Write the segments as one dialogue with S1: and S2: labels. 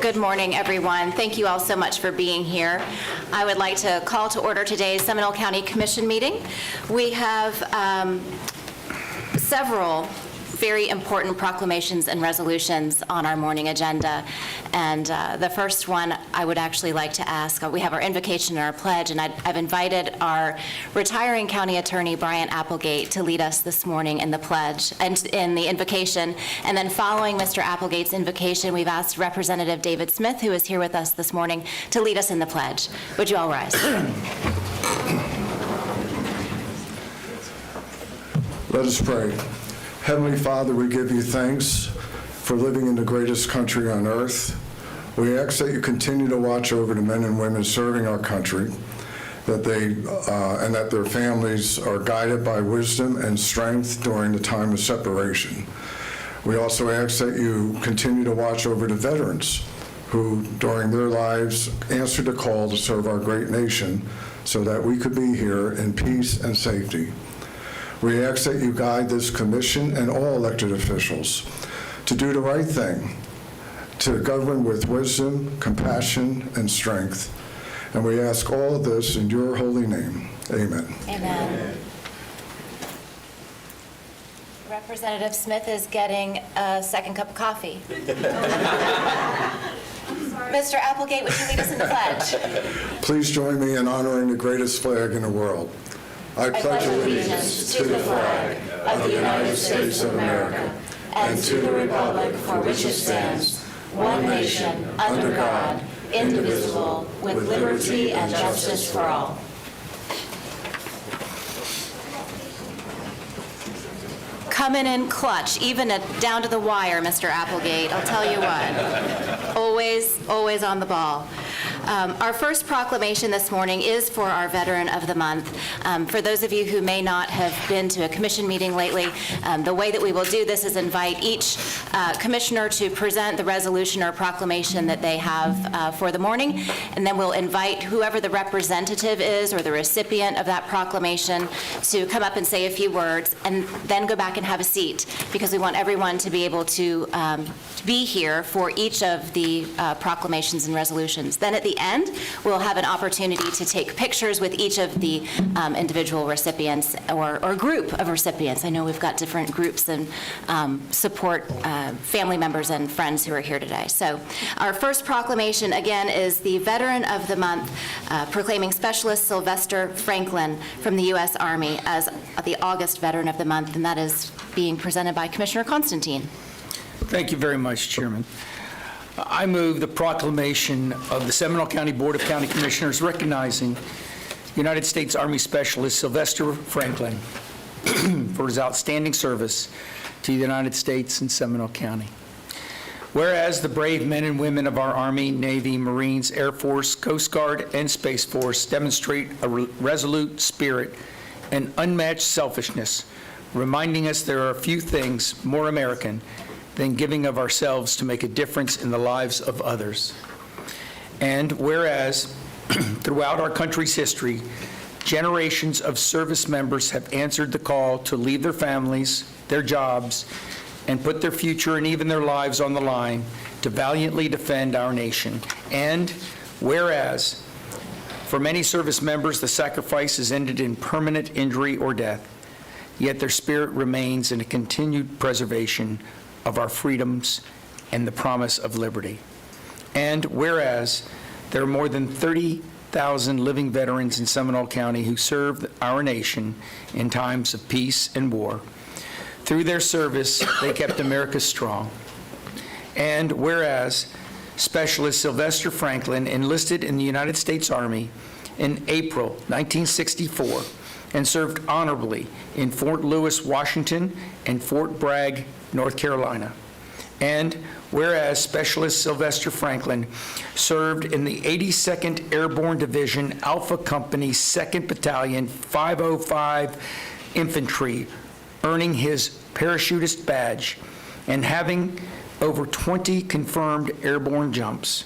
S1: Good morning, everyone. Thank you all so much for being here. I would like to call to order today's Seminole County Commission meeting. We have several very important proclamations and resolutions on our morning agenda. And the first one I would actually like to ask, we have our invocation and our pledge, and I've invited our retiring county attorney, Brian Applegate, to lead us this morning in the pledge and in the invocation. And then following Mr. Applegate's invocation, we've asked Representative David Smith, who is here with us this morning, to lead us in the pledge. Would you all rise?
S2: Let us pray. Heavenly Father, we give you thanks for living in the greatest country on earth. We ask that you continue to watch over the men and women serving our country, that and that their families are guided by wisdom and strength during the time of separation. We also ask that you continue to watch over the veterans who, during their lives, answered the call to serve our great nation so that we could be here in peace and safety. We ask that you guide this commission and all elected officials to do the right thing, to govern with wisdom, compassion, and strength. And we ask all of this in your holy name. Amen.
S1: Amen. Representative Smith is getting a second cup of coffee. Mr. Applegate, would you lead us in the pledge?
S2: Please join me in honoring the greatest flag in the world. I pledge allegiance to the flag of the United States of America and to the republic for which it stands, one nation, under God, indivisible, with liberty and justice for all. Coming in clutch, even down to the wire, Mr. Applegate. I'll tell you what. Always on the ball. Our first proclamation this morning is for our Veteran of the Month. For those of you who may not have been to a commission meeting lately, the way that we will do this is invite each commissioner to present the resolution or proclamation that they have for the morning, and then we'll invite whoever the representative is or the recipient of that proclamation to come up and say a few words, and then go back and have a seat, because we want everyone to be able to be here for each of the proclamations and resolutions. Then at the end, we'll have an opportunity to take pictures with each of the individual recipients or group of recipients. I know we've got different groups and support family members and friends who are here today. So our first proclamation, again, is the Veteran of the Month, proclaiming Specialist Sylvester Franklin from the U.S. Army as the August Veteran of the Month, and that is being presented by Commissioner Constantine.
S3: Thank you very much, Chairman. I move the proclamation of the Seminole County Board of County Commissioners recognizing United States Army Specialist Sylvester Franklin for his outstanding service to the United States and Seminole County. Whereas the brave men and women of our Army, Navy, Marines, Air Force, Coast Guard, and Space Force demonstrate a resolute spirit and unmatched selfishness, reminding us there are few things more American than giving of ourselves to make a difference in the lives of others. And whereas throughout our country's history, generations of service members have answered the call to leave their families, their jobs, and put their future and even their lives on the line to valiantly defend our nation. And whereas for many service members, the sacrifice has ended in permanent injury or death, yet their spirit remains in a continued preservation of our freedoms and the promise of liberty. And whereas there are more than 30,000 living veterans in Seminole County who served our nation in times of peace and war, through their service, they kept America strong. And whereas Specialist Sylvester Franklin enlisted in the United States Army in April 1964 and served honorably in Fort Lewis, Washington, and Fort Bragg, North Carolina. And whereas Specialist Sylvester Franklin served in the 82nd Airborne Division, Alpha Company, 2nd Battalion, 505 Infantry, earning his parachutist badge and having over 20 confirmed airborne jumps.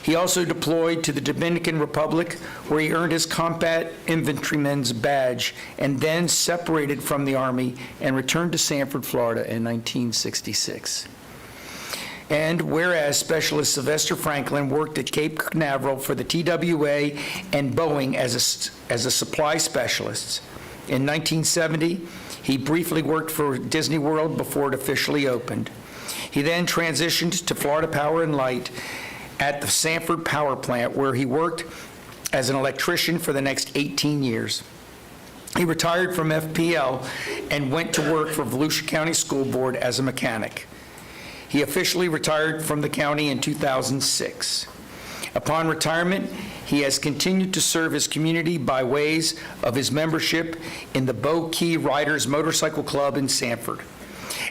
S3: He also deployed to the Dominican Republic, where he earned his combat infantryman's badge and then separated from the Army and returned to Sanford, Florida in 1966. And whereas Specialist Sylvester Franklin worked at Cape Canaveral for the TWA and Boeing as a supply specialist. In 1970, he briefly worked for Disney World before it officially opened. He then transitioned to Florida Power and Light at the Sanford Power Plant, where he worked as an electrician for the next 18 years. He retired from FPL and went to work for Volusia County School Board as a mechanic. He officially retired from the county in 2006. Upon retirement, he has continued to serve his community by ways of his membership in the Bow Key Riders Motorcycle Club in Sanford.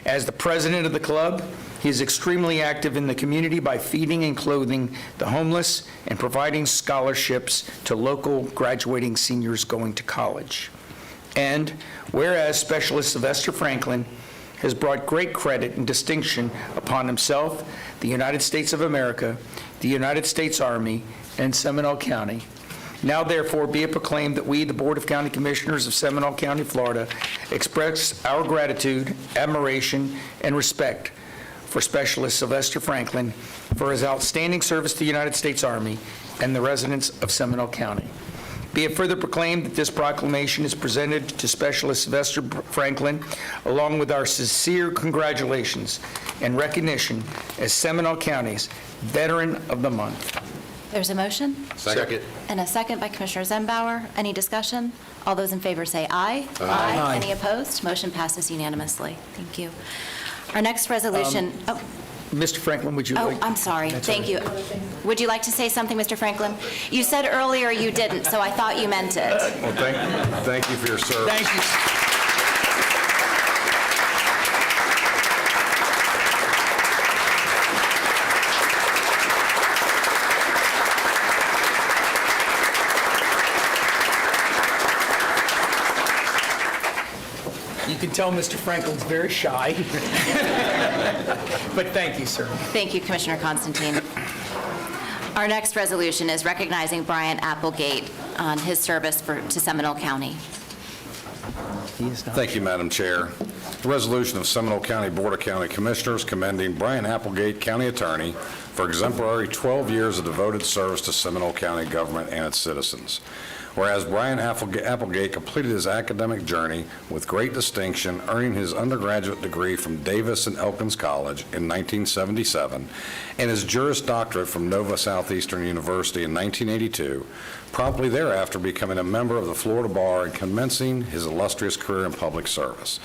S3: As the president of the club, he is extremely active in the community by feeding and clothing the homeless and providing scholarships to local graduating seniors going to college. And whereas Specialist Sylvester Franklin has brought great credit and distinction upon himself, the United States of America, the United States Army, and Seminole County. Now therefore be it proclaimed that we, the Board of County Commissioners of Seminole County, Florida, express our gratitude, admiration, and respect for Specialist Sylvester Franklin for his outstanding service to the United States Army and the residents of Seminole County. Be it further proclaimed that this proclamation is presented to Specialist Sylvester Franklin, along with our sincere congratulations and recognition as Seminole County's Veteran of the Month.
S2: There's a motion
S4: Second.
S2: and a second by Commissioner Zembauer. Any discussion? All those in favor say aye.
S3: Aye.
S2: Any opposed? Motion passes unanimously. Thank you. Our next resolution,
S3: Mr. Franklin, would you like?
S2: I'm sorry.
S3: That's all
S2: Thank you. Would you like to say something, Mr. Franklin? You said earlier you didn't, so I thought you meant it.
S4: Well, thank you for your service.
S3: Thank you. You can tell Mr. Franklin's very shy. But thank you, sir.
S2: Thank you, Commissioner Constantine. Our next resolution is recognizing Brian Applegate on his service to Seminole County.
S4: Thank you, Madam Chair. The resolution of Seminole County Board of County Commissioners commending Brian Applegate, County Attorney, for exemplary 12 years of devoted service to Seminole County government and its citizens. Whereas Brian Applegate completed his academic journey with great distinction, earning his undergraduate degree from Davis and Elkins College in 1977 and his Juris Doctorate from Nova Southeastern University in 1982, promptly thereafter becoming a member of the Florida Bar and commencing his illustrious career in public service.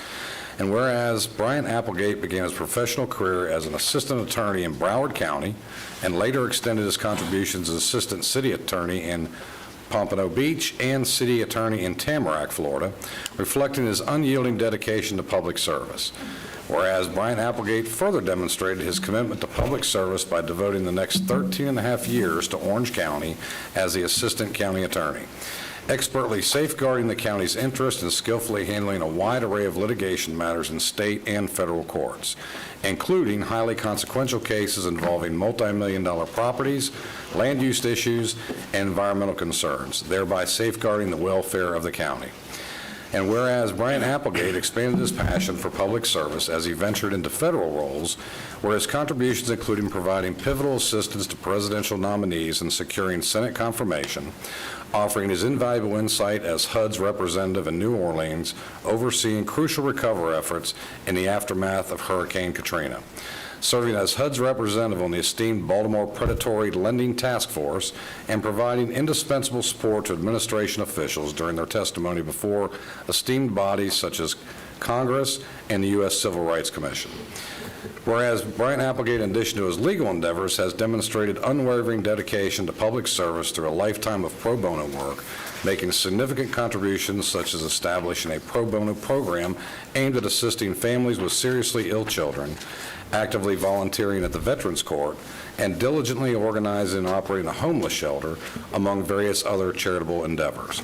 S4: And whereas Brian Applegate began his professional career as an assistant attorney in Broward County and later extended his contributions as assistant city attorney in Pompano Beach and city attorney in Tamarack, Florida, reflecting his unyielding dedication to public service. Whereas Brian Applegate further demonstrated his commitment to public service by devoting the next 13 and a half years to Orange County as the assistant county attorney, expertly safeguarding the county's interest and skillfully handling a wide array of litigation matters in state and federal courts, including highly consequential cases involving multi-million-dollar properties, land use issues, and environmental concerns, thereby safeguarding the welfare of the county. And whereas Brian Applegate expanded his passion for public service as he ventured into federal roles, where his contributions including providing pivotal assistance to presidential nominees and securing Senate confirmation, offering his invaluable insight as HUD's representative in New Orleans, overseeing crucial recovery efforts in the aftermath of Hurricane Katrina, serving as HUD's representative on the esteemed Baltimore Predatory Lending Task Force, and providing indispensable support to administration officials during their testimony before esteemed bodies such as Congress and the U.S. Civil Rights Commission. Whereas Brian Applegate, in addition to his legal endeavors, has demonstrated unwavering dedication to public service through a lifetime of pro bono work, making significant contributions such as establishing a pro bono program aimed at assisting families with seriously ill children, actively volunteering at the Veterans Court, and diligently organizing and operating a homeless shelter, among various other charitable endeavors.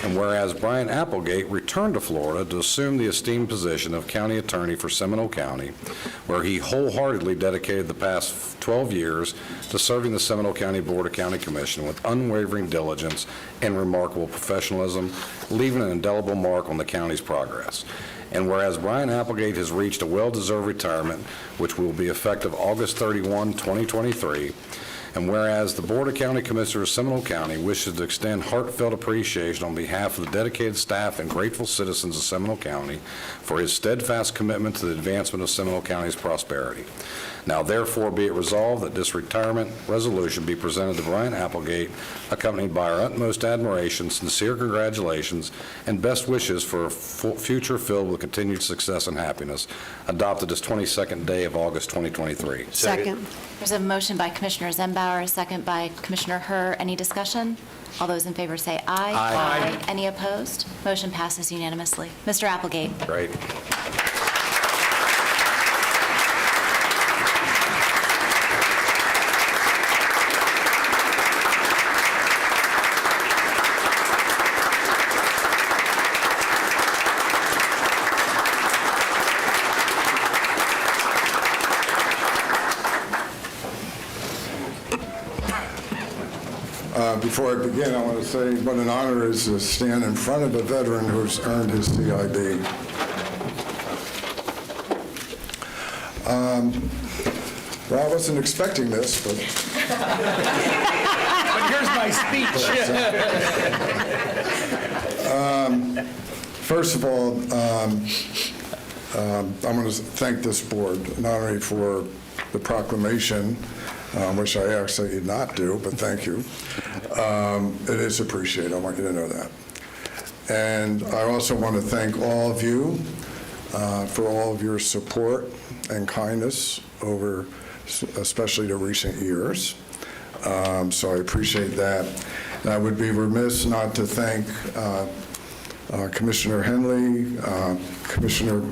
S4: And whereas Brian Applegate returned to Florida to assume the esteemed position of County Attorney for Seminole County, where he wholeheartedly dedicated the past 12 years to serving the Seminole County Board of County Commission with unwavering diligence and remarkable professionalism, leaving an indelible mark on the county's progress. And whereas Brian Applegate has reached a well-deserved retirement, which will be effective August 31, 2023, and whereas the Board of County Commissioners of Seminole County wishes to extend heartfelt appreciation on behalf of the dedicated staff and grateful citizens of Seminole County for his steadfast commitment to the advancement of Seminole County's prosperity. Now therefore be it resolved that this retirement resolution be presented to Brian Applegate, accompanied by our utmost admiration, sincere congratulations, and best wishes for a future filled with continued success and happiness, adopted this 22nd day of August 2023.
S5: Second.
S2: There's a motion by Commissioner Zembauer, a second by Commissioner Herr. Any discussion? All those in favor say aye.
S3: Aye.
S2: Any opposed? Motion passes unanimously. Mr. Applegate.
S4: Great.
S6: Before I begin, I want to say what an honor it is to stand in front of a veteran who's earned his CIB. Well, I wasn't expecting this, but
S3: But here's my speech.
S6: first of all, I want to thank this board, not only for the proclamation, which I actually did not do, but thank you. It is appreciated. I want you to know that. And I also want to thank all of you for all of your support and kindness over, especially the recent years. So I appreciate that. And I would be remiss not to thank Commissioner Henley, Commissioner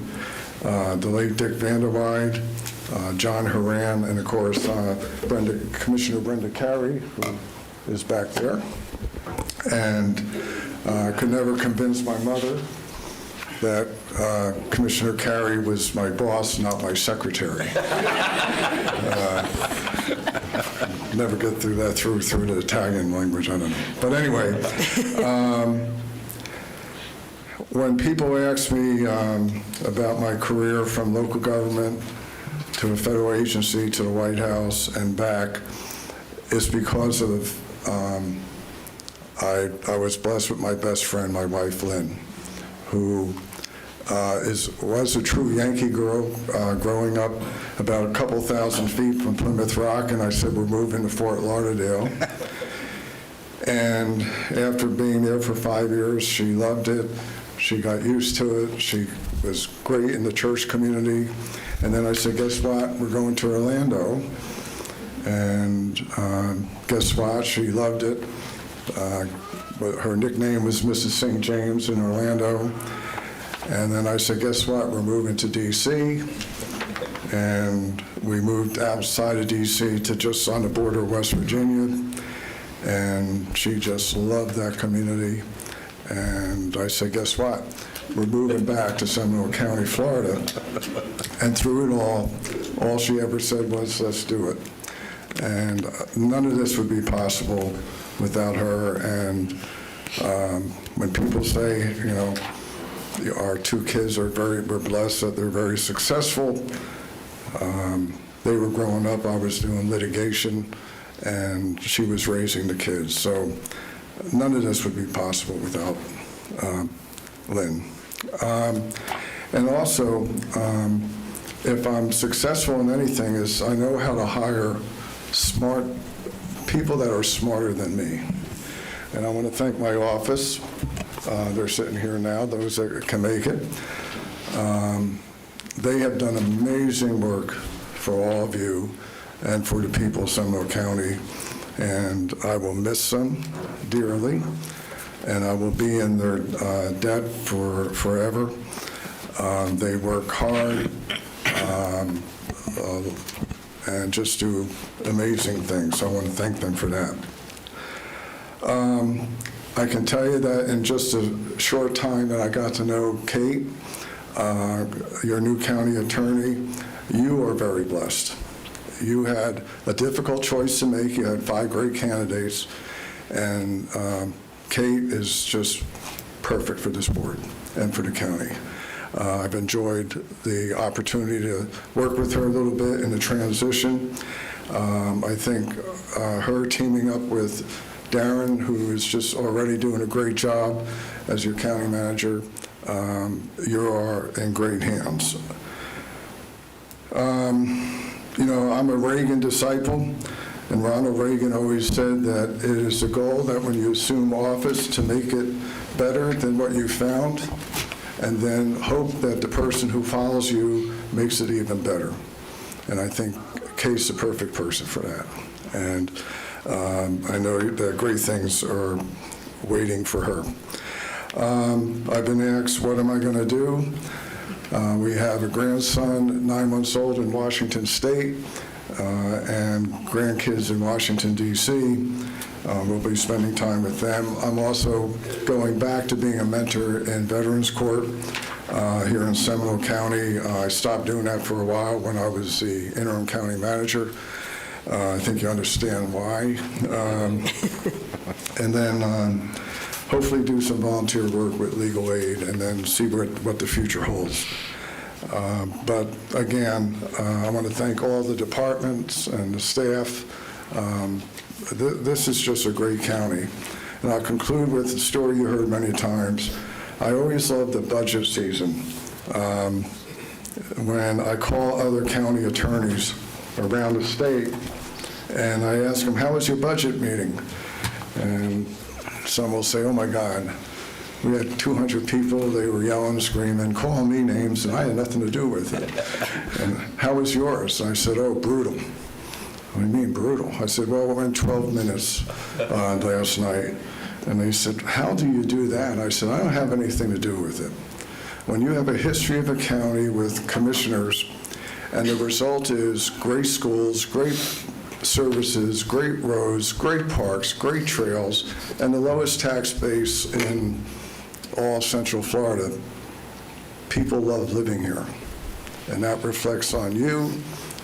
S6: the late Dick Vanderweide, John Horan, and of course Commissioner Brenda Carey, who is back there. And I could never convince my mother that Commissioner Carey was my boss, not my secretary. Never get through that through the Italian language, I don't know. But anyway, when people ask me about my career from local government to a federal agency to the White House and back, it's because of I was blessed with my best friend, my wife Lynn, who was a true Yankee girl growing up about a couple thousand feet from Plymouth Rock, and I said, we're moving to Fort Lauderdale. And after being there for 5 years, she loved it. She got used to it. She was great in the church community. And then I said, guess what? We're going to Orlando. And guess what? She loved it. Her nickname was Mrs. St. James in Orlando. And then I said, guess what? We're moving to D.C. And we moved outside of D.C. to just on the border of West Virginia. And she just loved that community. And I said, guess what? We're moving back to Seminole County, Florida. And through it all she ever said was, let's do it. And none of this would be possible without her. And when people say, you know, our two kids we're blessed that they're very successful. They were growing up, I was doing litigation, and she was raising the kids. So none of this would be possible without Lynn. And also, if I'm successful in anything, is I know how to hire smart people that are smarter than me. And I want to thank my office. They're sitting here now, those that can make it. They have done amazing work for all of you and for the people of Seminole County. And I will miss them dearly. And I will be in their debt for forever. They work hard. and just do amazing things. So I want to thank them for that. I can tell you that in just a short time that I got to know Kate, your new county attorney, you are very blessed. You had a difficult choice to make. You had 5 great candidates, and Kate is just perfect for this board and for the county. I've enjoyed the opportunity to work with her a little bit in the transition. I think her teaming up with Darren, who is just already doing a great job as your county manager, you are in great hands. You know, I'm a Reagan disciple, and Ronald Reagan always said that it is the goal that when you assume office to make it better than what you found, and then hope that the person who follows you makes it even better. And I think Kate's the perfect person for that. And I know that great things are waiting for her. I've been asked, what am I going to do? We have a grandson, 9 months old, in Washington State, and grandkids in Washington, D.C. We'll be spending time with them. I'm also going back to being a mentor in Veterans Court here in Seminole County. I stopped doing that for a while when I was the interim county manager. I think you understand why. And then hopefully do some volunteer work with legal aid and then see what the future holds. But again, I want to thank all the departments and the staff. This is just a great county. And I'll conclude with a story you heard many times. I always love the budget season. When I call other county attorneys around the state and I ask them, how was your budget meeting? And some will say, oh my God, we had 200 people, they were yelling, screaming, calling me names, and I had nothing to do with it. And how was yours? And I said, oh, brutal. What do you mean brutal? I said, well, we went 12 minutes last night. And they said, how do you do that? And I said, I don't have anything to do with it. When you have a history of a county with commissioners, and the result is great schools, great services, great roads, great parks, great trails, and the lowest tax base in all Central Florida, people love living here. And that reflects on you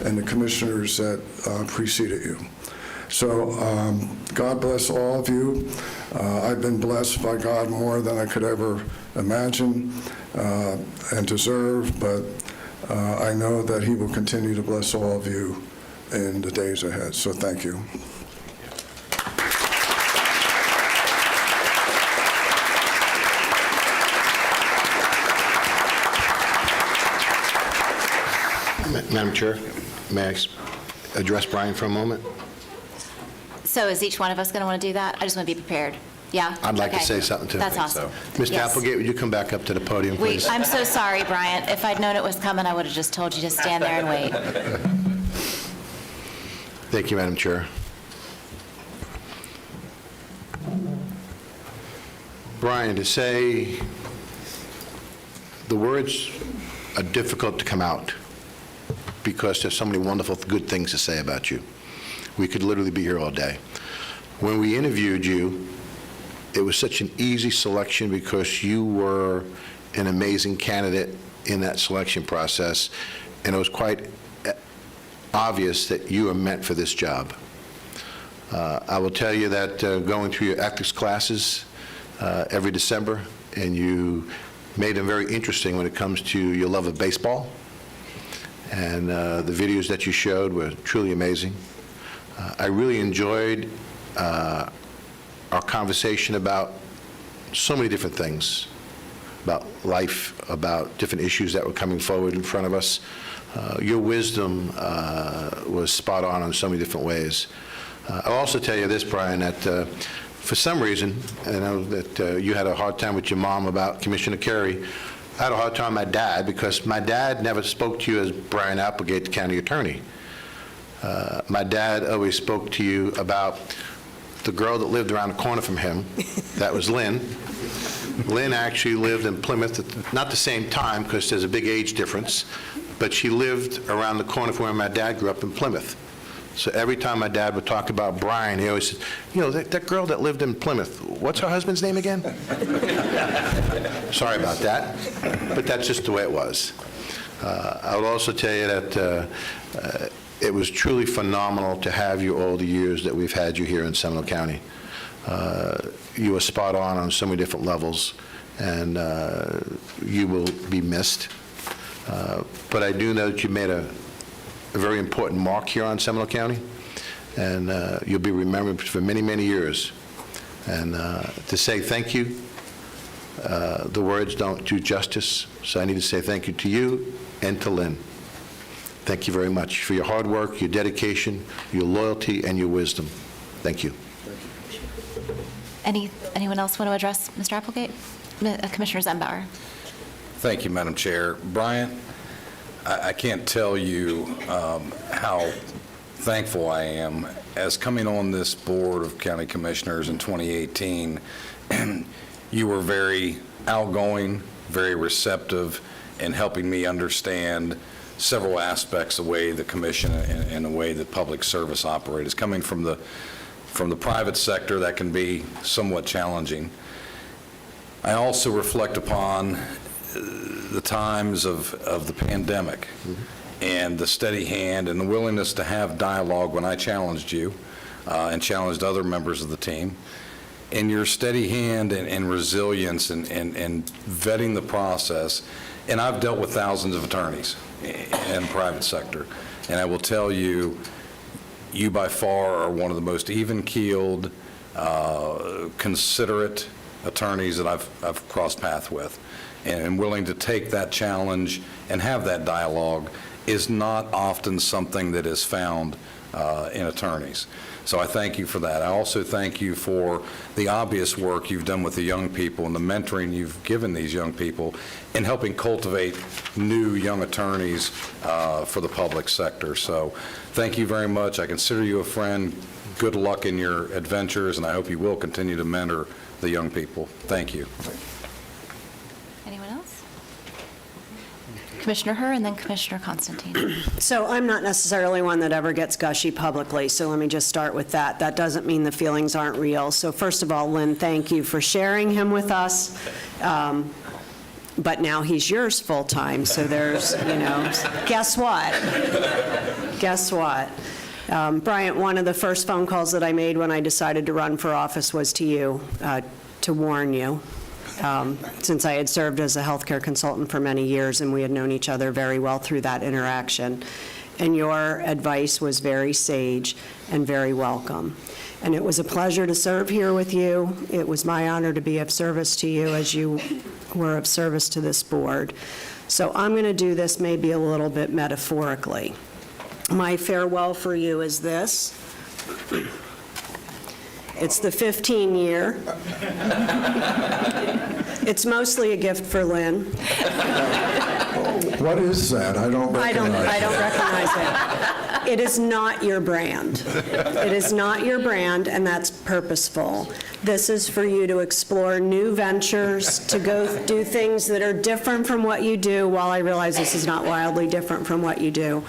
S6: and the commissioners that preceded you. So God bless all of you. I've been blessed by God more than I could ever imagine and deserve, but I know that He will continue to bless all of you in the days ahead. So thank you.
S5: Madam Chair, may I address Brian for a moment?
S2: So is each one of us going to want to do that? I just want to be prepared. Yeah?
S5: I'd like to
S2: Okay.
S5: say something too.
S2: That's awesome.
S5: Mr.
S2: Yes.
S5: Applegate, would you come back up to the podium, please?
S2: I'm so sorry, Bryant. If I'd known it was coming, I would have just told you to stand there and wait.
S5: Thank you, Madam Chair. Brian, to say the words are difficult to come out because there's so many wonderful, good things to say about you. We could literally be here all day. When we interviewed you, it was such an easy selection because you were an amazing candidate in that selection process, and it was quite obvious that you are meant for this job. I will tell you that going through your ethics classes every December, and you made them very interesting when it comes to your love of baseball, and the videos that you showed were truly amazing. I really enjoyed our conversation about so many different things, about life, about different issues that were coming forward in front of us. Your wisdom was spot on so many different ways. I'll also tell you this, Brian, that for some reason, I know that you had a hard time with your mom about Commissioner Carey. I had a hard time with my dad because my dad never spoke to you as Brian Applegate, the county attorney. My dad always spoke to you about the girl that lived around the corner from him. That was Lynn. Lynn actually lived in Plymouth at not the same time because there's a big age difference, but she lived around the corner from where my dad grew up in Plymouth. So every time my dad would talk about Brian, he always said, you know, that girl that lived in Plymouth, what's her husband's name again? Sorry about that, but that's just the way it was. I would also tell you that it was truly phenomenal to have you all the years that we've had you here in Seminole County. You were spot on so many different levels, and you will be missed. But I do know that you made a very important mark here on Seminole County, and you'll be remembered for many, many years. And to say thank you, the words don't do justice, so I need to say thank you to you and to Lynn. Thank you very much for your hard work, your dedication, your loyalty, and your wisdom. Thank you.
S2: Anyone else want to address Mr. Applegate? Commissioner Zembauer.
S4: Thank you, Madam Chair. Brian, I can't tell you how thankful I am. As coming on this Board of County Commissioners in 2018, you were very outgoing, very receptive in helping me understand several aspects of the way the commission and the way that public service operates. Coming from the private sector, that can be somewhat challenging. I also reflect upon the times of the pandemic and the steady hand and the willingness to have dialogue when I challenged you and challenged other members of the team. And your steady hand and resilience and vetting the process. And I've dealt with thousands of attorneys in the private sector. And I will tell you, you by far are one of the most even-keeled, considerate attorneys that I've crossed paths with. And willing to take that challenge and have that dialogue is not often something that is found in attorneys. So I thank you for that. I also thank you for the obvious work you've done with the young people and the mentoring you've given these young people in helping cultivate new young attorneys for the public sector. So thank you very much. I consider you a friend. Good luck in your adventures, and I hope you will continue to mentor the young people. Thank you.
S2: Anyone else? Commissioner Herr and then Commissioner Constantine.
S7: So I'm not necessarily one that ever gets gushy publicly, so let me just start with that. That doesn't mean the feelings aren't real. So first of all, Lynn, thank you for sharing him with us. But now he's yours full-time, so there's, guess what? Guess what? Bryant, one of the first phone calls that I made when I decided to run for office was to you, to warn you. Since I had served as a healthcare consultant for many years and we had known each other very well through that interaction. And your advice was very sage and very welcome. And it was a pleasure to serve here with you. It was my honor to be of service to you as you were of service to this board. So I'm going to do this maybe a little bit metaphorically. My farewell for you is this. It's the 15-year. It's mostly a gift for Lynn.
S6: What is that? I don't recognize it.
S7: I don't recognize it. It is not your brand. It is not your brand, and that's purposeful. This is for you to explore new ventures, to go do things that are different from what you do, while I realize this is not wildly different from what you do,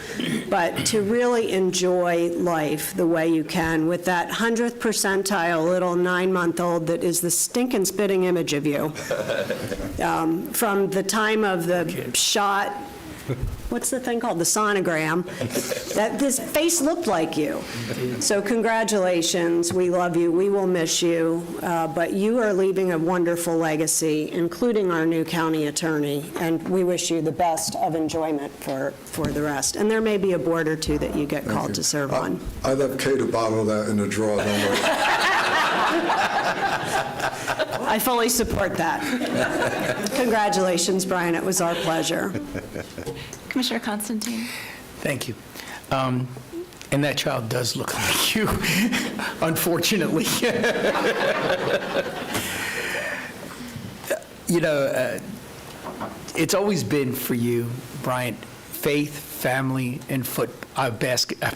S7: but to really enjoy life the way you can with that 100th percentile little 9-month-old that is the stinking spitting image of you. From the time of the shot, what's the thing called? The sonogram. That this face looked like you. So congratulations. We love you. We will miss you. But you are leaving a wonderful legacy, including our new county attorney. And we wish you the best of enjoyment for the rest. And there may be a board or two that you get called to serve on.
S6: I left Kate a bottle of that in the drawer. Don't worry.
S7: I fully support that. Congratulations, Brian. It was our pleasure.
S2: Commissioner Constantine.
S3: Thank you. And that child does look like you, unfortunately. It's always been for you, Bryant, faith, family, and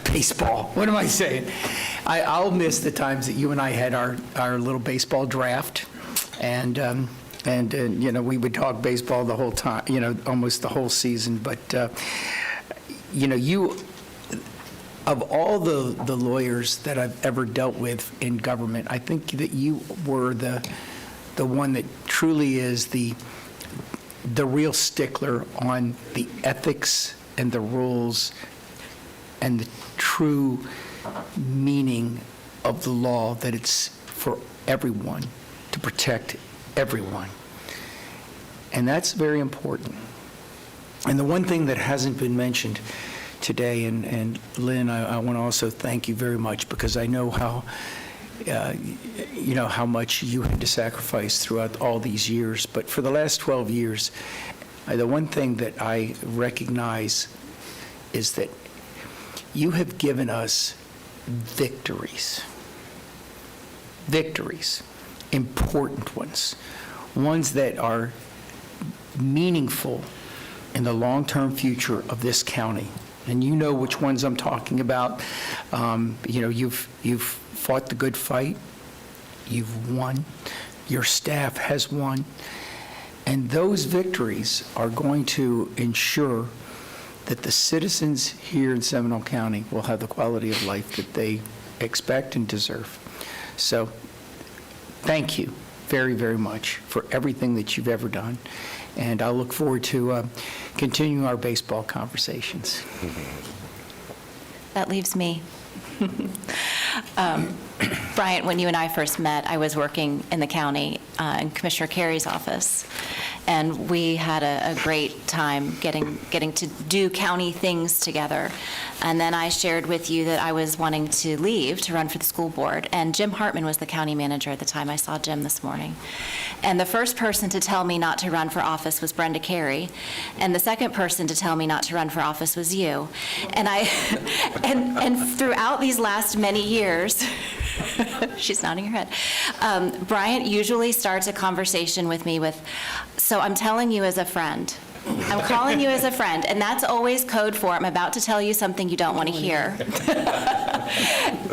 S3: baseball. What am I saying? I'll miss the times that you and I had our little baseball draft, and we would talk baseball the whole time, almost the whole season. But of all the lawyers that I've ever dealt with in government, I think that you were the one that truly is the real stickler on the ethics and the rules and the true meaning of the law, that it's for everyone, to protect everyone. And that's very important. And the one thing that hasn't been mentioned today, and Lynn, I want to also thank you very much, because I know how how much you had to sacrifice throughout all these years. But for the last 12 years, the one thing that I recognize is that you have given us victories, important ones that are meaningful in the long-term future of this county. And you know which ones I'm talking about. You've fought the good fight. You've won. Your staff has won. And those victories are going to ensure that the citizens here in Seminole County will have the quality of life that they expect and deserve. So thank you very, very much for everything that you've ever done. And I look forward to continuing our baseball conversations.
S1: That leaves me. Bryant, when you and I first met, I was working in the county in Commissioner Carey's office, and we had a great time getting to do county things together. And then I shared with you that I was wanting to leave to run for the school board, and Jim Hartman was the county manager at the time. I saw Jim this morning. And the first person to tell me not to run for office was Brenda Carey, and the second person to tell me not to run for office was you. And and throughout these last many years, she's nodding her head, Bryant usually starts a conversation with me with, "So I'm telling you as a friend. I'm calling you as a friend," and that's always code for, "I'm about to tell you something you don't want to hear."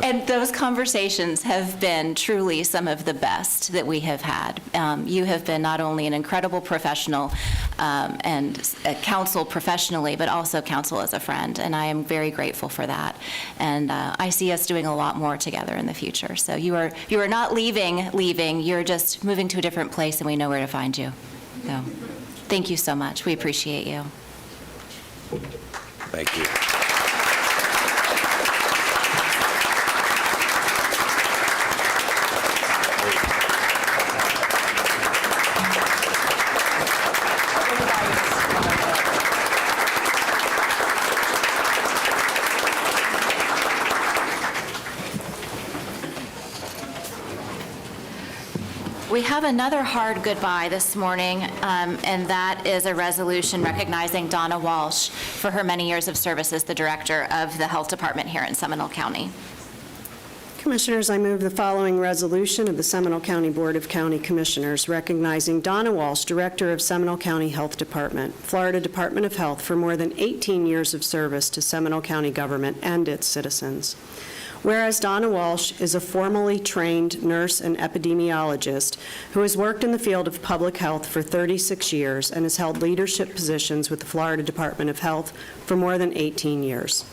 S1: And those conversations have been truly some of the best that we have had. You have been not only an incredible professional and counsel professionally, but also counsel as a friend, and I am very grateful for that. And I see us doing a lot more together in the future. So you are not leaving, you're just moving to a different place, and we know where to find you. So thank you so much. We appreciate you.
S4: Thank you.
S1: We have another hard goodbye this morning, and that is a resolution recognizing Donna Walsh for her many years of service as the director of the Health Department here in Seminole County.
S7: Commissioners, I move the following resolution of the Seminole County Board of County Commissioners recognizing Donna Walsh, Director of Seminole County Health Department, Florida Department of Health, for more than 18 years of service to Seminole County government and its citizens. Whereas Donna Walsh is a formally trained nurse and epidemiologist who has worked in the field of public health for 36 years and has held leadership positions with the Florida Department of Health for more than 18 years.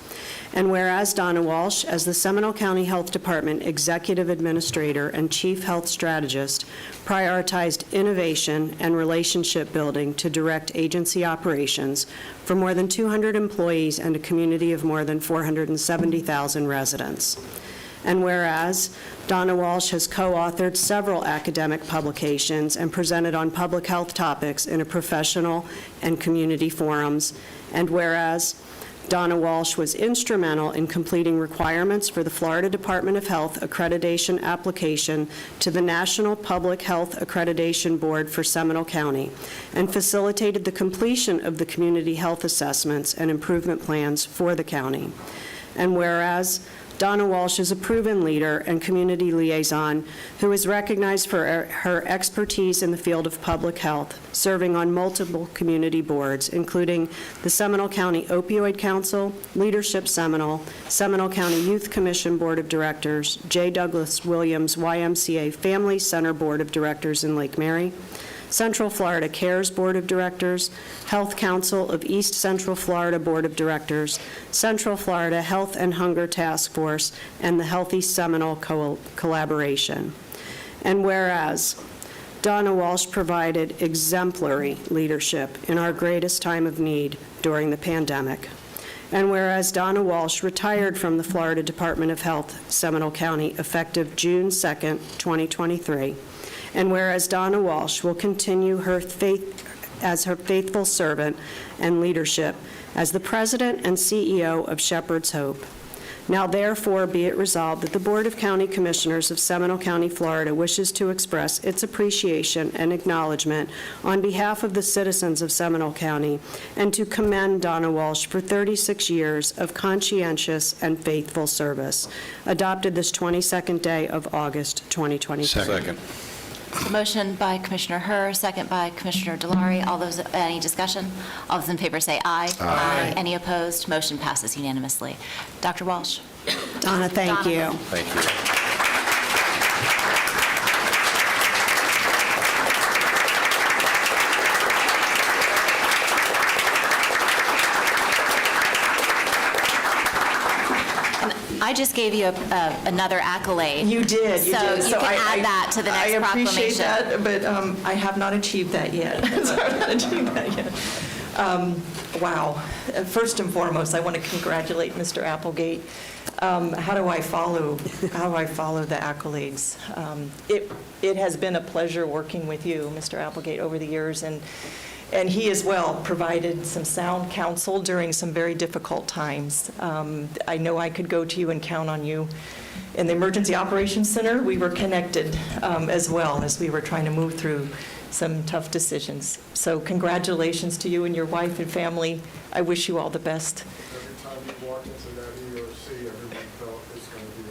S7: And whereas Donna Walsh, as the Seminole County Health Department Executive Administrator and Chief Health Strategist, prioritized innovation and relationship building to direct agency operations for more than 200 employees and a community of more than 470,000 residents. And whereas Donna Walsh has co-authored several academic publications and presented on public health topics in a professional and community forums, and whereas Donna Walsh was instrumental in completing requirements for the Florida Department of Health accreditation application to the National Public Health Accreditation Board for Seminole County and facilitated the completion of the community health assessments and improvement plans for the county. And whereas Donna Walsh is a proven leader and community liaison who is recognized for her expertise in the field of public health, serving on multiple community boards, including the Seminole County Opioid Council, Leadership Seminole, Seminole County Youth Commission Board of Directors, J. Douglas Williams YMCA Family Center Board of Directors in Lake Mary, Central Florida Cares Board of Directors, Health Council of East Central Florida Board of Directors, Central Florida Health and Hunger Task Force, and the Healthy Seminole Collaboration. And whereas Donna Walsh provided exemplary leadership in our greatest time of need during the pandemic. And whereas Donna Walsh retired from the Florida Department of Health, Seminole County, effective June 2nd, 2023. And whereas Donna Walsh will continue as her faithful servant and leadership as the President and CEO of Shepherd's Hope. Now therefore be it resolved that the Board of County Commissioners of Seminole County, Florida wishes to express its appreciation and acknowledgement on behalf of the citizens of Seminole County and to commend Donna Walsh for 36 years of conscientious and faithful service. Adopted this 22nd day of August, 2023.
S4: Second.
S1: Motion by Commissioner Herr, second by Commissioner Delary. All those, any discussion? All those in favor say aye. Aye. Any opposed? Motion passes unanimously. Dr. Walsh.
S7: Donna, thank you.
S4: Thank you.
S1: I just gave you another accolade.
S8: You did.
S1: So you can add that to the next proclamation.
S8: I appreciate that, but I have not achieved that yet. Wow. First and foremost, I want to congratulate Mr. Applegate. How do I follow the accolades? It has been a pleasure working with you, Mr. Applegate, over the years, and he as well provided some sound counsel during some very difficult times. I know I could go to you and count on you. In the Emergency Operations Center, we were connected as well as we were trying to move through some tough decisions. So congratulations to you and your wife and family. I wish you all the best.
S6: Every time you walk into that EOC, everyone felt it's going to be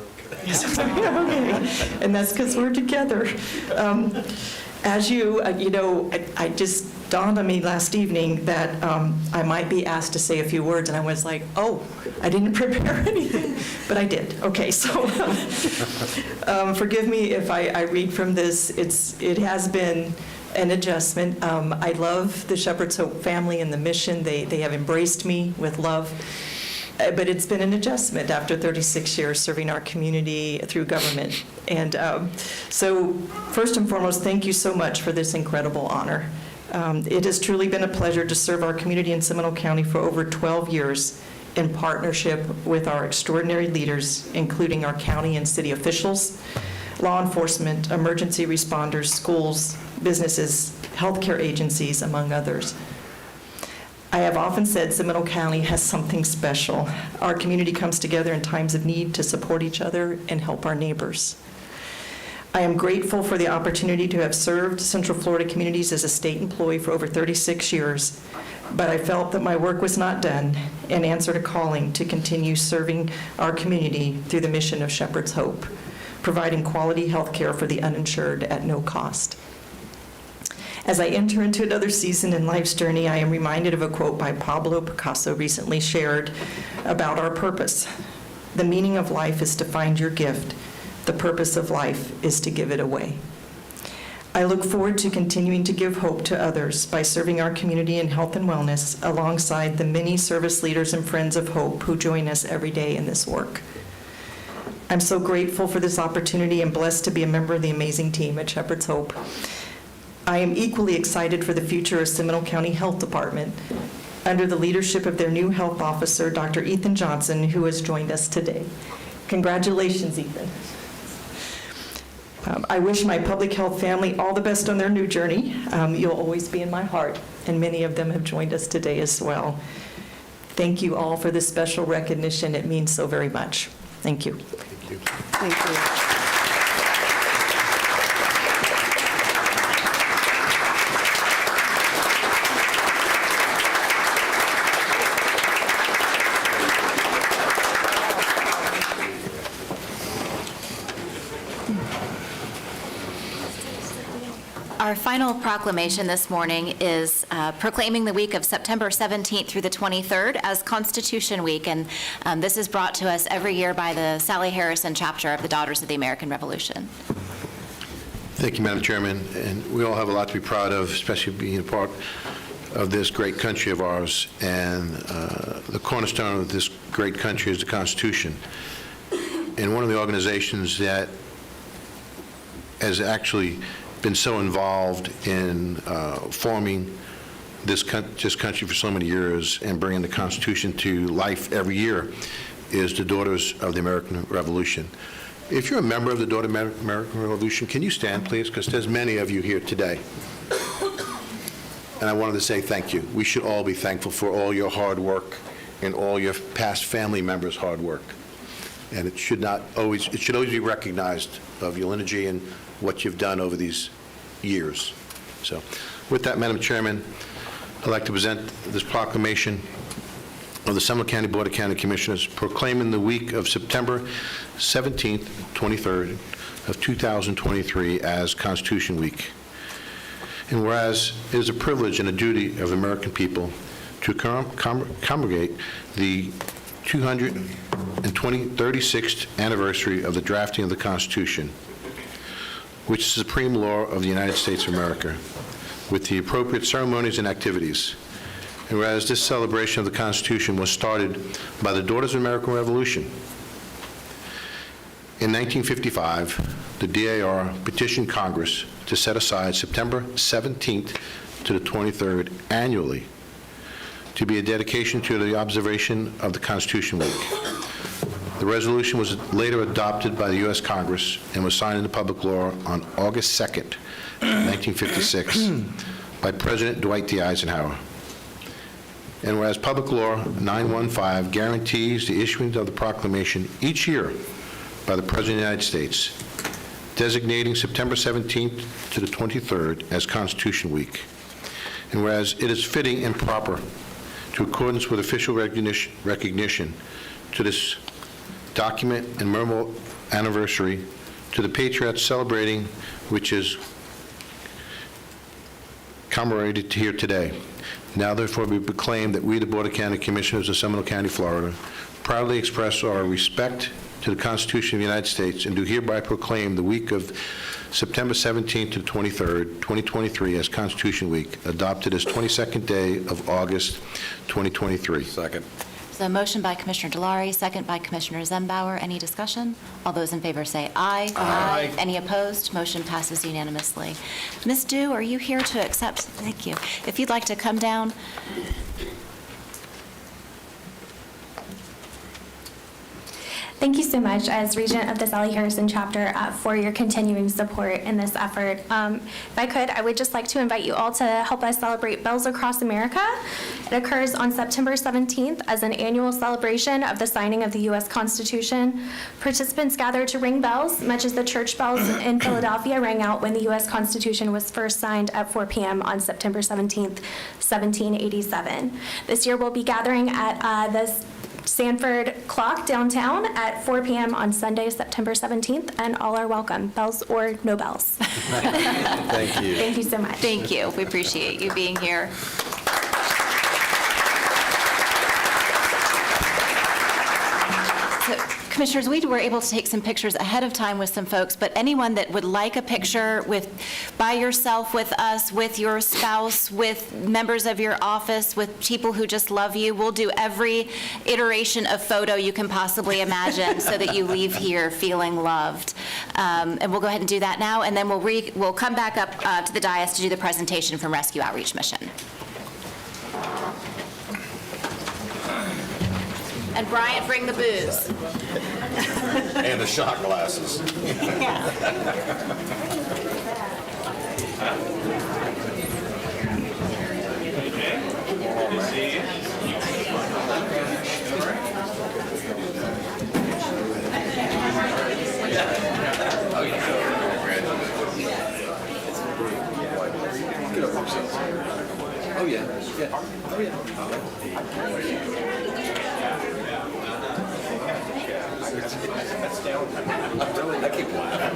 S6: okay.
S8: Okay. And that's because we're together. As you know, I just dawned on me last evening that I might be asked to say a few words, and I was like, oh, I didn't prepare anything, but I did. Okay, so forgive me if I read from this. It has been an adjustment. I love the Shepherd's Hope family and the mission. They have embraced me with love. But it's been an adjustment after 36 years serving our community through government. And so first and foremost, thank you so much for this incredible honor. It has truly been a pleasure to serve our community in Seminole County for over 12 years in partnership with our extraordinary leaders, including our county and city officials, law enforcement, emergency responders, schools, businesses, healthcare agencies, among others. I have often said Seminole County has something special. Our community comes together in times of need to support each other and help our neighbors. I am grateful for the opportunity to have served Central Florida communities as a state employee for over 36 years, but I felt that my work was not done and answered a calling to continue serving our community through the mission of Shepherd's Hope, providing quality health care for the uninsured at no cost. As I enter into another season in life's journey, I am reminded of a quote by Pablo Picasso recently shared about our purpose. The meaning of life is to find your gift. The purpose of life is to give it away. I look forward to continuing to give hope to others by serving our community in health and wellness alongside the many service leaders and friends of hope who join us every day in this work. I'm so grateful for this opportunity and blessed to be a member of the amazing team at Shepherd's Hope. I am equally excited for the future of Seminole County Health Department under the leadership of their new health officer, Dr. Ethan Johnson, who has joined us today. Congratulations, Ethan. I wish my public health family all the best on their new journey. You'll always be in my heart, and many of them have joined us today as well. Thank you all for this special recognition. It means so very much. Thank you.
S5: Thank you.
S7: Thank you.
S1: Our final proclamation this morning is proclaiming the week of September 17th through the 23rd as Constitution Week, and this is brought to us every year by the Sally Harrison chapter of the Daughters of the American Revolution.
S5: Thank you, Madam Chairman. And we all have a lot to be proud of, especially being a part of this great country of ours. And the cornerstone of this great country is the Constitution. And one of the organizations that has actually been so involved in forming this country for so many years and bringing the Constitution to life every year is the Daughters of the American Revolution. If you're a member of the Daughters of the American Revolution, can you stand, please? Because there's many of you here today. And I wanted to say thank you. We should all be thankful for all your hard work and all your past family members' hard work. And it should always be recognized of your lineage and what you've done over these years. So with that, Madam Chairman, I'd like to present this proclamation of the Seminole County Board of County Commissioners proclaiming the week of September 17th, 23rd of 2023 as Constitution Week. And whereas it is a privilege and a duty of the American people to commemorate the 236th anniversary of the drafting of the Constitution, which is the supreme law of the United States of America, with the appropriate ceremonies and activities. And whereas this celebration of the Constitution was started by the Daughters of the American Revolution, in 1955, the DAR petitioned Congress to set aside September 17th to the 23rd annually to be a dedication to the observation of the Constitution Week. The resolution was later adopted by the U.S. Congress and was signed into public law on August 2nd, 1956, by President Dwight D. Eisenhower. And whereas Public Law 915 guarantees the issuance of the proclamation each year by the President of the United States, designating September 17th to the 23rd as Constitution Week. And whereas it is fitting and proper, to accordance with official recognition to this document and memorable anniversary, to the Patriots celebrating, which is commemorated here today. Now therefore we proclaim that we, the Board of County Commissioners of Seminole County, Florida, proudly express our respect to the Constitution of the United States and do hereby proclaim the week of September 17th to 23rd, 2023 as Constitution Week, adopted as 22nd day of August, 2023.
S4: Second.
S1: So a motion by Commissioner Delary, second by Commissioner Zembauer. Any discussion? All those in favor say aye. Aye. Any opposed? Motion passes unanimously. Ms. Dew, are you here to accept? Thank you. If you'd like to come down.
S9: Thank you so much, as Regent of the Sally Harrison chapter, for your continuing support in this effort. If I could, I would just like to invite you all to help us celebrate Bells Across America. It occurs on September 17th as an annual celebration of the signing of the U.S. Constitution. Participants gather to ring bells, much as the church bells in Philadelphia rang out when the U.S. Constitution was first signed at 4 p.m. on September 17th, 1787. This year we'll be gathering at the Sanford Clock downtown at 4 p.m. on Sunday, September 17th, and all are welcome, bells or no bells.
S4: Thank you.
S9: Thank you so much.
S1: Thank you. We appreciate you being here. So, Commissioners, we were able to take some pictures ahead of time with some folks, but anyone that would like a picture by yourself with us, with your spouse, with members of your office, with people who just love you, we'll do every iteration of photo you can possibly imagine so that you leave here feeling loved. And we'll go ahead and do that now, and then we'll come back up to the dais to do the presentation from Rescue Outreach Mission. And Bryant, bring the booze.
S4: And the shot glasses.
S3: Oh, yeah. Oh, yeah. I keep laughing.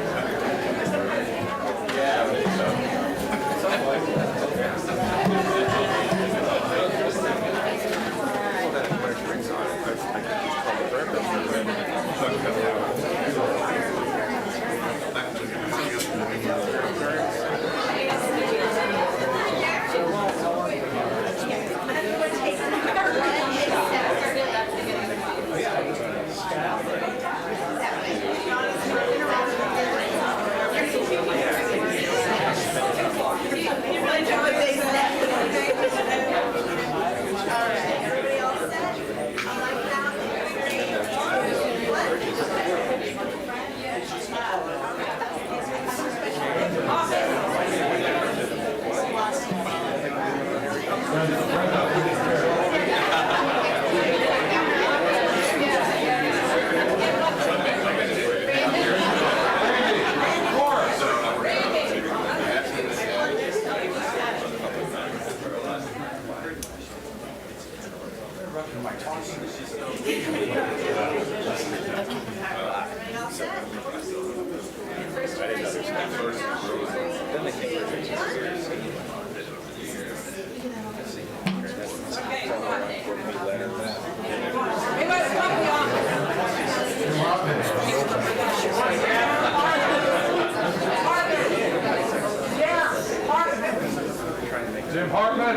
S3: Jim Hartman.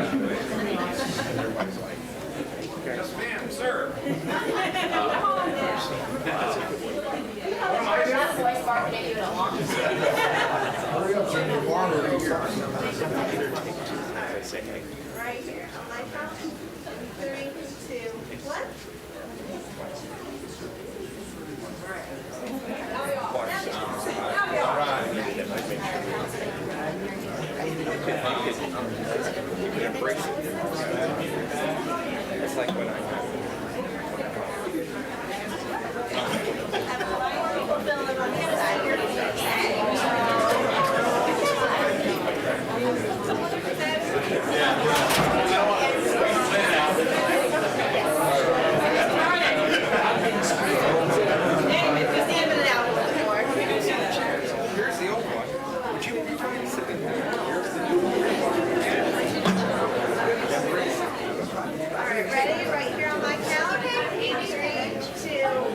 S10: Right here. My count. 3, 2, 1.
S11: It's like when
S10: All right, ready? Right here on my count. 3, 2,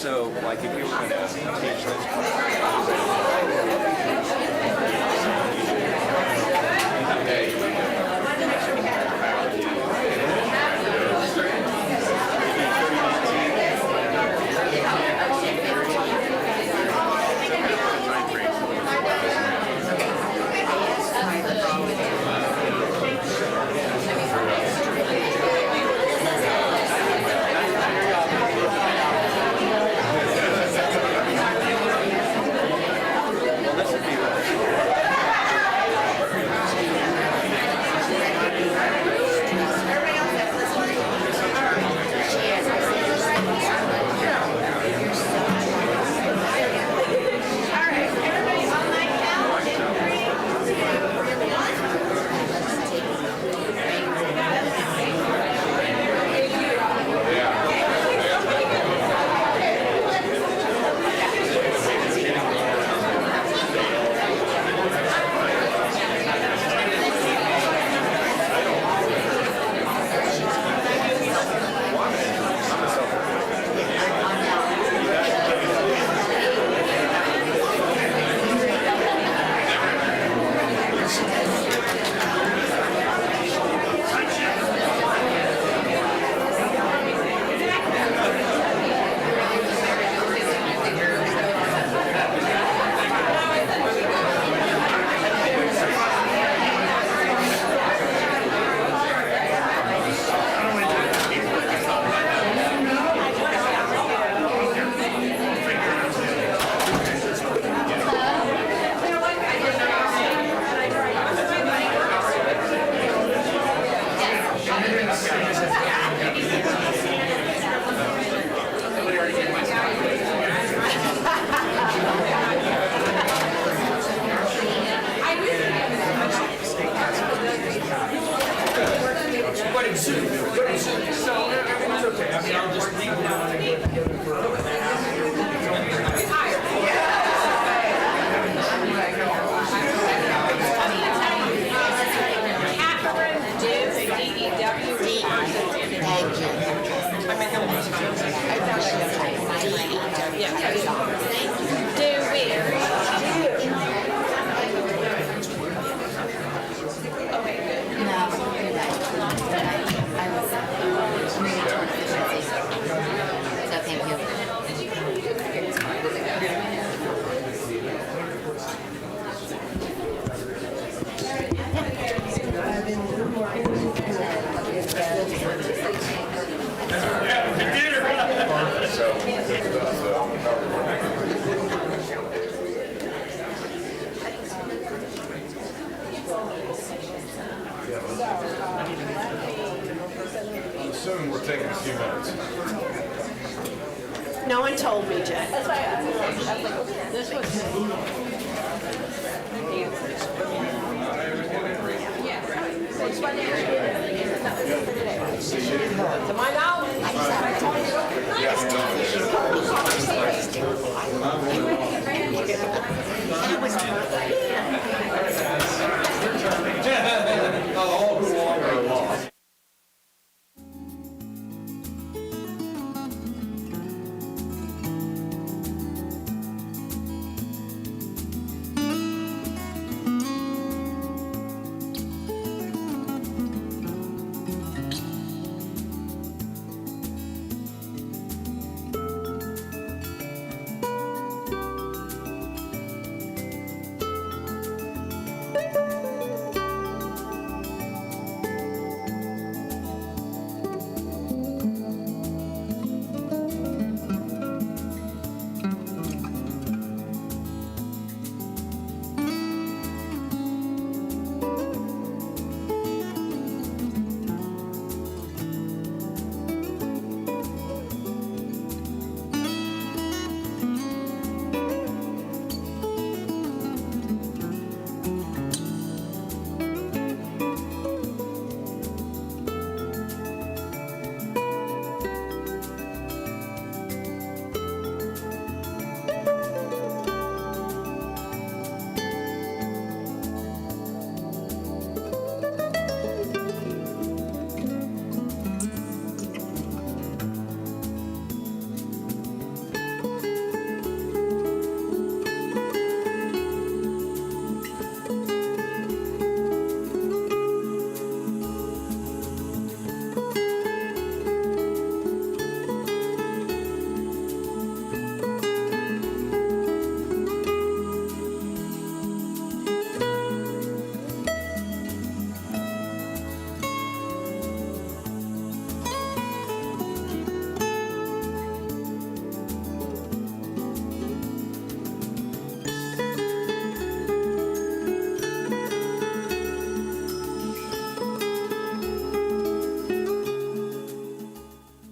S11: So, like, if you were going to teach this
S4: Soon, we're taking a few minutes.
S7: No one told me, Jay.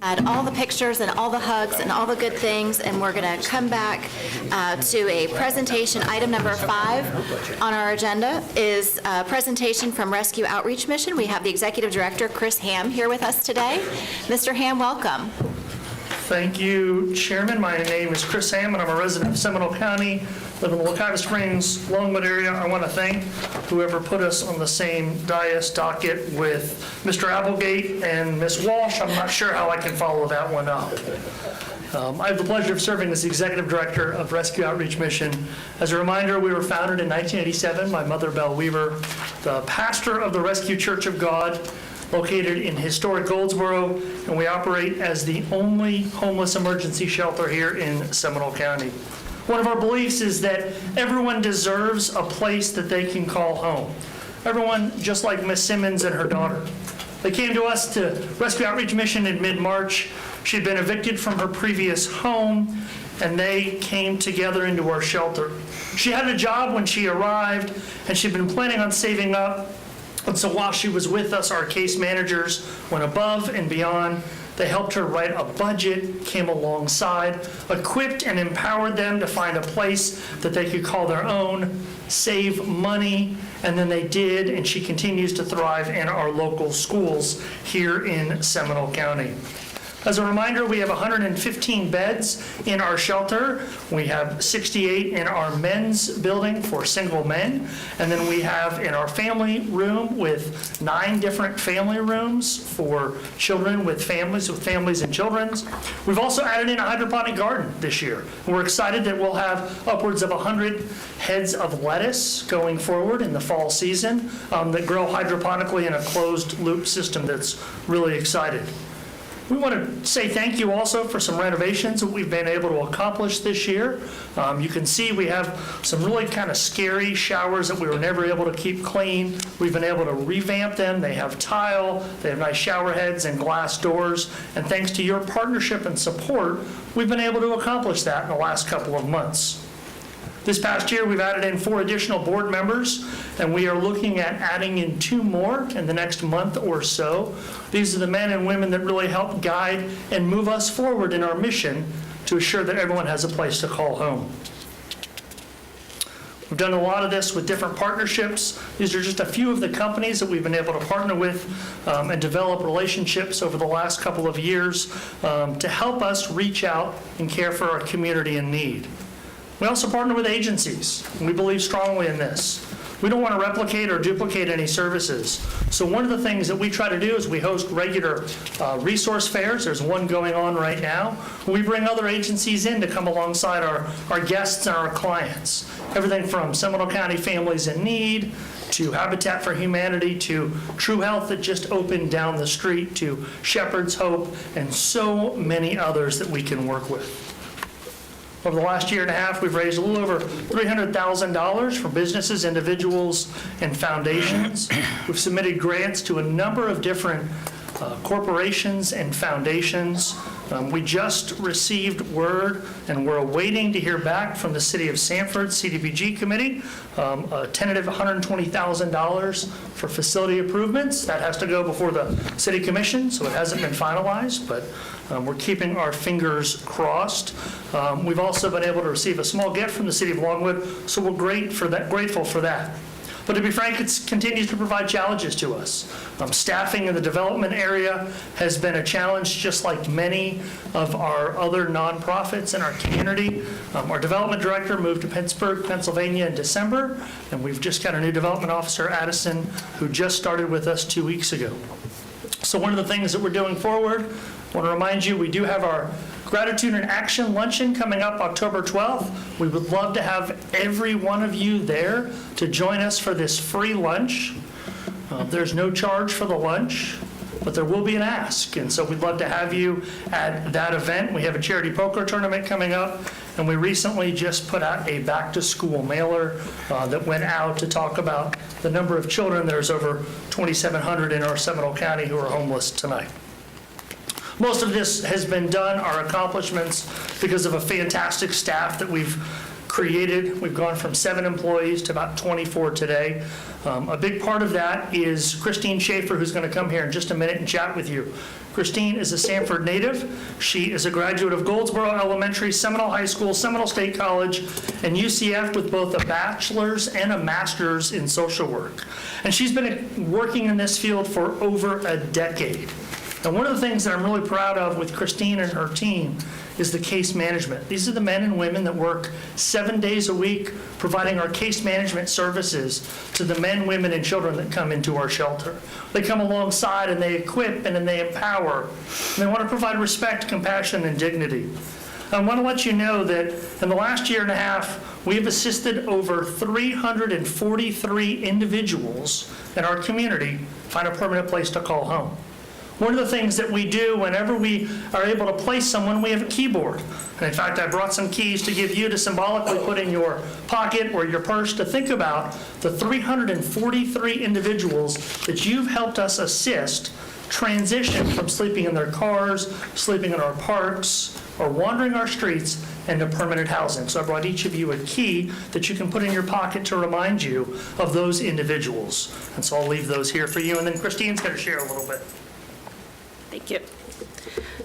S2: Had all the pictures and all the hugs and all the good things, and we're going to come back to a presentation. Item number 5 on our agenda is a presentation from Rescue Outreach Mission. We have the Executive Director, Chris Ham, here with us today. Mr. Ham, welcome.
S12: Thank you, Chairman. My name is Chris Ham, and I'm a resident of Seminole County, live in the Wakata Springs, Longwood area. I want to thank whoever put us on the same docket with Mr. Applegate and Ms. Walsh. I'm not sure how I can follow that one up. I have the pleasure of serving as the Executive Director of Rescue Outreach Mission. As a reminder, we were founded in 1987 by Mother Belle Weaver, the pastor of the Rescue Church of God, located in historic Goldsboro, and we operate as the only homeless emergency shelter here in Seminole County. One of our beliefs is that everyone deserves a place that they can call home. Everyone, just like Miss Simmons and her daughter. They came to us to Rescue Outreach Mission in mid-March. She'd been evicted from her previous home, and they came together into our shelter. She had a job when she arrived, and she'd been planning on saving up. And so while she was with us, our case managers went above and beyond. They helped her write a budget, came alongside, equipped and empowered them to find a place that they could call their own, save money, and then they did, and she continues to thrive in our local schools here in Seminole County. As a reminder, we have 115 beds in our shelter. We have 68 in our men's building for single men. And then we have in our family room with 9 different family rooms for children with families and children's. We've also added in a hydroponic garden this year. We're excited that we'll have upwards of 100 heads of lettuce going forward in the fall season that grow hydroponically in a closed loop system that's really excited. We want to say thank you also for some renovations that we've been able to accomplish this year. You can see we have some really kind of scary showers that we were never able to keep clean. We've been able to revamp them. They have tile, they have nice shower heads and glass doors. And thanks to your partnership and support, we've been able to accomplish that in the last couple of months. This past year, we've added in 4 additional board members, and we are looking at adding in 2 more in the next month or so. These are the men and women that really help guide and move us forward in our mission to assure that everyone has a place to call home. We've done a lot of this with different partnerships. These are just a few of the companies that we've been able to partner with and develop relationships over the last couple of years to help us reach out and care for our community in need. We also partner with agencies, and we believe strongly in this. We don't want to replicate or duplicate any services. So one of the things that we try to do is we host regular resource fairs. There's one going on right now. We bring other agencies in to come alongside our guests and our clients. Everything from Seminole County Families in Need, to Habitat for Humanity, to True Health that just opened down the street, to Shepherd's Hope, and so many others that we can work with. Over the last year and a half, we've raised a little over $300,000 for businesses, individuals, and foundations. We've submitted grants to a number of different corporations and foundations. We just received word, and we're awaiting to hear back from the City of Sanford CDBG Committee, a tentative $120,000 for facility improvements. That has to go before the City Commission, so it hasn't been finalized, but we're keeping our fingers crossed. We've also been able to receive a small gift from the City of Longwood, so we're grateful for that. But to be frank, it continues to provide challenges to us. Staffing in the development area has been a challenge, just like many of our other nonprofits in our community. Our development director moved to Pittsburgh, Pennsylvania in December, and we've just got a new development officer, Addison, who just started with us 2 weeks ago. So one of the things that we're doing forward, I want to remind you, we do have our Gratitude and Action Luncheon coming up October 12th. We would love to have every one of you there to join us for this free lunch. There's no charge for the lunch, but there will be an ask. And so we'd love to have you at that event. We have a charity poker tournament coming up, and we recently just put out a back-to-school mailer that went out to talk about the number of children. There's over 2,700 in our Seminole County who are homeless tonight. Most of this has been done, our accomplishments, because of a fantastic staff that we've created. We've gone from 7 employees to about 24 today. A big part of that is Christine Schaefer, who's going to come here in just a minute and chat with you. Christine is a Sanford native. She is a graduate of Goldsboro Elementary, Seminole High School, Seminole State College, and UCF with both a bachelor's and a master's in social work. And she's been working in this field for over a decade. And one of the things that I'm really proud of with Christine and her team is the case management. These are the men and women that work 7 days a week providing our case management services to the men, women, and children that come into our shelter. They come alongside and they equip and then they empower. And they want to provide respect, compassion, and dignity. I want to let you know that in the last year and a half, we have assisted over 343 individuals in our community find a permanent place to call home. One of the things that we do whenever we are able to place someone, we have a keyboard. And in fact, I brought some keys to give you to symbolically put in your pocket or your purse to think about the 343 individuals that you've helped us assist transition from sleeping in their cars, sleeping in our parks, or wandering our streets into permanent housing. So I brought each of you a key that you can put in your pocket to remind you of those individuals. And so I'll leave those here for you. And then Christine's going to share a little bit.
S13: Thank you.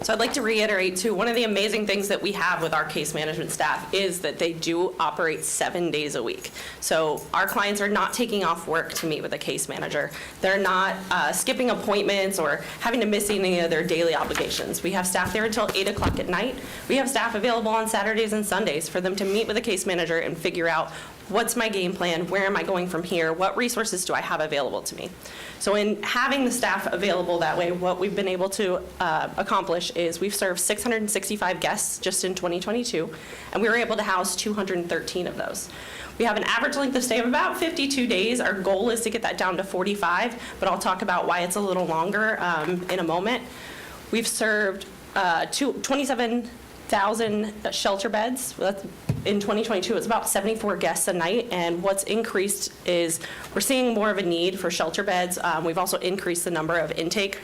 S13: So I'd like to reiterate, too, one of the amazing things that we have with our case management staff is that they do operate 7 days a week. So our clients are not taking off work to meet with a case manager. They're not skipping appointments or having to miss any of their daily obligations. We have staff there until 8 o'clock at night. We have staff available on Saturdays and Sundays for them to meet with a case manager and figure out what's my game plan, where am I going from here, what resources do I have available to me. So in having the staff available that way, what we've been able to accomplish is we've served 665 guests just in 2022, and we were able to house 213 of those. We have an average length of stay of about 52 days. Our goal is to get that down to 45, but I'll talk about why it's a little longer in a moment. We've served 27,000 shelter beds. In 2022, it's about 74 guests a night, and what's increased is we're seeing more of a need for shelter beds. We've also increased the number of intake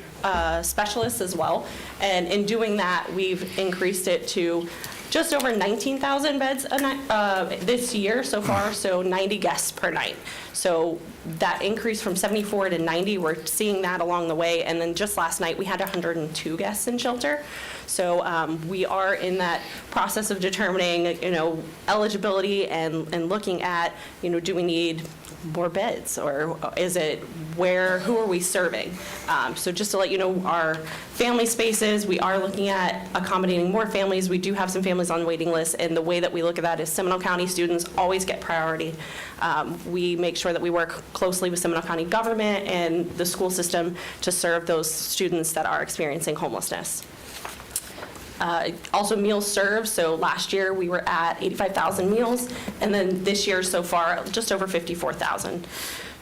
S13: specialists as well, and in doing that, we've increased it to just over 19,000 beds a night this year so far, so 90 guests per night. So that increase from 74 to 90, we're seeing that along the way, and then just last night, we had 102 guests in shelter. So we are in that process of determining, eligibility and looking at, do we need more beds, or is it who are we serving? So just to let you know, our family spaces, we are looking at accommodating more families. We do have some families on the waiting list, and the way that we look at that is Seminole County students always get priority. We make sure that we work closely with Seminole County government and the school system to serve those students that are experiencing homelessness. Also meals served, so last year we were at 85,000 meals, and then this year so far, just over 54,000.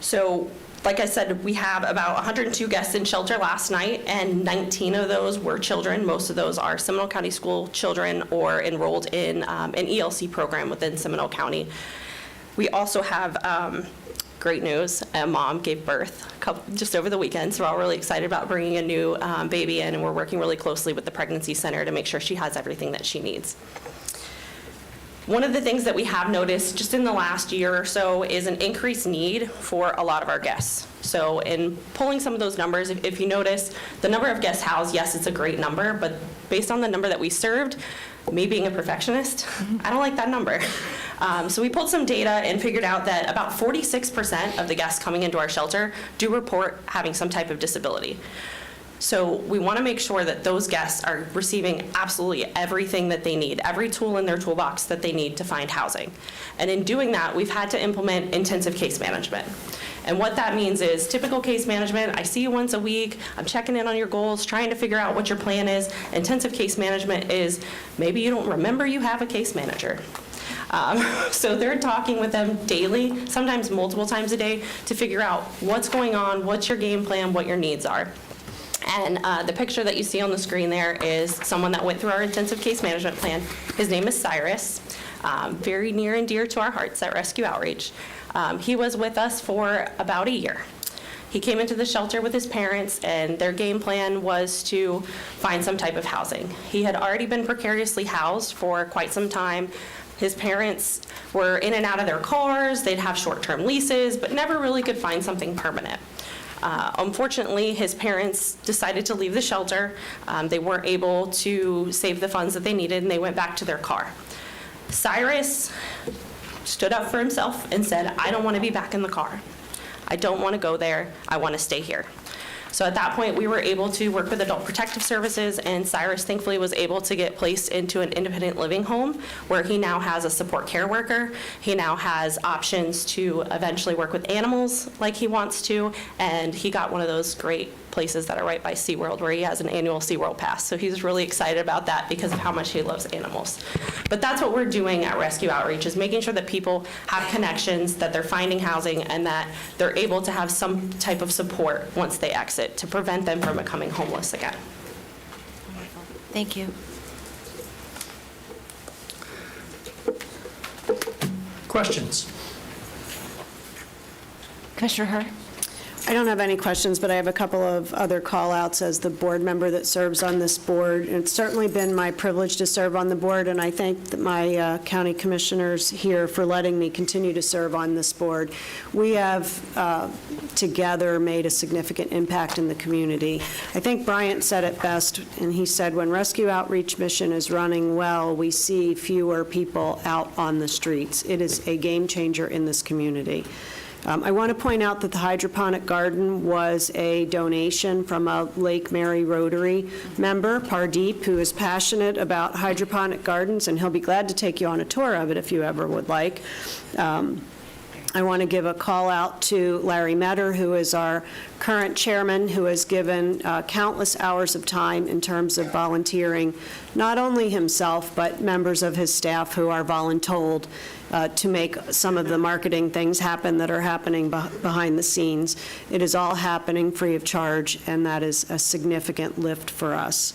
S13: So like I said, we have about 102 guests in shelter last night, and 19 of those were children. Most of those are Seminole County school children or enrolled in an ELC program within Seminole County. We also have great news. A mom gave birth just over the weekend, so we're all really excited about bringing a new baby in, and we're working really closely with the pregnancy center to make sure she has everything that she needs. One of the things that we have noticed just in the last year or so is an increased need for a lot of our guests. So in pulling some of those numbers, if you notice, the number of guests housed, yes, it's a great number, but based on the number that we served, me being a perfectionist, I don't like that number. So we pulled some data and figured out that about 46% of the guests coming into our shelter do report having some type of disability. So we want to make sure that those guests are receiving absolutely everything that they need, every tool in their toolbox that they need to find housing. And in doing that, we've had to implement intensive case management. And what that means is typical case management, I see you once a week, I'm checking in on your goals, trying to figure out what your plan is. Intensive case management is maybe you don't remember you have a case manager. So they're talking with them daily, sometimes multiple times a day, to figure out what's going on, what's your game plan, what your needs are. And the picture that you see on the screen there is someone that went through our intensive case management plan. His name is Cyrus, very near and dear to our hearts at Rescue Outreach. He was with us for about a year. He came into the shelter with his parents, and their game plan was to find some type of housing. He had already been precariously housed for quite some time. His parents were in and out of their cars, they'd have short-term leases, but never really could find something permanent. Unfortunately, his parents decided to leave the shelter. They weren't able to save the funds that they needed, and they went back to their car. Cyrus stood up for himself and said, I don't want to be back in the car. I don't want to go there. I want to stay here. So at that point, we were able to work with Adult Protective Services, and Cyrus thankfully was able to get placed into an independent living home where he now has a support care worker. He now has options to eventually work with animals like he wants to, and he got one of those great places that are right by SeaWorld where he has an annual SeaWorld pass. So he's really excited about that because of how much he loves animals. But that's what we're doing at Rescue Outreach, is making sure that people have connections, that they're finding housing, and that they're able to have some type of support once they exit to prevent them from becoming homeless again.
S2: Thank you.
S12: Questions?
S2: Commissioner Herr?
S7: I don't have any questions, but I have a couple of other call-outs as the board member that serves on this board. It's certainly been my privilege to serve on the board, and I thank my county commissioners here for letting me continue to serve on this board. We have together made a significant impact in the community. I think Bryant said it best, and he said, when Rescue Outreach Mission is running well, we see fewer people out on the streets. It is a game changer in this community. I want to point out that the hydroponic garden was a donation from a Lake Mary Rotary member, Pardeep, who is passionate about hydroponic gardens, and he'll be glad to take you on a tour of it if you ever would like. I want to give a call out to Larry Metter, who is our current chairman, who has given countless hours of time in terms of volunteering, not only himself, but members of his staff who are voluntold to make some of the marketing things happen that are happening behind the scenes. It is all happening free of charge, and that is a significant lift for us.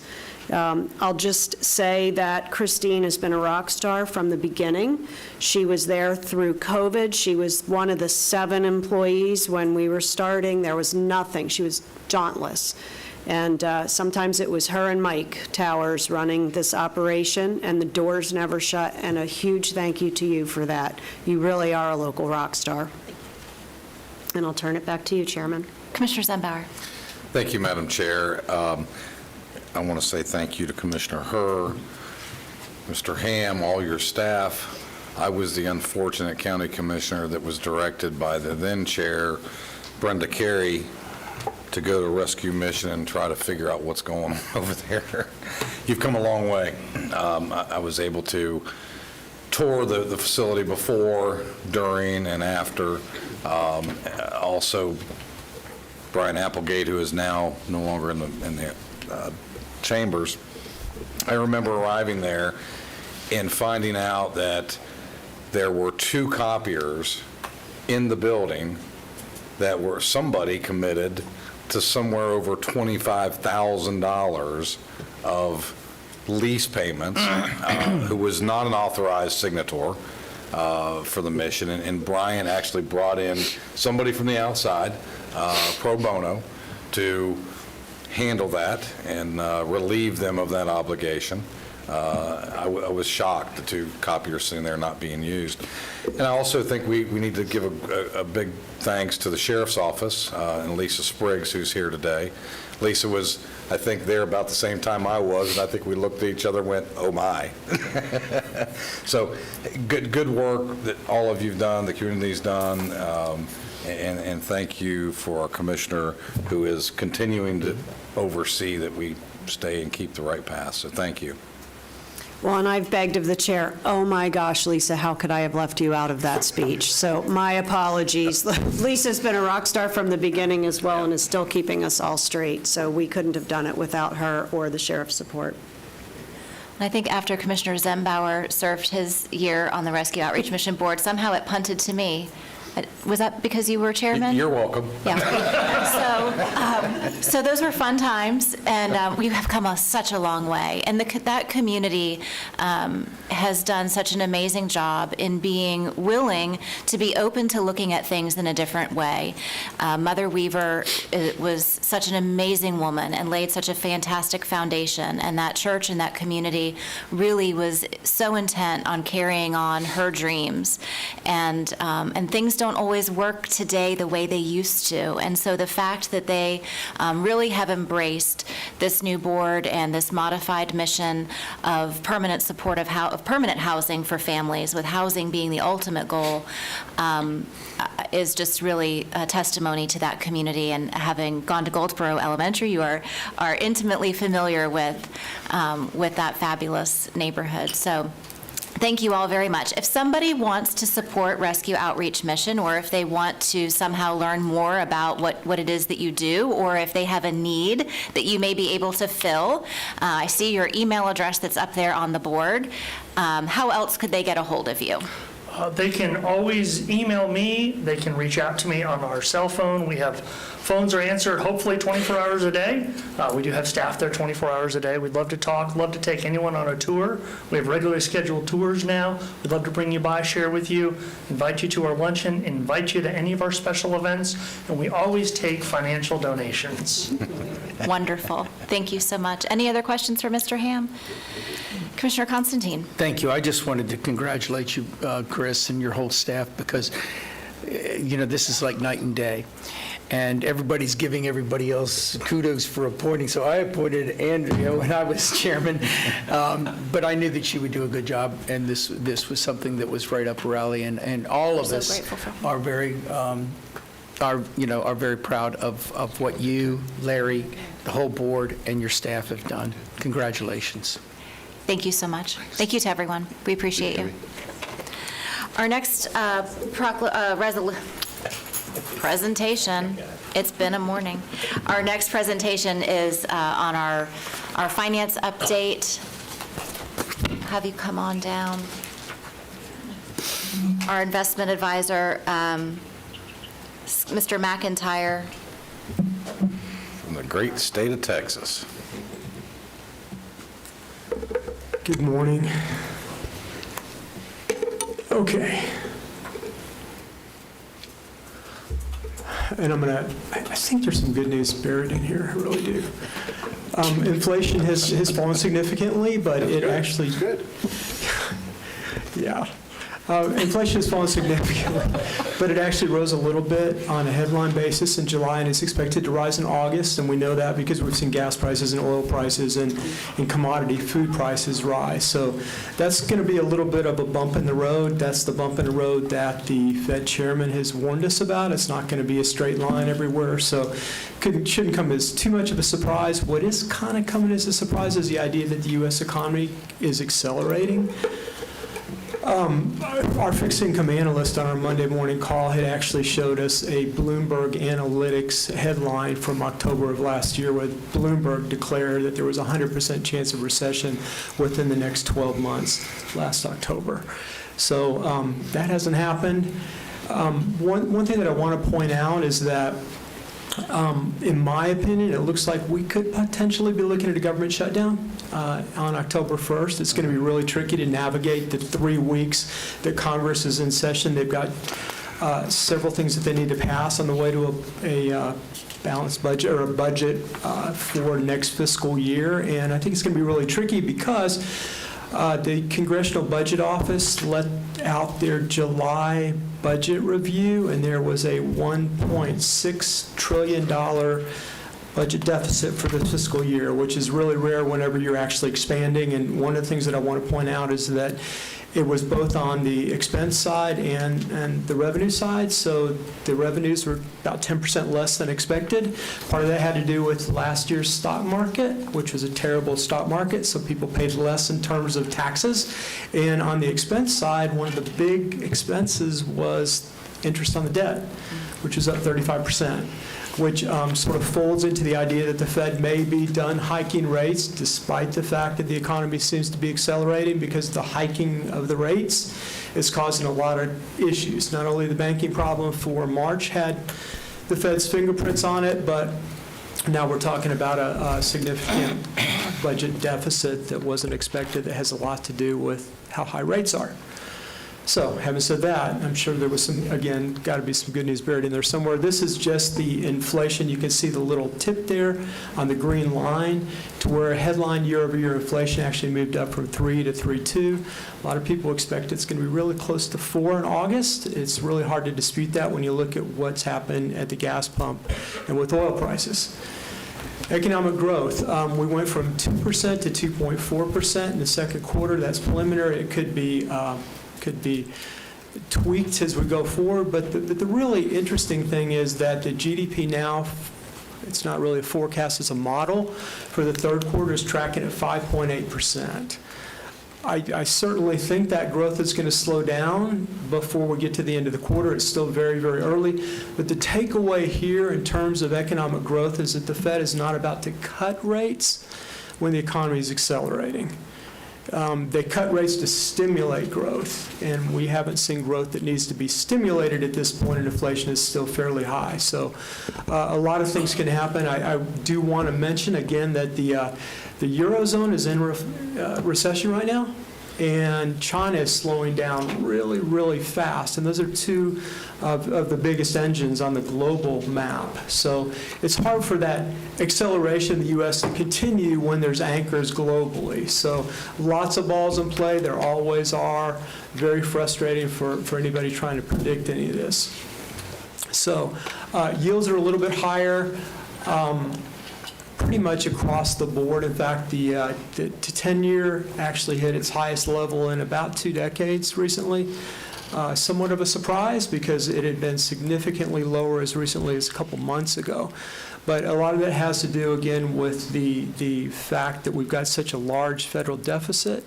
S7: I'll just say that Christine has been a rock star from the beginning. She was there through COVID. She was one of the 7 employees when we were starting. There was nothing. She was dauntless. And sometimes it was her and Mike Towers running this operation, and the doors never shut, and a huge thank you to you for that. You really are a local rock star. And I'll turn it back to you, Chairman.
S1: Commissioner Zembauer.
S4: Thank you, Madam Chair. I want to say thank you to Commissioner Herr, Mr. Ham, all your staff. I was the unfortunate county commissioner that was directed by the then chair, Brenda Carey, to go to rescue mission and try to figure out what's going on over there. You've come a long way. I was able to tour the facility before, during, and after. Also, Brian Applegate, who is now no longer in the chambers. I remember arriving there and finding out that there were 2 copiers in the building that were somebody committed to somewhere over $25,000 of lease payments, who was not an authorized signator for the mission. And Brian actually brought in somebody from the outside, pro bono, to handle that and relieve them of that obligation. I was shocked, the 2 copiers sitting there not being used. And I also think we need to give a big thanks to the Sheriff's Office and Lisa Spriggs, who's here today. Lisa was, I think, there about the same time I was, and I think we looked at each other and went, oh my. So good work that all of you've done, the community's done, and thank you for our commissioner who is continuing to oversee that we stay and keep the right path. So thank you.
S7: Well, and I've begged of the chair, oh my gosh, Lisa, how could I have left you out of that speech? So my apologies. Lisa's been a rock star from the beginning as well and is still keeping us all straight. So we couldn't have done it without her or the sheriff's support.
S1: I think after Commissioner Zembauer served his year on the Rescue Outreach Mission Board, somehow it punted to me. Was that because you were chairman?
S4: You're welcome.
S1: Yeah. So those were fun times, and we have come such a long way. And that community has done such an amazing job in being willing to be open to looking at things in a different way. Mother Weaver was such an amazing woman and laid such a fantastic foundation, and that church and that community really was so intent on carrying on her dreams. And things don't always work today the way they used to. And so the fact that they really have embraced this new board and this modified mission of permanent support of permanent housing for families, with housing being the ultimate goal, is just really a testimony to that community. And having gone to Goldsboro Elementary, you are intimately familiar with that fabulous neighborhood. So thank you all very much. If somebody wants to support Rescue Outreach Mission, or if they want to somehow learn more about what it is that you do, or if they have a need that you may be able to fill, I see your email address that's up there on the board. How else could they get a hold of you?
S12: They can always email me. They can reach out to me on our cell phone. We have phones are answered hopefully 24 hours a day. We do have staff there 24 hours a day. We'd love to talk, love to take anyone on a tour. We have regularly scheduled tours now. We'd love to bring you by, share with you, invite you to our luncheon, invite you to any of our special events, and we always take financial donations.
S1: Wonderful. Thank you so much. Any other questions for Mr. Ham? Commissioner Constantine.
S3: Thank you. I just wanted to congratulate you, Chris, and your whole staff, because this is like night and day. And everybody's giving everybody else kudos for appointing. So I appointed Andrea when I was chairman, but I knew that she would do a good job, and this was something that was right up her alley. And all of us are very are very proud of what you, Larry, the whole board, and your staff have done. Congratulations.
S2: Thank you so much. Thank you to everyone. We appreciate you. Our next presentation, it's been a morning. Our next presentation is on our finance update. Have you come on down? Our investment advisor, Mr. McIntyre.
S4: From the great state of Texas.
S14: Good morning. Okay. And I think there's some good news buried in here, I really do. Inflation has fallen significantly, but it actually... Good. Yeah. Inflation has fallen significantly, but it actually rose a little bit on a headline basis in July, and it's expected to rise in August, and we know that because we've seen gas prices and oil prices and commodity food prices rise. So that's going to be a little bit of a bump in the road. That's the bump in the road that the Fed chairman has warned us about. It's not going to be a straight line everywhere, so shouldn't come as too much of a surprise. What is kind of coming as a surprise is the idea that the U.S. economy is accelerating. Our fixed income analyst on our Monday morning call had actually showed us a Bloomberg Analytics headline from October of last year where Bloomberg declared that there was a 100% chance of recession within the next 12 months last October. So that hasn't happened. One thing that I want to point out is that in my opinion, it looks like we could potentially be looking at a government shutdown on October 1st. It's going to be really tricky to navigate the 3 weeks that Congress is in session. They've got several things that they need to pass on the way to a balanced budget or a budget for next fiscal year. And I think it's going to be really tricky because the Congressional Budget Office let out their July budget review, and there was a $1.6 trillion budget deficit for the fiscal year, which is really rare whenever you're actually expanding. And one of the things that I want to point out is that it was both on the expense side and the revenue side. So the revenues were about 10% less than expected. Part of that had to do with last year's stock market, which was a terrible stock market, so people paid less in terms of taxes. And on the expense side, one of the big expenses was interest on the debt, which was up 35%. Which sort of folds into the idea that the Fed may be done hiking rates, despite the fact that the economy seems to be accelerating, because the hiking of the rates is causing a lot of issues. Not only the banking problem for March had the Fed's fingerprints on it, but now we're talking about a significant budget deficit that wasn't expected that has a lot to do with how high rates are. So, having said that, I'm sure there was some, again, got to be some good news buried in there somewhere. This is just the inflation. You can see the little tip there on the green line to where headline year-over-year inflation actually moved up from 3 to 3.2. A lot of people expect it's going to be really close to 4 in August. It's really hard to dispute that when you look at what's happened at the gas pump and with oil prices. Economic growth, we went from 2% to 2.4% in the second quarter. That's preliminary. It could be tweaked as we go forward, but the really interesting thing is that the GDP now, it's not really a forecast, it's a model, for the third quarter is tracking at 5.8%. I certainly think that growth is going to slow down before we get to the end of the quarter. It's still very, very early. But the takeaway here in terms of economic growth is that the Fed is not about to cut rates when the economy is accelerating. They cut rates to stimulate growth, and we haven't seen growth that needs to be stimulated at this point, and inflation is still fairly high. So a lot of things can happen. I do want to mention again that the Eurozone is in recession right now, and China is slowing down really, really fast. And those are two of the biggest engines on the global map. So it's hard for that acceleration in the U.S. to continue when there's anchors globally. So lots of balls in play. There always are. Very frustrating for anybody trying to predict any of this. So yields are a little bit higher. Pretty much across the board. In fact, the 10-year actually hit its highest level in about 2 decades recently. Somewhat of a surprise because it had been significantly lower as recently as a couple months ago. But a lot of it has to do, again, with the fact that we've got such a large federal deficit,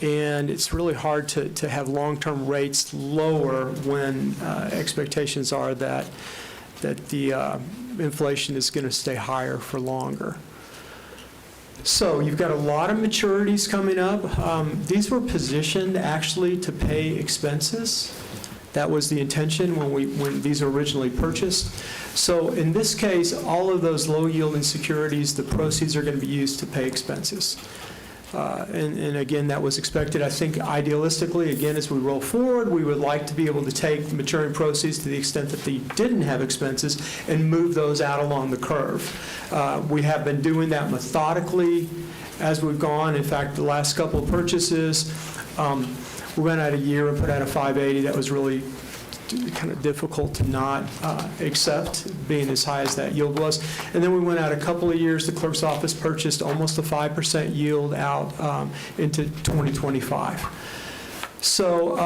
S14: and it's really hard to have long-term rates lower when expectations are that the inflation is going to stay higher for longer. So you've got a lot of maturities coming up. These were positioned actually to pay expenses. That was the intention when these were originally purchased. So in this case, all of those low-yielding securities, the proceeds are going to be used to pay expenses. And again, that was expected. I think idealistically, again, as we roll forward, we would like to be able to take maturing proceeds to the extent that they didn't have expenses and move those out along the curve. We have been doing that methodically as we've gone. In fact, the last couple of purchases, we went out a year and put out a 580. That was really kind of difficult to not accept, being as high as that yield was. And then we went out a couple of years. The clerk's office purchased almost a 5% yield out into 2025. So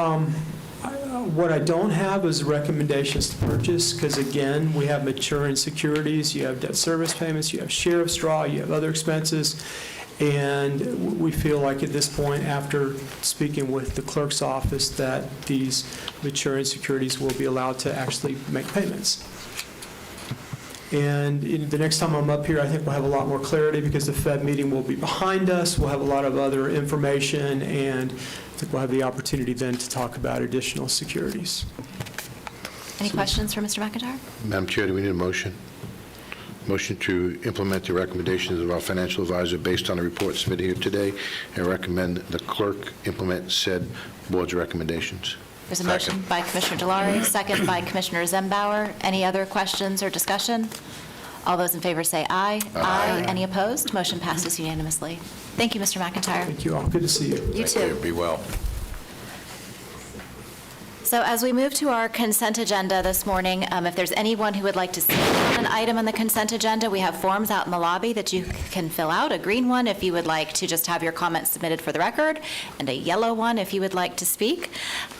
S14: what I don't have is recommendations to purchase, because again, we have maturing securities, you have debt service payments, you have sheriff's draw, you have other expenses. And we feel like at this point, after speaking with the clerk's office, that these maturing securities will be allowed to actually make payments. And the next time I'm up here, I think we'll have a lot more clarity because the Fed meeting will be behind us. We'll have a lot of other information, and I think we'll have the opportunity then to talk about additional securities.
S2: Any questions for Mr. McIntyre?
S5: Madam Chair, do we need a motion? Motion to implement the recommendations of our financial advisor based on the report submitted here today and recommend the clerk implement said board's recommendations.
S2: There's a motion by Commissioner Delary, second by Commissioner Zembauer. Any other questions or discussion? All those in favor say aye. Aye. Any opposed? Motion passes unanimously. Thank you, Mr. McIntyre.
S14: Thank you all. Good to see you.
S2: You too.
S4: Be well.
S2: So as we move to our consent agenda this morning, if there's anyone who would like to see an item on the consent agenda, we have forms out in the lobby that you can fill out, a green one if you would like to just have your comments submitted for the record, and a yellow one if you would like to speak.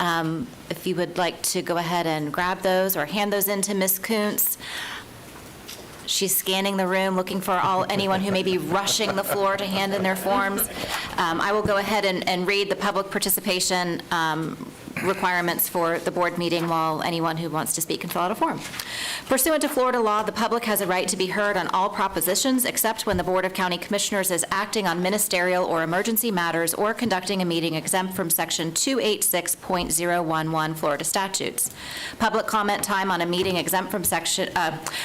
S2: If you would like to go ahead and grab those or hand those in to Ms. Kuntz. She's scanning the room, looking for anyone who may be rushing the floor to hand in their forms. I will go ahead and read the public participation requirements for the board meeting while anyone who wants to speak can fill out a form. Pursuant to Florida law, the public has a right to be heard on all propositions except when the Board of County Commissioners is acting on ministerial or emergency matters or conducting a meeting exempt from Section 286.011 Florida statutes. Public comment time on a meeting exempt from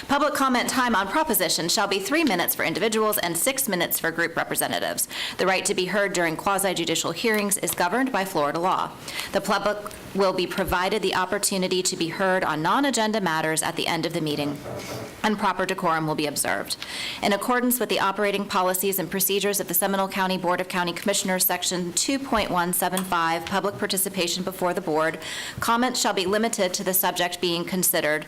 S2: public comment time on proposition shall be 3 minutes for individuals and 6 minutes for group representatives. The right to be heard during quasi-judicial hearings is governed by Florida law. The public will be provided the opportunity to be heard on non-agenda matters at the end of the meeting, and proper decorum will be observed. In accordance with the operating policies and procedures of the Seminole County Board of County Commissioners, Section 2.175, Public Participation Before the Board, comments shall be limited to the subject being considered.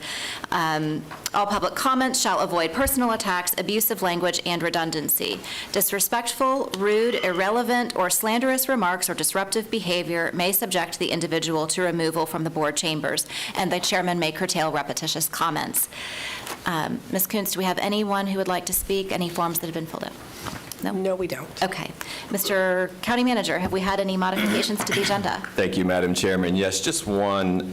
S2: All public comments shall avoid personal attacks, abusive language, and redundancy. Disrespectful, rude, irrelevant, or slanderous remarks or disruptive behavior may subject the individual to removal from the board chambers, and the chairman may curtail repetitious comments. Ms. Kuntz, do we have anyone who would like to speak? Any forms that have been filled out? No?
S15: No, we don't.
S2: Okay. Mr. County Manager, have we had any modifications to the agenda?
S11: Thank you, Madam Chairman. Yes, just one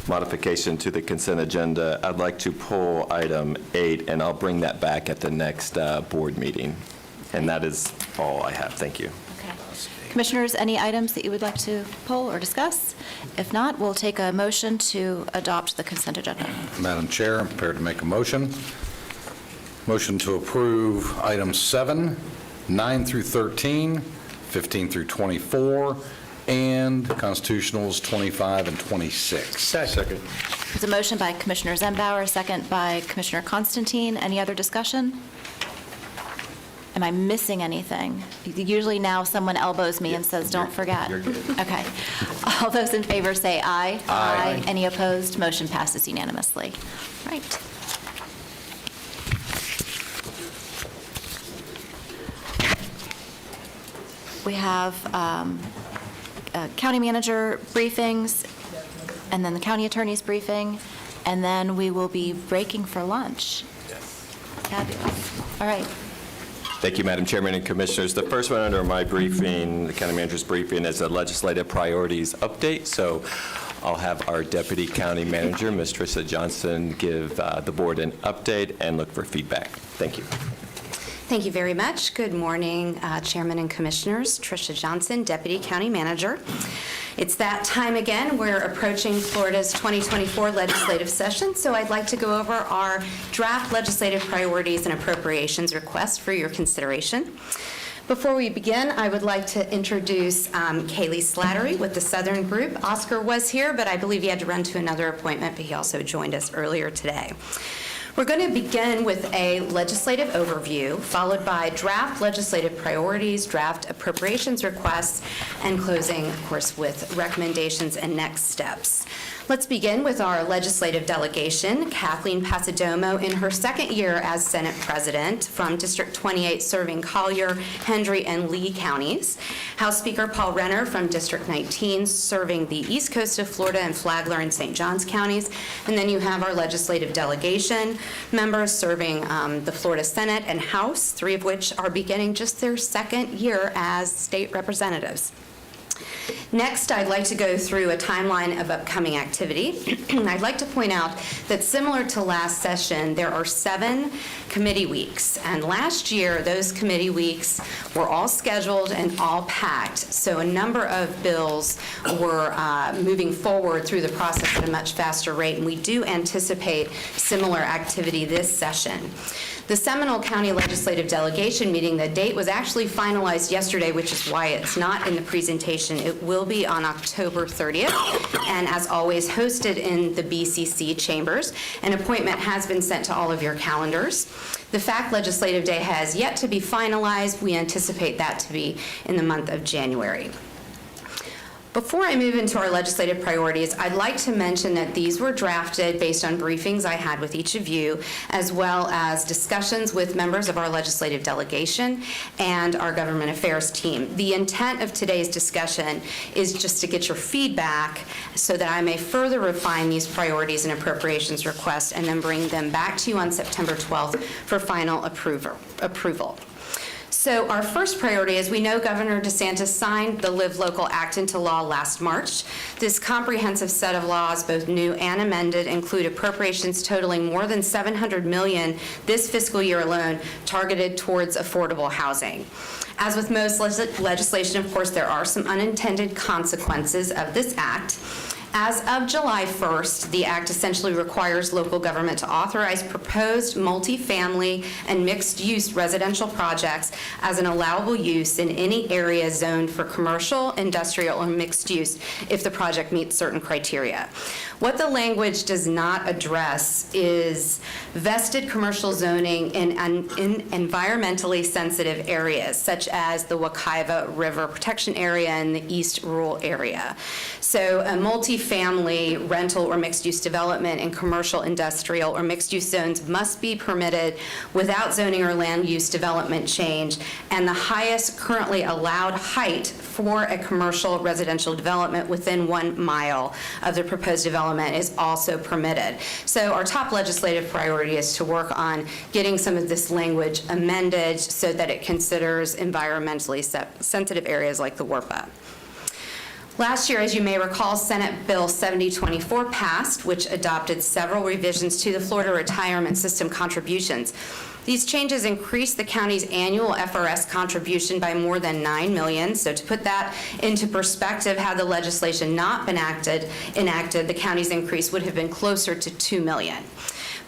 S11: modification to the consent agenda. I'd like to pull item 8, and I'll bring that back at the next board meeting. And that is all I have. Thank you.
S2: Okay. Commissioners, any items that you would like to pull or discuss? If not, we'll take a motion to adopt the consent agenda.
S4: Madam Chair, I'm prepared to make a motion. Motion to approve items 7, 9 through 13, 15 through 24, and constitutionals 25 and 26.
S3: Second.
S2: There's a motion by Commissioner Zembauer, a second by Commissioner Constantine. Any other discussion? Am I missing anything? Usually now someone elbows me and says, don't forget.
S11: You're good.
S2: Okay. All those in favor say aye.
S4: Aye.
S2: Any opposed? Motion passes unanimously. Right. We have county manager briefings, and then the county attorney's briefing, and then we will be breaking for lunch. Fabulous. All right.
S11: Thank you, Madam Chairman and Commissioners. The first one under my briefing, the county manager's briefing, is a legislative priorities update. So I'll have our deputy county manager, Ms. Tricia Johnson, give the board an update and look for feedback. Thank you.
S15: Thank you very much. Good morning, Chairman and Commissioners. Tricia Johnson, Deputy County Manager. It's that time again. We're approaching Florida's 2024 legislative session, so I'd like to go over our draft legislative priorities and appropriations requests for your consideration. Before we begin, I would like to introduce Kaylee Slattery with the Southern Group. Oscar was here, but I believe he had to run to another appointment, but he also joined us earlier today. We're going to begin with a legislative overview, followed by draft legislative priorities, draft appropriations requests, and closing, of course, with recommendations and next steps. Let's begin with our legislative delegation, Kathleen Pasadomo, in her second year as Senate President from District 28, serving Collier, Hendry, and Lee counties. House Speaker Paul Renner from District 19, serving the east coast of Florida and Flagler and St. Johns counties. And then you have our legislative delegation members serving the Florida Senate and House, 3 of which are beginning just their second year as state representatives. Next, I'd like to go through a timeline of upcoming activity. I'd like to point out that similar to last session, there are 7 committee weeks. And last year, those committee weeks were all scheduled and all packed. So a number of bills were moving forward through the process at a much faster rate. And we do anticipate similar activity this session. The Seminole County Legislative Delegation meeting, the date was actually finalized yesterday, which is why it's not in the presentation. It will be on October 30th, and as always, hosted in the BCC chambers. An appointment has been sent to all of your calendars. The FACT Legislative Day has yet to be finalized. We anticipate that to be in the month of January. Before I move into our legislative priorities, I'd like to mention that these were drafted based on briefings I had with each of you, as well as discussions with members of our legislative delegation and our government affairs team. The intent of today's discussion is just to get your feedback so that I may further refine these priorities and appropriations requests and then bring them back to you on September 12th for final approval. So our first priority, as we know, Governor DeSantis signed the Live Local Act into law last March. This comprehensive set of laws, both new and amended, include appropriations totaling more than $700 million this fiscal year alone, targeted towards affordable housing. As with most legislation, of course, there are some unintended consequences of this act. As of July 1st, the act essentially requires local government to authorize proposed multifamily and mixed-use residential projects as an allowable use in any area zoned for commercial, industrial, or mixed use if the project meets certain criteria. What the language does not address is vested commercial zoning in environmentally sensitive areas, such as the Wekiva River Protection Area and the East Rural Area. So a multifamily rental or mixed-use development in commercial, industrial, or mixed-use zones must be permitted without zoning or land use development change, and the highest currently allowed height for a commercial residential development within 1 mile of the proposed development is also permitted. So our top legislative priority is to work on getting some of this language amended so that it considers environmentally sensitive areas like the WRPA. Last year, as you may recall, Senate Bill 7024 passed, which adopted several revisions to the Florida Retirement System contributions. These changes increased the county's annual FRS contribution by more than $9 million. So to put that into perspective, had the legislation not been enacted, the county's increase would have been closer to $2 million.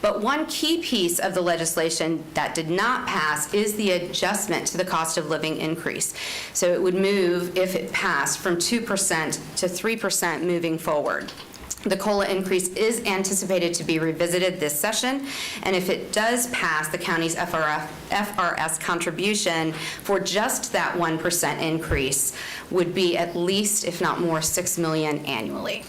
S15: But one key piece of the legislation that did not pass is the adjustment to the cost of living increase. So it would move, if it passed, from 2% to 3% moving forward. The COLA increase is anticipated to be revisited this session, and if it does pass, the county's FRS contribution for just that 1% increase would be at least, if not more, $6 million annually.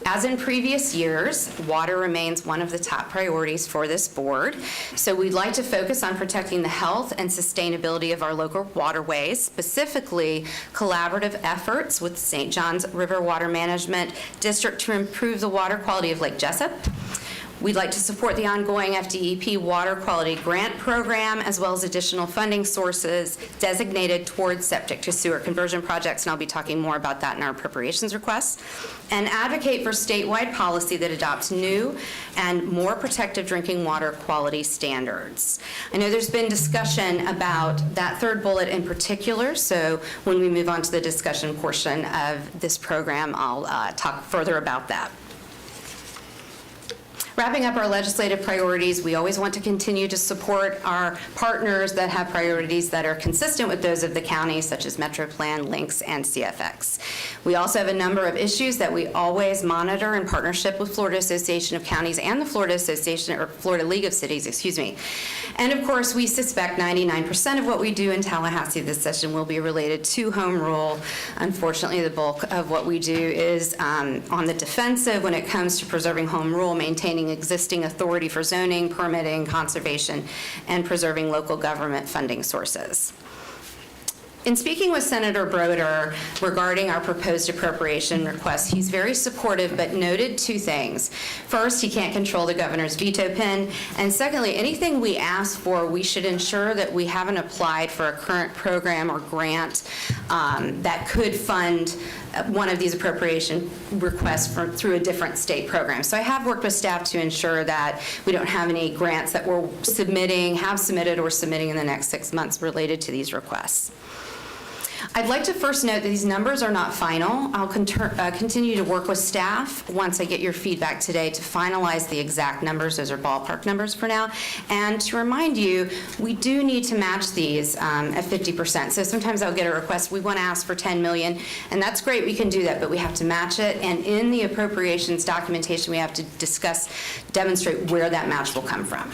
S15: As in previous years, water remains one of the top priorities for this board. So we'd like to focus on protecting the health and sustainability of our local waterways, specifically collaborative efforts with St. John's River Water Management District to improve the water quality of Lake Jessup. We'd like to support the ongoing FDEP Water Quality Grant Program, as well as additional funding sources designated towards septic to sewer conversion projects, and I'll be talking more about that in our appropriations requests, and advocate for statewide policy that adopts new and more protective drinking water quality standards. I know there's been discussion about that third bullet in particular, so when we move on to the discussion portion of this program, I'll talk further about that. Wrapping up our legislative priorities, we always want to continue to support our partners that have priorities that are consistent with those of the county, such as Metro Plan, Lynx, and CFX. We also have a number of issues that we always monitor in partnership with Florida Association of Counties and the Florida League of Cities, excuse me. And of course, we suspect 99% of what we do in Tallahassee this session will be related to home rule. Unfortunately, the bulk of what we do is on the defensive when it comes to preserving home rule, maintaining existing authority for zoning, permitting, conservation, and preserving local government funding sources. In speaking with Senator Broder regarding our proposed appropriation request, he's very supportive but noted two things. First, he can't control the governor's veto pen, and secondly, anything we ask for, we should ensure that we haven't applied for a current program or grant that could fund one of these appropriation requests through a different state program. So I have worked with staff to ensure that we don't have any grants that we're have submitted or submitting in the next 6 months related to these requests. I'd like to first note that these numbers are not final. I'll continue to work with staff once I get your feedback today to finalize the exact numbers. Those are ballpark numbers for now. And to remind you, we do need to match these at 50%. So sometimes I'll get a request, we want to ask for $10 million, and that's great, we can do that, but we have to match it. And in the appropriations documentation, we have to demonstrate where that match will come from.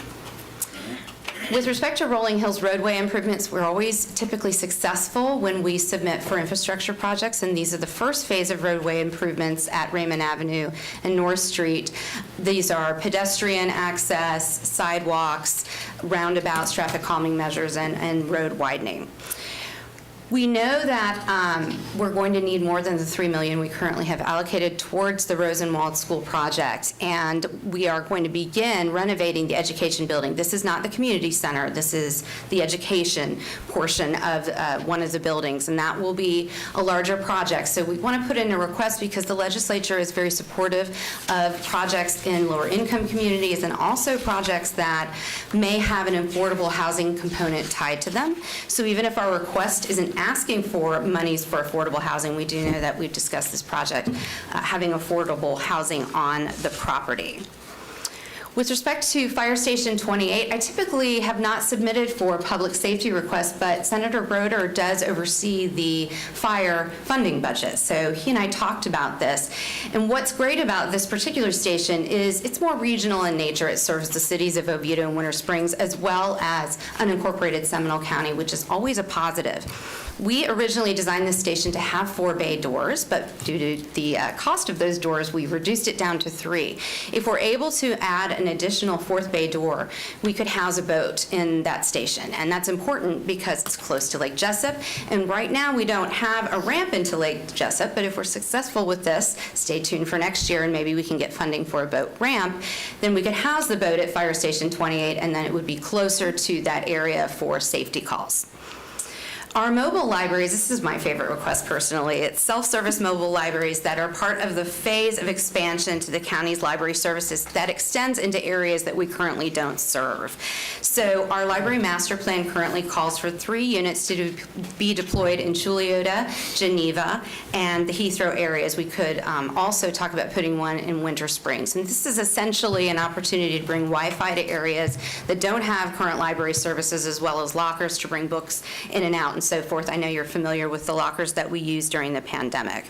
S15: With respect to Rolling Hills roadway improvements, we're always typically successful when we submit for infrastructure projects, and these are the first phase of roadway improvements at Raymond Avenue and North Street. These are pedestrian access, sidewalks, roundabouts, traffic calming measures, and road widening. We know that we're going to need more than the $3 million we currently have allocated towards the Rosenwald School project, and we are going to begin renovating the education building. This is not the community center. This is the education portion of one of the buildings, and that will be a larger project. So we want to put in a request because the legislature is very supportive of projects in lower income communities and also projects that may have an affordable housing component tied to them. So even if our request isn't asking for monies for affordable housing, we do know that we've discussed this project having affordable housing on the property. With respect to Fire Station 28, I typically have not submitted for public safety requests, but Senator Broder does oversee the fire funding budget. So he and I talked about this. And what's great about this particular station is it's more regional in nature. It serves the cities of Oviedo and Winter Springs, as well as unincorporated Seminole County, which is always a positive. We originally designed this station to have 4 bay doors, but due to the cost of those doors, we reduced it down to 3. If we're able to add an additional 4th bay door, we could house a boat in that station. And that's important because it's close to Lake Jessup. And right now, we don't have a ramp into Lake Jessup, but if we're successful with this, stay tuned for next year, and maybe we can get funding for a boat ramp, then we could house the boat at Fire Station 28, and then it would be closer to that area for safety calls. Our mobile libraries, this is my favorite request personally, it's self-service mobile libraries that are part of the phase of expansion to the county's library services that extends into areas that we currently don't serve. So our library master plan currently calls for 3 units to be deployed in Juliota, Geneva, and the Heathrow areas. We could also talk about putting one in Winter Springs. And this is essentially an opportunity to bring Wi-Fi to areas that don't have current library services, as well as lockers to bring books in and out and so forth. I know you're familiar with the lockers that we used during the pandemic.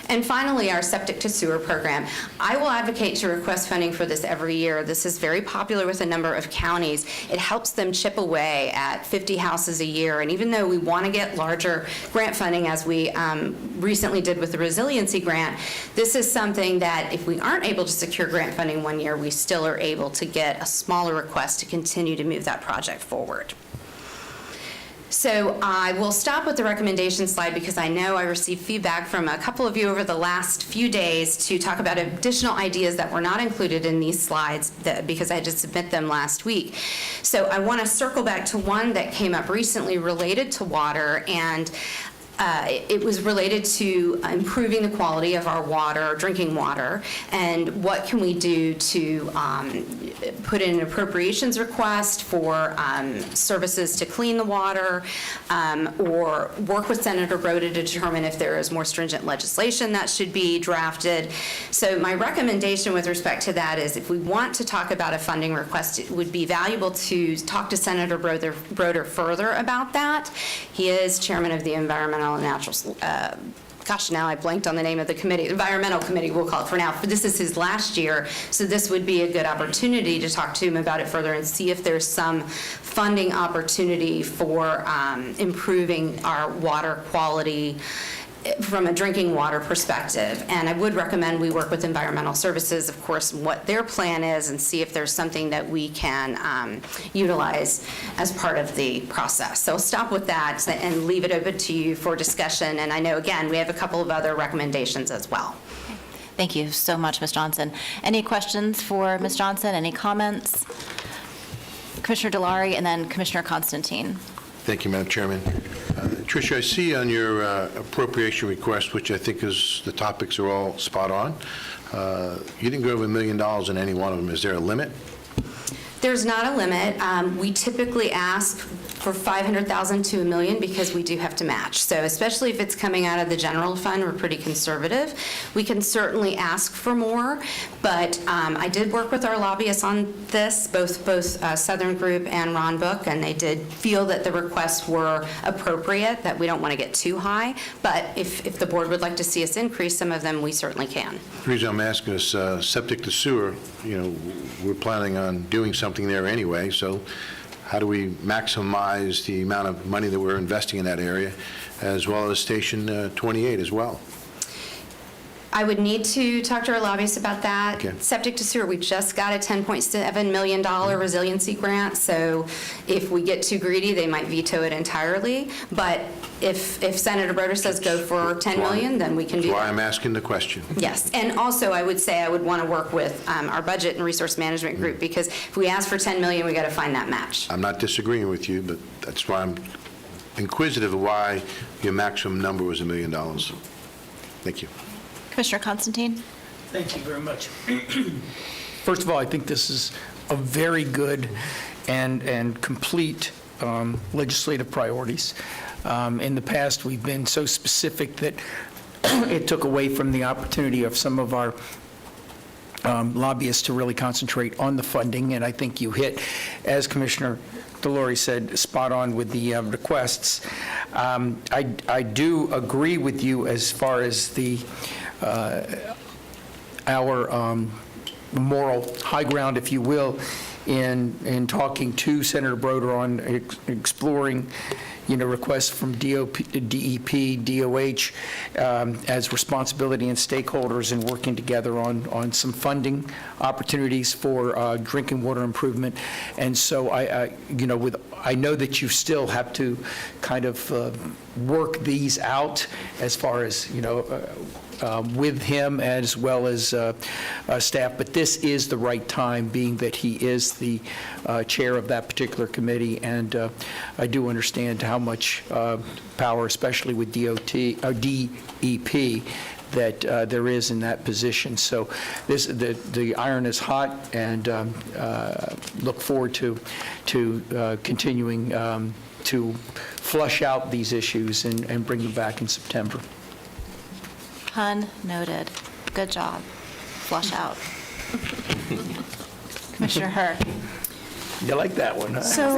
S15: And finally, our septic to sewer program. I will advocate to request funding for this every year. This is very popular with a number of counties. It helps them chip away at 50 houses a year. And even though we want to get larger grant funding, as we recently did with the resiliency grant, this is something that if we aren't able to secure grant funding one year, we still are able to get a smaller request to continue to move that project forward. So I will stop with the recommendation slide because I know I received feedback from a couple of you over the last few days to talk about additional ideas that were not included in these slides because I had to submit them last week. So I want to circle back to one that came up recently related to water, and it was related to improving the quality of our water, drinking water, and what can we do to put in an appropriations request for services to clean the water, or work with Senator Breaux to determine if there is more stringent legislation that should be drafted. So my recommendation with respect to that is if we want to talk about a funding request, it would be valuable to talk to Senator Broder further about that. He is chairman of the Environmental and Natural, gosh, now I blanked on the name of the committee, Environmental Committee, we'll call it for now. But this is his last year, so this would be a good opportunity to talk to him about it further and see if there's some funding opportunity for improving our water quality from a drinking water perspective. And I would recommend we work with Environmental Services, of course, what their plan is, and see if there's something that we can utilize as part of the process. So I'll stop with that and leave it open to you for discussion. And I know, again, we have a couple of other recommendations as well.
S1: Thank you so much, Ms. Johnson. Any questions for Ms. Johnson? Any comments? Commissioner Delary and then Commissioner Constantine.
S5: Thank you, Madam Chairman. Tricia, I see on your appropriation request, which I think is, the topics are all spot on, you didn't go over $1 million in any one of them. Is there a limit?
S15: There's not a limit. We typically ask for $500,000 to $1 million because we do have to match. So especially if it's coming out of the general fund, we're pretty conservative. We can certainly ask for more, but I did work with our lobbyists on this, both Southern Group and Ron Book, and they did feel that the requests were appropriate, that we don't want to get too high. But if the board would like to see us increase some of them, we certainly can.
S5: The reason I'm asking is septic to sewer, we're planning on doing something there anyway, so how do we maximize the amount of money that we're investing in that area, as well as Station 28 as well?
S15: I would need to talk to our lobbyists about that.
S5: Okay.
S15: Septic to sewer, we just got a $10.7 million resiliency grant, so if we get too greedy, they might veto it entirely. But if Senator Broder says go for $10 million, then we can do that.
S5: That's why I'm asking the question.
S15: Yes, and also I would say I would want to work with our budget and resource management group, because if we ask for $10 million, we got to find that match.
S5: I'm not disagreeing with you, but that's why I'm inquisitive of why your maximum number was $1 million. Thank you.
S1: Commissioner Constantine.
S3: Thank you very much. First of all, I think this is a very good and complete legislative priorities. In the past, we've been so specific that it took away from the opportunity of some of our lobbyists to really concentrate on the funding, and I think you hit, as Commissioner Delary said, spot on with the requests. I do agree with you as far as the our moral high ground, if you will, in talking to Senator Broder on exploring, requests from DEP, DOH as responsibility and stakeholders, and working together on some funding opportunities for drinking water improvement. And so I know that you still have to kind of work these out as far as with him as well as staff, but this is the right time, being that he is the chair of that particular committee, and I do understand how much power, especially with DEP, that there is in that position. So the iron is hot, and look forward to continuing to flush out these issues and bring them back in September.
S2: Pun noted. Good job. Flush out. Commissioner Herr.
S3: You like that one, huh?
S7: So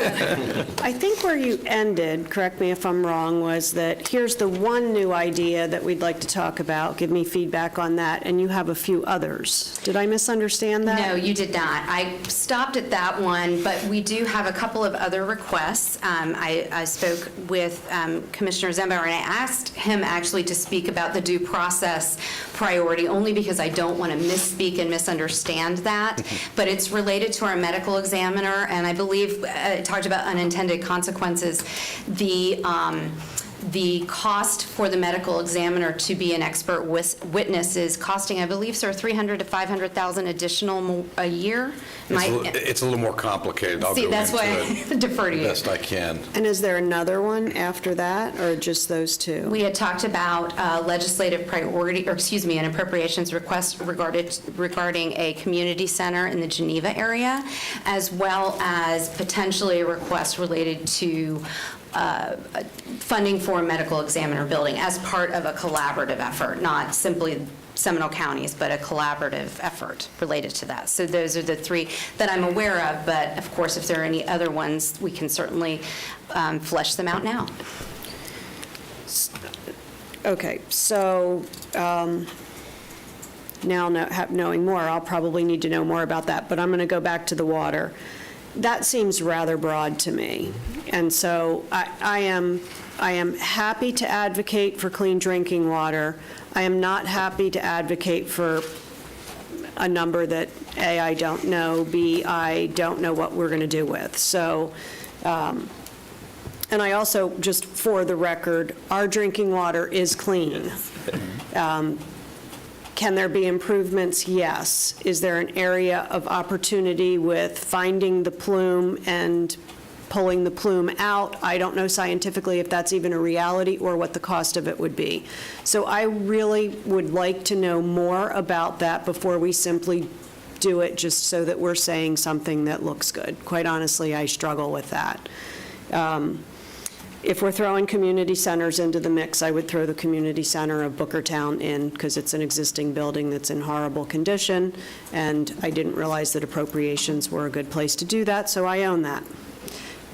S7: I think where you ended, correct me if I'm wrong, was that here's the one new idea that we'd like to talk about. Give me feedback on that, and you have a few others. Did I misunderstand that?
S15: No, you did not. I stopped at that one, but we do have a couple of other requests. I spoke with Commissioner Zembauer, and I asked him actually to speak about the due process priority, only because I don't want to misspeak and misunderstand that. But it's related to our medical examiner, and I believe it talked about unintended consequences. The cost for the medical examiner to be an expert witness is costing, I believe, sir, $300,000 to $500,000 additional a year.
S4: It's a little more complicated. I'll go
S15: See, that's
S4: into
S15: why
S4: it
S15: I defer to you.
S4: best I can.
S7: And is there another one after that, or just those two?
S15: We had talked about legislative priority, or excuse me, an appropriations request regarding a community center in the Geneva area, as well as potentially a request related to funding for a medical examiner building as part of a collaborative effort, not simply Seminole counties, but a collaborative effort related to that. So those are the three that I'm aware of, but of course, if there are any other ones, we can certainly flesh them out now.
S7: Okay, so now knowing more, I'll probably need to know more about that, but I'm going to go back to the water. That seems rather broad to me. And so I am happy to advocate for clean drinking water. I am not happy to advocate for a number that, A, I don't know, B, I don't know what we're going to do with. So, and I also, just for the record, our drinking water is clean. Can there be improvements? Yes. Is there an area of opportunity with finding the plume and pulling the plume out? I don't know scientifically if that's even a reality or what the cost of it would be. So I really would like to know more about that before we simply do it just so that we're saying something that looks good. Quite honestly, I struggle with that. If we're throwing community centers into the mix, I would throw the community center of Bookertown in, because it's an existing building that's in horrible condition, and I didn't realize that appropriations were a good place to do that, so I own that.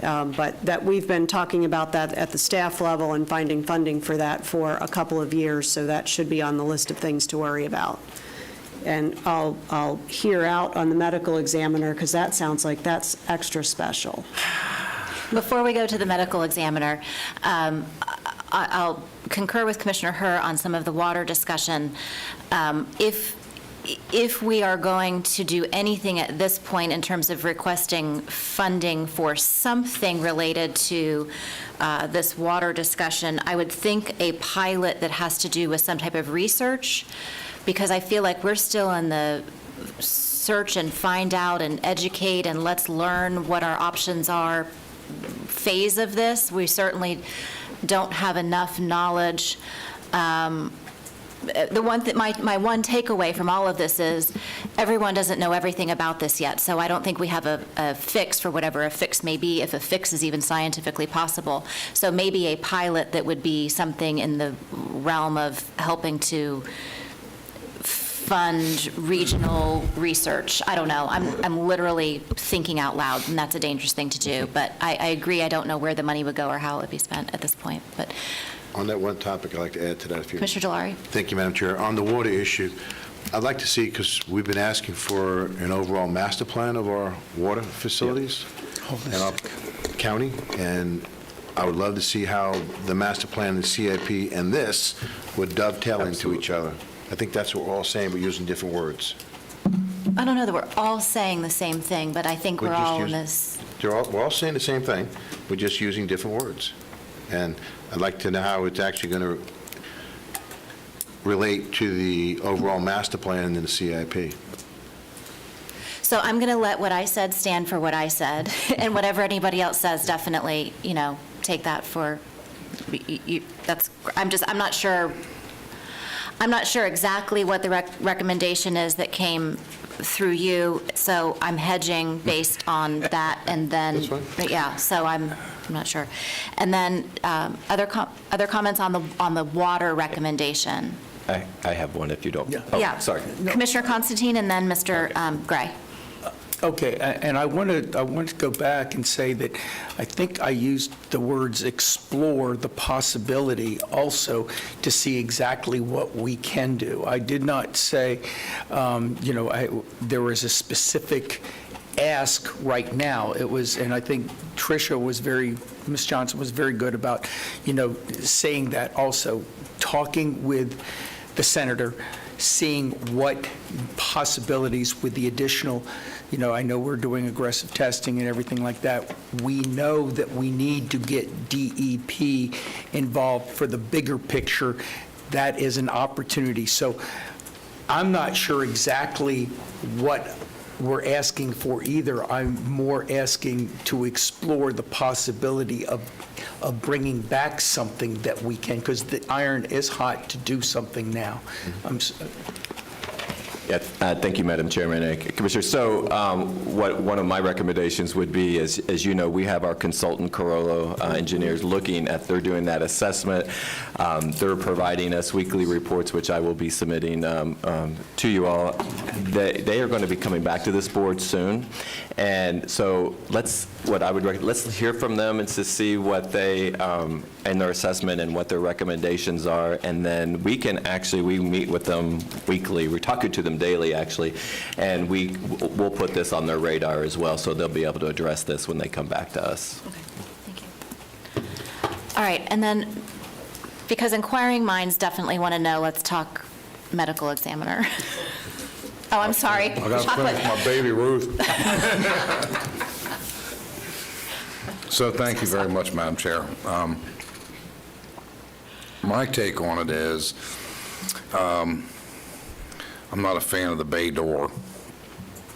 S7: But that we've been talking about that at the staff level and finding funding for that for a couple of years, so that should be on the list of things to worry about. And I'll hear out on the medical examiner, because that sounds like that's extra special.
S2: Before we go to the medical examiner, I'll concur with Commissioner Herr on some of the water discussion. If we are going to do anything at this point in terms of requesting funding for something related to this water discussion, I would think a pilot that has to do with some type of research, because I feel like we're still in the search and find out and educate and let's learn what our options are phase of this. We certainly don't have enough knowledge. My one takeaway from all of this is everyone doesn't know everything about this yet, so I don't think we have a fix for whatever a fix may be, if a fix is even scientifically possible. So maybe a pilot that would be something in the realm of helping to fund regional research. I don't know. I'm literally thinking out loud, and that's a dangerous thing to do. But I agree. I don't know where the money would go or how it would be spent at this point. But
S5: On that one topic, I'd like to add to that. If you
S2: Commissioner Delary.
S5: Thank you, Madam Chair. On the water issue, I'd like to see, because we've been asking for an overall master plan of our water facilities in our county, and I would love to see how the master plan, the CIP, and this would dovetail into each other. I think that's what we're all saying, but using different words.
S2: I don't know that we're all saying the same thing, but I think we're all in this.
S5: We're all saying the same thing, we're just using different words. And I'd like to know how it's actually going to relate to the overall master plan and the CIP?
S2: So I'm going to let what I said stand for what I said, and whatever anybody else says, definitely, take that for, I'm not sure exactly what the recommendation is that came through you, so I'm hedging based on that, and then,
S5: That's fine.
S2: yeah, so I'm not sure. And then other comments on the water recommendation.
S11: I have one if you don't.
S3: Yeah.
S11: Oh,
S2: Yeah.
S11: sorry.
S2: Commissioner Constantine, and then Mr. Gray.
S3: Okay, and I want to go back and say that I think I used the words explore the possibility also to see exactly what we can do. I did not say, there was a specific ask right now. It was, and I think Ms. Johnson was very good about, saying that also, talking with the senator, seeing what possibilities with the additional, I know we're doing aggressive testing and everything like that. We know that we need to get DEP involved for the bigger picture. That is an opportunity. So I'm not sure exactly what we're asking for either. I'm more asking to explore the possibility of bringing back something that we can, because the iron is hot to do something now.
S11: Yeah, thank you, Madam Chairman and Commissioner. So one of my recommendations would be, as you know, we have our consultant Carollo engineers they're doing that assessment. They're providing us weekly reports, which I will be submitting to you all. They are going to be coming back to this board soon. And so let's hear from them and to see what they, and their assessment and what their recommendations are. And then we meet with them weekly. We're talking to them daily, actually, and we'll put this on their radar as well, so they'll be able to address this when they come back to us.
S2: Okay, thank you. All right, and then, because inquiring minds definitely want to know, let's talk medical examiner. Oh, I'm sorry.
S4: I got to finish my baby Ruth. So thank you very much, Madam Chair. My take on it is, I'm not a fan of the bay door.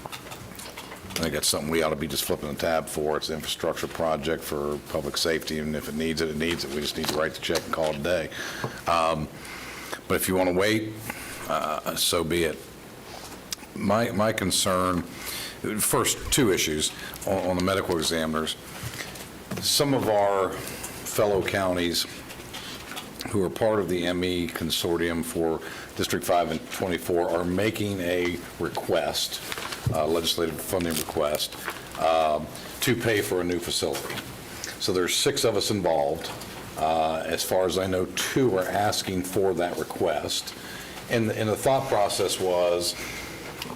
S4: I think that's something we ought to be just flipping a tab for. It's an infrastructure project for public safety, and if it needs it, it needs it. We just need to write the check and call it a day. But if you want to wait, so be it. My concern, first, two issues on the medical examiners. Some of our fellow counties who are part of the ME consortium for District 5 and 24 are making a request, legislative funding request, to pay for a new facility. So there's 6 of us involved. As far as I know, 2 are asking for that request. And the thought process was,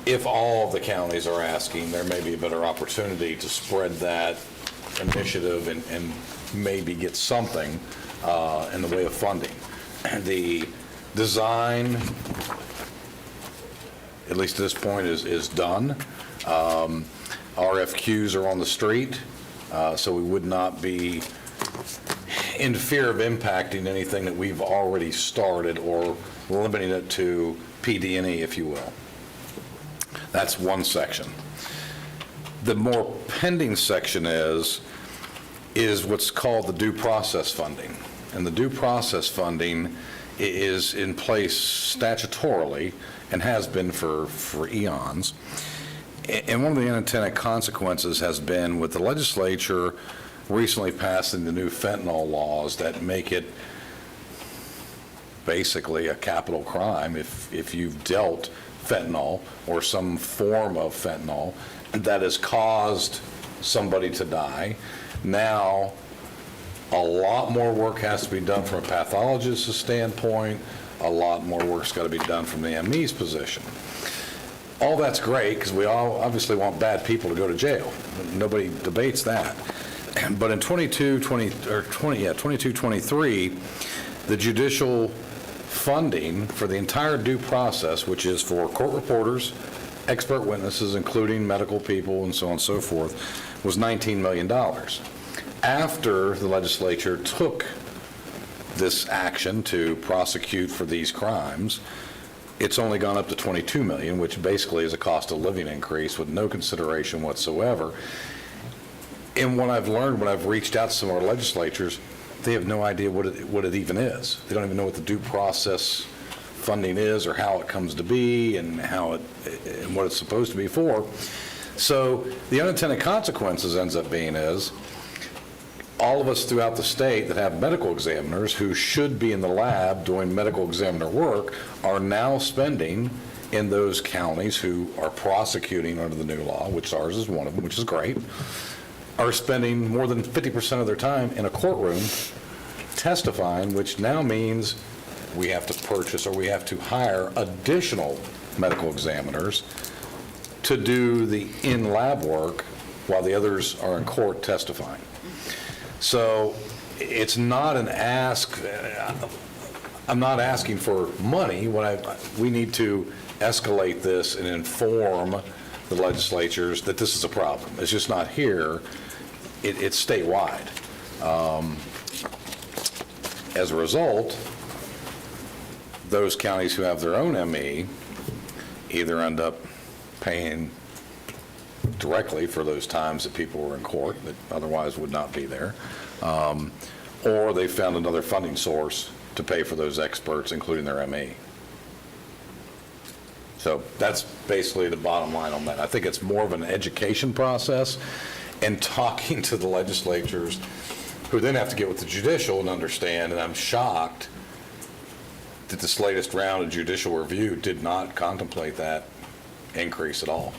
S4: if all of the counties are asking, there may be a better opportunity to spread that initiative and maybe get something in the way of funding. The design, at least at this point, is done. RFQs are on the street, so we would not be in fear of impacting anything that we've already started or limiting it to PD&E, if you will. That's one section. The more pending section is what's called the due process funding. And the due process funding is in place statutorily and has been for eons. And one of the unintended consequences has been with the legislature recently passing the new fentanyl laws that make it basically a capital crime if you've dealt fentanyl or some form of fentanyl that has caused somebody to die. Now, a lot more work has to be done from a pathologist's standpoint. A lot more work's got to be done from the ME's position. All that's great because we all obviously want bad people to go to jail. Nobody debates that. But in 22-23, the judicial funding for the entire due process, which is for court reporters, expert witnesses, including medical people and so on and so forth, was $19 million. After the legislature took this action to prosecute for these crimes, it's only gone up to $22 million, which basically is a cost of living increase with no consideration whatsoever. And what I've learned when I've reached out to some of our legislatures, they have no idea what it even is. They don't even know what the due process funding is or how it comes to be and and what it's supposed to be for. So the unintended consequences ends up being is all of us throughout the state that have medical examiners who should be in the lab doing medical examiner work are now spending in those counties who are prosecuting under the new law, which ours is one of them, which is great, are spending more than 50% of their time in a courtroom testifying, which now means we have to purchase or we have to hire additional medical examiners to do the in-lab work while the others are in court testifying. So it's not an ask. I'm not asking for money. We need to escalate this and inform the legislatures that this is a problem. It's just not here. It's statewide. As a result, those counties who have their own ME either end up paying directly for those times that people were in court that otherwise would not be there, or they found another funding source to pay for those experts, including their ME. So that's basically the bottom line on that. I think it's more of an education process and talking to the legislatures who then have to get with the judicial and understand, and I'm shocked that this latest round of judicial review did not contemplate that increase at all.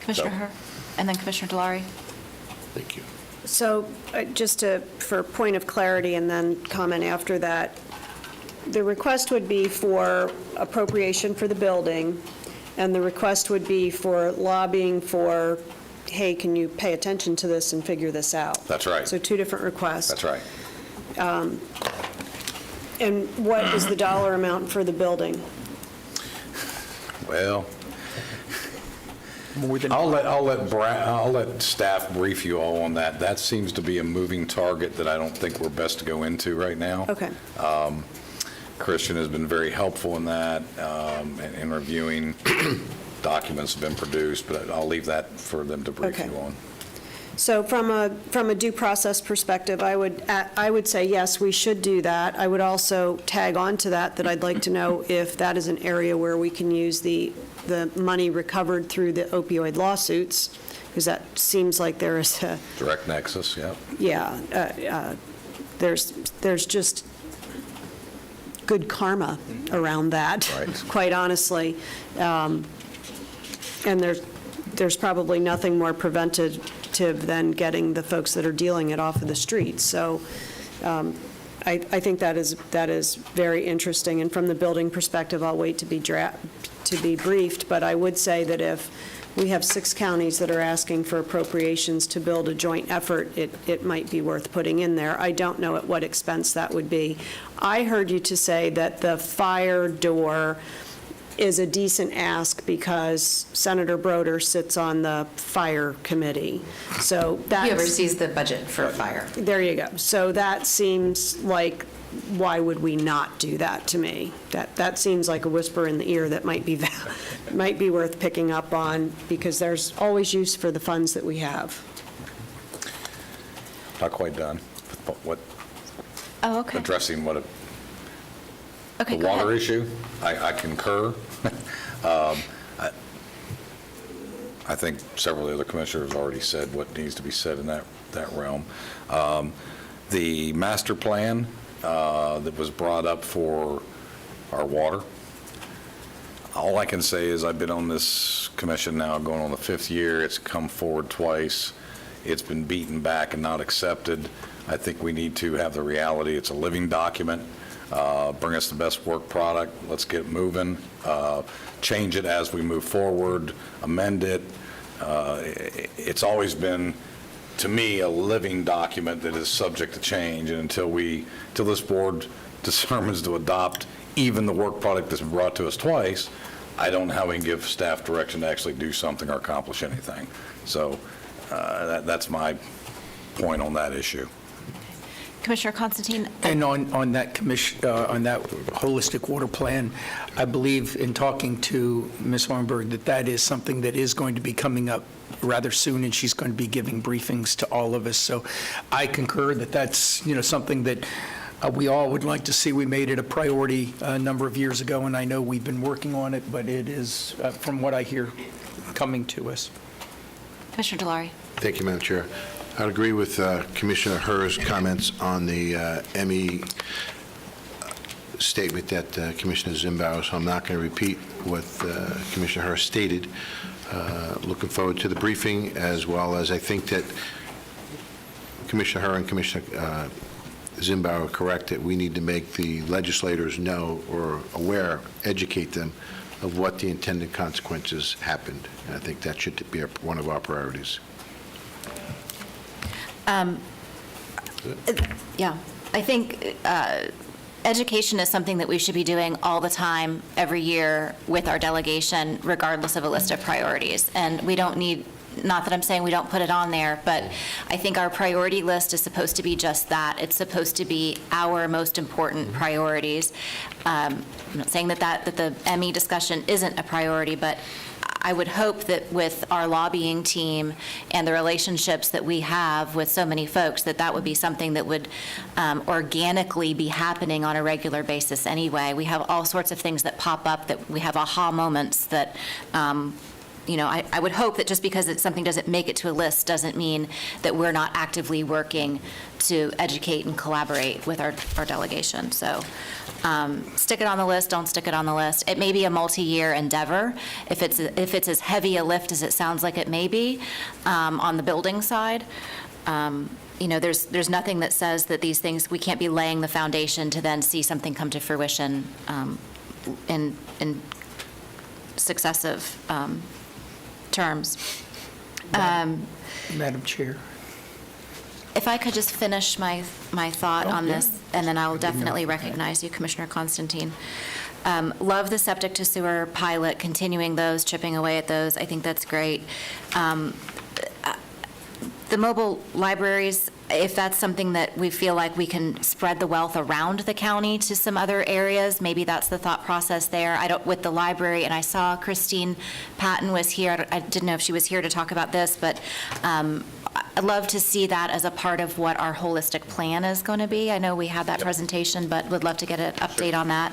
S2: Commissioner Herr, and then Commissioner Delarey.
S5: Thank you.
S7: So for point of clarity and then comment after that, the request would be for appropriation for the building, and the request would be for lobbying for, hey, can you pay attention to this and figure this out?
S4: That's right.
S7: So two different requests.
S4: That's right.
S7: And what is the dollar amount for the building?
S4: Well, I'll let staff brief you all on that. That seems to be a moving target that I don't think we're best to go into right now.
S7: Okay.
S4: Christian has been very helpful in that, in reviewing documents have been produced, but I'll leave that for them to brief you on.
S7: So from a due process perspective, I would say, yes, we should do that. I would also tag on to that I'd like to know if that is an area where we can use the money recovered through the opioid lawsuits, because that seems like there is a...
S4: Direct nexus, yep.
S7: Yeah. There's just good karma around that,
S4: right.
S7: Quite honestly. And there's probably nothing more preventative than getting the folks that are dealing it off of the streets. So I think that is very interesting. And from the building perspective, I'll wait to be briefed. But I would say that if we have 6 counties that are asking for appropriations to build a joint effort, it might be worth putting in there. I don't know at what expense that would be. I heard you to say that the fire door is a decent ask because Senator Broder sits on the fire committee. So that's...
S15: He oversees the budget for fire.
S7: There you go. So that seems like, why would we not do that to me? That seems like a whisper in the ear that might be worth picking up on, because there's always use for the funds that we have.
S4: Not quite done.
S2: Oh, okay.
S4: Addressing the
S2: Okay, go
S4: water
S2: ahead.
S4: issue, I concur. I think several of the other commissioners already said what needs to be said in that realm. The master plan that was brought up for our water, all I can say is I've been on this commission now going on the 5th year. It's come forward twice. It's been beaten back and not accepted. I think we need to have the reality. It's a living document. Bring us the best work product. Let's get moving. Change it as we move forward. Amend it. It's always been, to me, a living document that is subject to change. And until this board determines to adopt even the work product that's been brought to us twice, I don't know how we can give staff direction to actually do something or accomplish anything. So that's my point on that issue.
S1: Commissioner Constantine?
S3: And on that on that holistic water plan, I believe in talking to Ms. Hornberg that is something that is going to be coming up rather soon, and she's going to be giving briefings to all of us. So I concur that that's, something that we all would like to see. We made it a priority a number of years ago, and I know we've been working on it, but it is, from what I hear, coming to us.
S1: Commissioner Delary?
S5: Thank you, Madam Chair. I'd agree with Commissioner Herr's comments on the ME statement that Commissioner Zimbauer, so I'm not going to repeat what Commissioner Herr stated. Looking forward to the briefing, as well as I think that Commissioner Herr and Commissioner Zimbauer are correct that we need to make the legislators know or aware, educate them of what the intended consequences happened. And I think that should be one of our priorities.
S1: Yeah, I think education is something that we should be doing all the time, every year, with our delegation, regardless of a list of priorities. And we don't need, not that I'm saying we don't put it on there, but I think our priority list is supposed to be just that. It's supposed to be our most important priorities. I'm not saying that the ME discussion isn't a priority, but I would hope that with our lobbying team and the relationships that we have with so many folks, that would be something that would organically be happening on a regular basis anyway. We have all sorts of things that pop up, that we have aha moments that, I would hope that just because something doesn't make it to a list doesn't mean that we're not actively working to educate and collaborate with our delegation. So stick it on the list, don't stick it on the list. It may be a multi-year endeavor. If it's as heavy a lift as it sounds like it may be on the building side, there's nothing that says that these things, we can't be laying the foundation to then see something come to fruition in successive terms.
S3: Madam Chair.
S1: If I could just finish my thought on this, and then I will definitely recognize you, Commissioner Constantine. Love the septic to sewer pilot, continuing those, chipping away at those. I think that's great. The mobile libraries, if that's something that we feel like we can spread the wealth around the county to some other areas, maybe that's the thought process there. With the library, and I saw Christine Patton was here. I didn't know if she was here to talk about this, but I'd love to see that as a part of what our holistic plan is going to be. I know we had that presentation, but would love to get an update on that.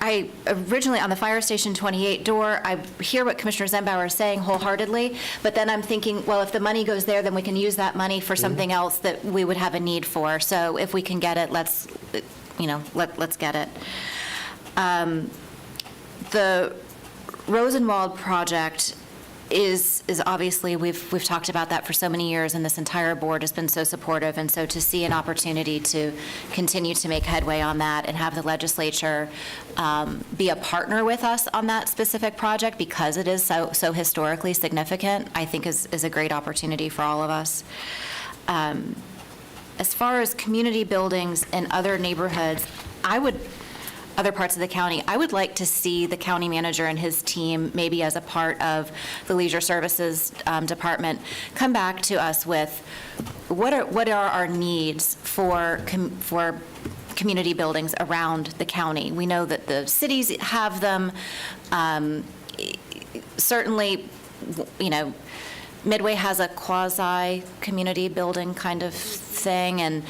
S1: I originally, on the Fire Station 28 door, I hear what Commissioner Zimbauer is saying wholeheartedly, but then I'm thinking, well, if the money goes there, then we can use that money for something else that we would have a need for. So if we can get it, let's get it. The Rosenwald project is obviously, we've talked about that for so many years, and this entire board has been so supportive, and so to see an opportunity to continue to make headway on that and have the legislature be a partner with us on that specific project, because it is so historically significant, I think is a great opportunity for all of us. As far as community buildings in other neighborhoods, other parts of the county, I would like to see the county manager and his team, maybe as a part of the Leisure Services Department, come back to us with what are our needs for community buildings around the county. We know that the cities have them. Certainly, Midway has a quasi-community building kind of thing, and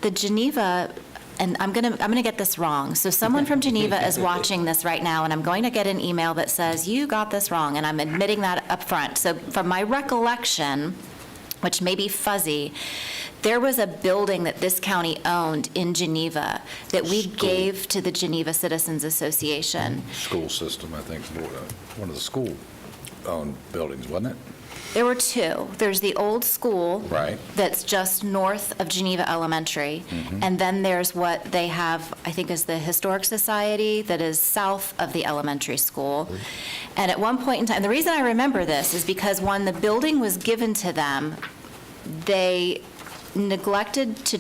S1: the Geneva. And I'm gonna get this wrong. So someone from Geneva is watching this right now, and I'm going to get an email that says, you got this wrong, and I'm admitting that up front. So from my recollection, which may be fuzzy, there was a building that this county owned in Geneva that we gave to the Geneva Citizens Association.
S4: School system, I think, one of the school-owned buildings, wasn't it?
S1: There were two. There's the old school.
S4: Right.
S1: That's just north of Geneva Elementary.
S4: Mm-hmm.
S1: And then there's what they have, I think, is the Historic Society that is south of the elementary school. Mm-hmm. And at one point in time, the reason I remember this is because when the building was given to them, they neglected to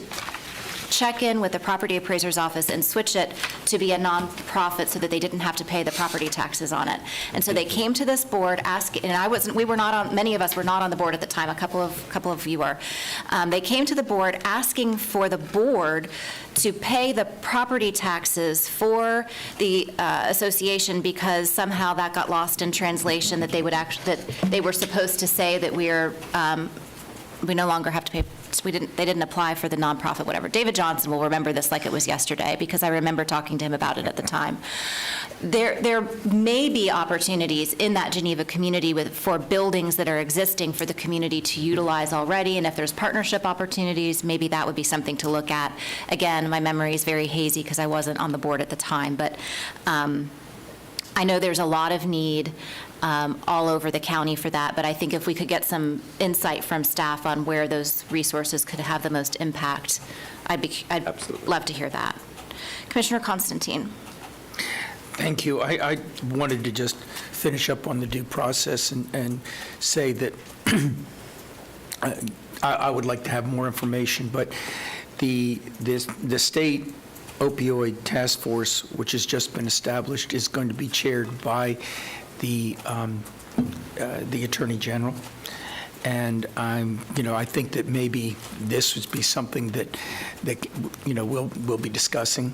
S2: check in with the property appraiser's office and switch it to be a nonprofit so that they didn't have to pay the property taxes on it. And so they came to this board asking, and we were not on, many of us were not on the board at the time, a couple of you were. They came to the board asking for the board to pay the property taxes for the association because somehow that got lost in translation, that they would that they were supposed to say that we no longer have to pay. They didn't apply for the nonprofit, whatever. David Johnson will remember this like it was yesterday because I remember talking to him about it at the time. There may be opportunities in that Geneva community for buildings that are existing for the community to utilize already, and if there's partnership opportunities, maybe that would be something to look at. Again, my memory is very hazy because I wasn't on the board at the time, but I know there's a lot of need all over the county for that, but I think if we could get some insight from staff on where those resources could have the most impact, I'd love to hear that. Commissioner Constantine.
S3: Thank you. I wanted to just finish up on the due process and say that I would like to have more information, but the state opioid task force, which has just been established, is going to be chaired by the Attorney General. And I think that maybe this would be something that we'll be discussing.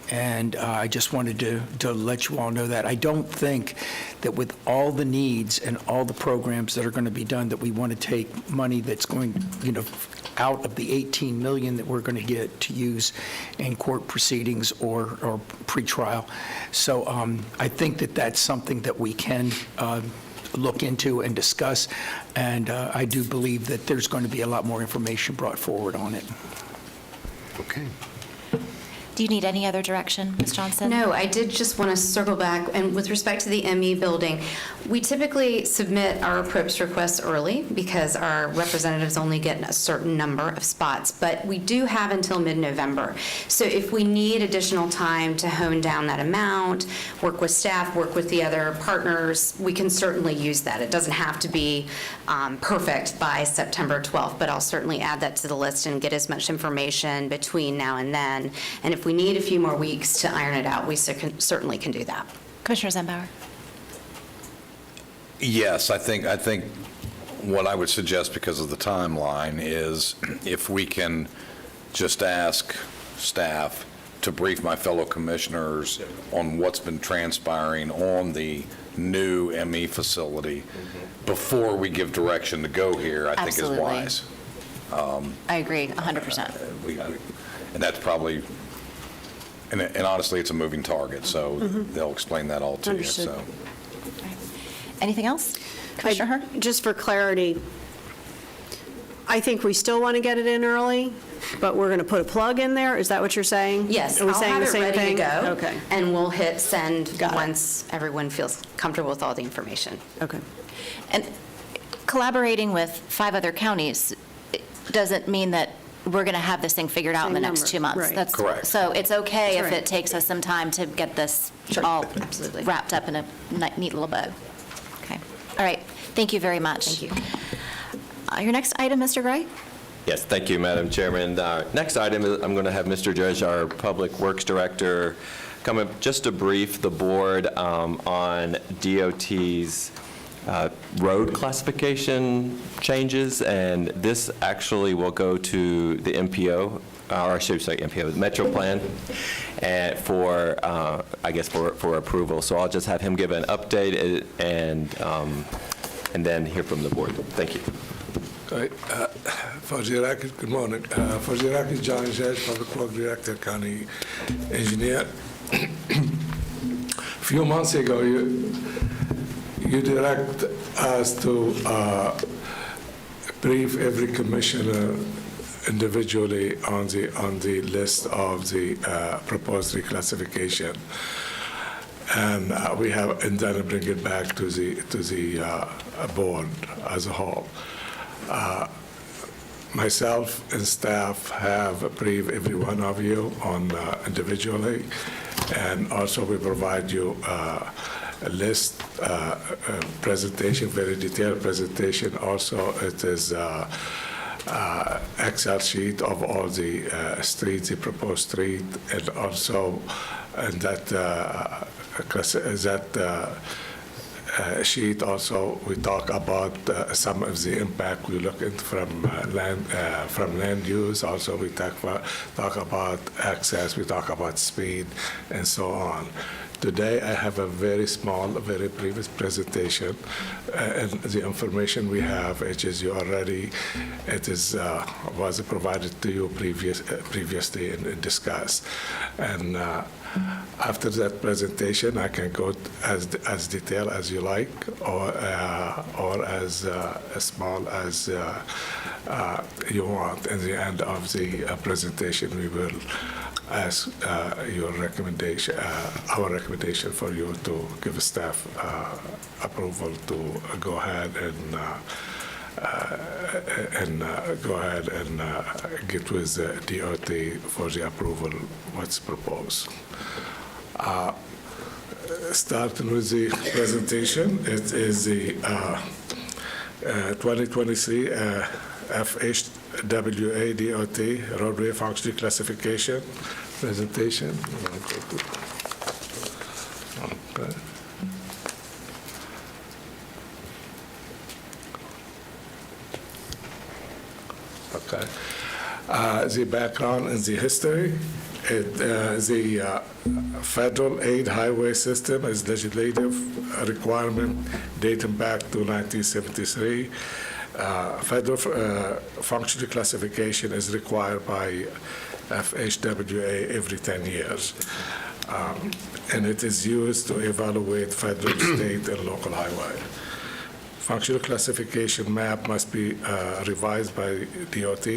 S3: And I just wanted to let you all know that. I don't think that with all the needs and all the programs that are going to be done, that we want to take money that's going, out of the $18 million that we're going to get to use in court proceedings or pretrial. So I think that that's something that we can look into and discuss, and I do believe that there's going to be a lot more information brought forward on it.
S5: Okay.
S2: Do you need any other direction, Ms. Johnson?
S15: No, I did just want to circle back, and with respect to the ME building, we typically submit our approach requests early because our representatives only get a certain number of spots, but we do have until mid-November. So if we need additional time to hone down that amount, work with staff, work with the other partners, we can certainly use that. It doesn't have to be perfect by September 12th, but I'll certainly add that to the list and get as much information between now and then. And if we need a few more weeks to iron it out, we certainly can do that.
S2: Commissioner Zembauer.
S4: Yes, I think what I would suggest, because of the timeline, is if we can just ask staff to brief my fellow commissioners on what's been transpiring on the new ME facility before we give direction to go here, I think is wise.
S2: I agree, 100%.
S4: And that's probably, and honestly, it's a moving target, so they'll explain that all to
S7: Understood.
S4: you. So.
S2: Anything else? Commissioner Hur?
S7: Just for clarity, I think we still want to get it in early, but we're going to put a plug in there? Is that what you're saying?
S15: Yes,
S7: Are we
S15: I'll
S7: saying
S15: have
S7: the
S15: it
S7: same
S15: ready to
S7: thing?
S15: go.
S7: Okay.
S15: And we'll hit send
S7: Got it.
S15: once everyone feels comfortable with all the information.
S7: Okay.
S2: And collaborating with 5 other counties doesn't mean that we're going to have this thing figured out in the
S7: Same
S2: next
S7: number,
S2: 2 months.
S7: right.
S2: That's
S4: Correct.
S2: So it's okay
S7: That's
S2: if
S7: right.
S2: it takes us some time to get this all
S15: Absolutely.
S2: wrapped up in a neat little bow. Okay. All right. Thank you very much.
S15: Thank you.
S2: Your next item, Mr. Gray?
S11: Yes, thank you, Madam Chairman. Next item, I'm going to have Mr. Judge, our Public Works Director, come up just to brief the board on DOT's road classification changes, and this actually will go to the MPO, or I should say MPO, the Metro Plan, and for approval. So I'll just have him give an update and then hear from the board. Thank you.
S16: For the record, good morning. For the record, John Judge, Public Works Director, County Engineer. A few months ago, you direct us to brief every commissioner individually on the list of the proposed reclassification, and we have and then bring it back to the board as a whole. Myself and staff have briefed every one of you on individually, and also we provide you a list, presentation, very detailed presentation. Also, it is Excel sheet of all the streets, the proposed street, and also sheet also we talk about some of the impact we look at from land use. Also we talk about access, we talk about speed, and so on. Today I have a very small, very brief presentation, and the information we have, which is was provided to you previously and discussed. And after that presentation, I can go as detailed as you like, or as small as you want. At the end of the presentation, we will ask your recommendation, our recommendation for you to give staff approval to go ahead and get with the DOT for the approval what's proposed. Starting with the presentation, it is the 2023 FHWA DOT roadway functional classification presentation. Okay. Okay. The background and the history. The federal aid highway system is legislative requirement dating back to 1973. Federal functional classification is required by FHWA every 10 years. And it is used to evaluate federal, state, and local highway. Functional classification map must be revised by DOT.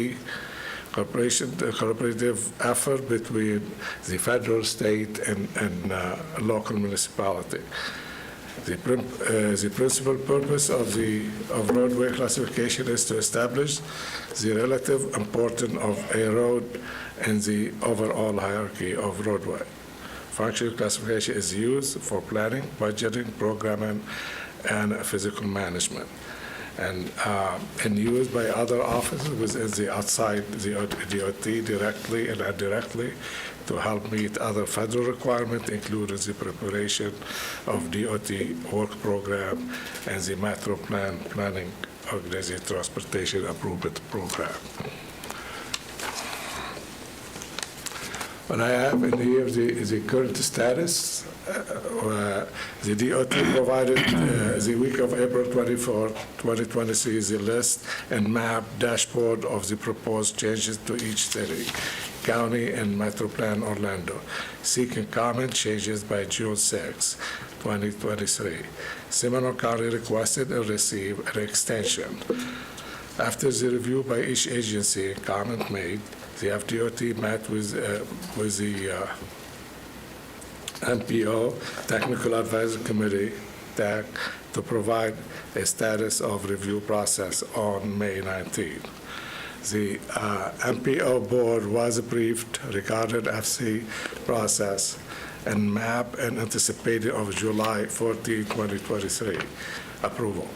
S16: Cooperative effort between the federal, state, and local municipality. The principal purpose of roadway classification is to establish the relative importance of a road in the overall hierarchy of roadway. Functional classification is used for planning, budgeting, programming, and physical management, and used by other offices within the outside the DOT directly and indirectly to help meet other federal requirements, including the preparation of DOT work program and the Metro Planning Organizing Transportation Improvement Program. What I have in here is the current status. The DOT provided the week of April 24, 2023, the list and map dashboard of the proposed changes to each city, county, and Metro Plan Orlando, seeking comment changes by June 6, 2023. Seminole County requested and received an extension. After the review by each agency and comment made, the FDOT met with the MPO, Technical Advisory Committee, TAC, to provide a status of review process on May 19. The MPO board was briefed regarding FC process and map and anticipated of July 14, 2023 approval.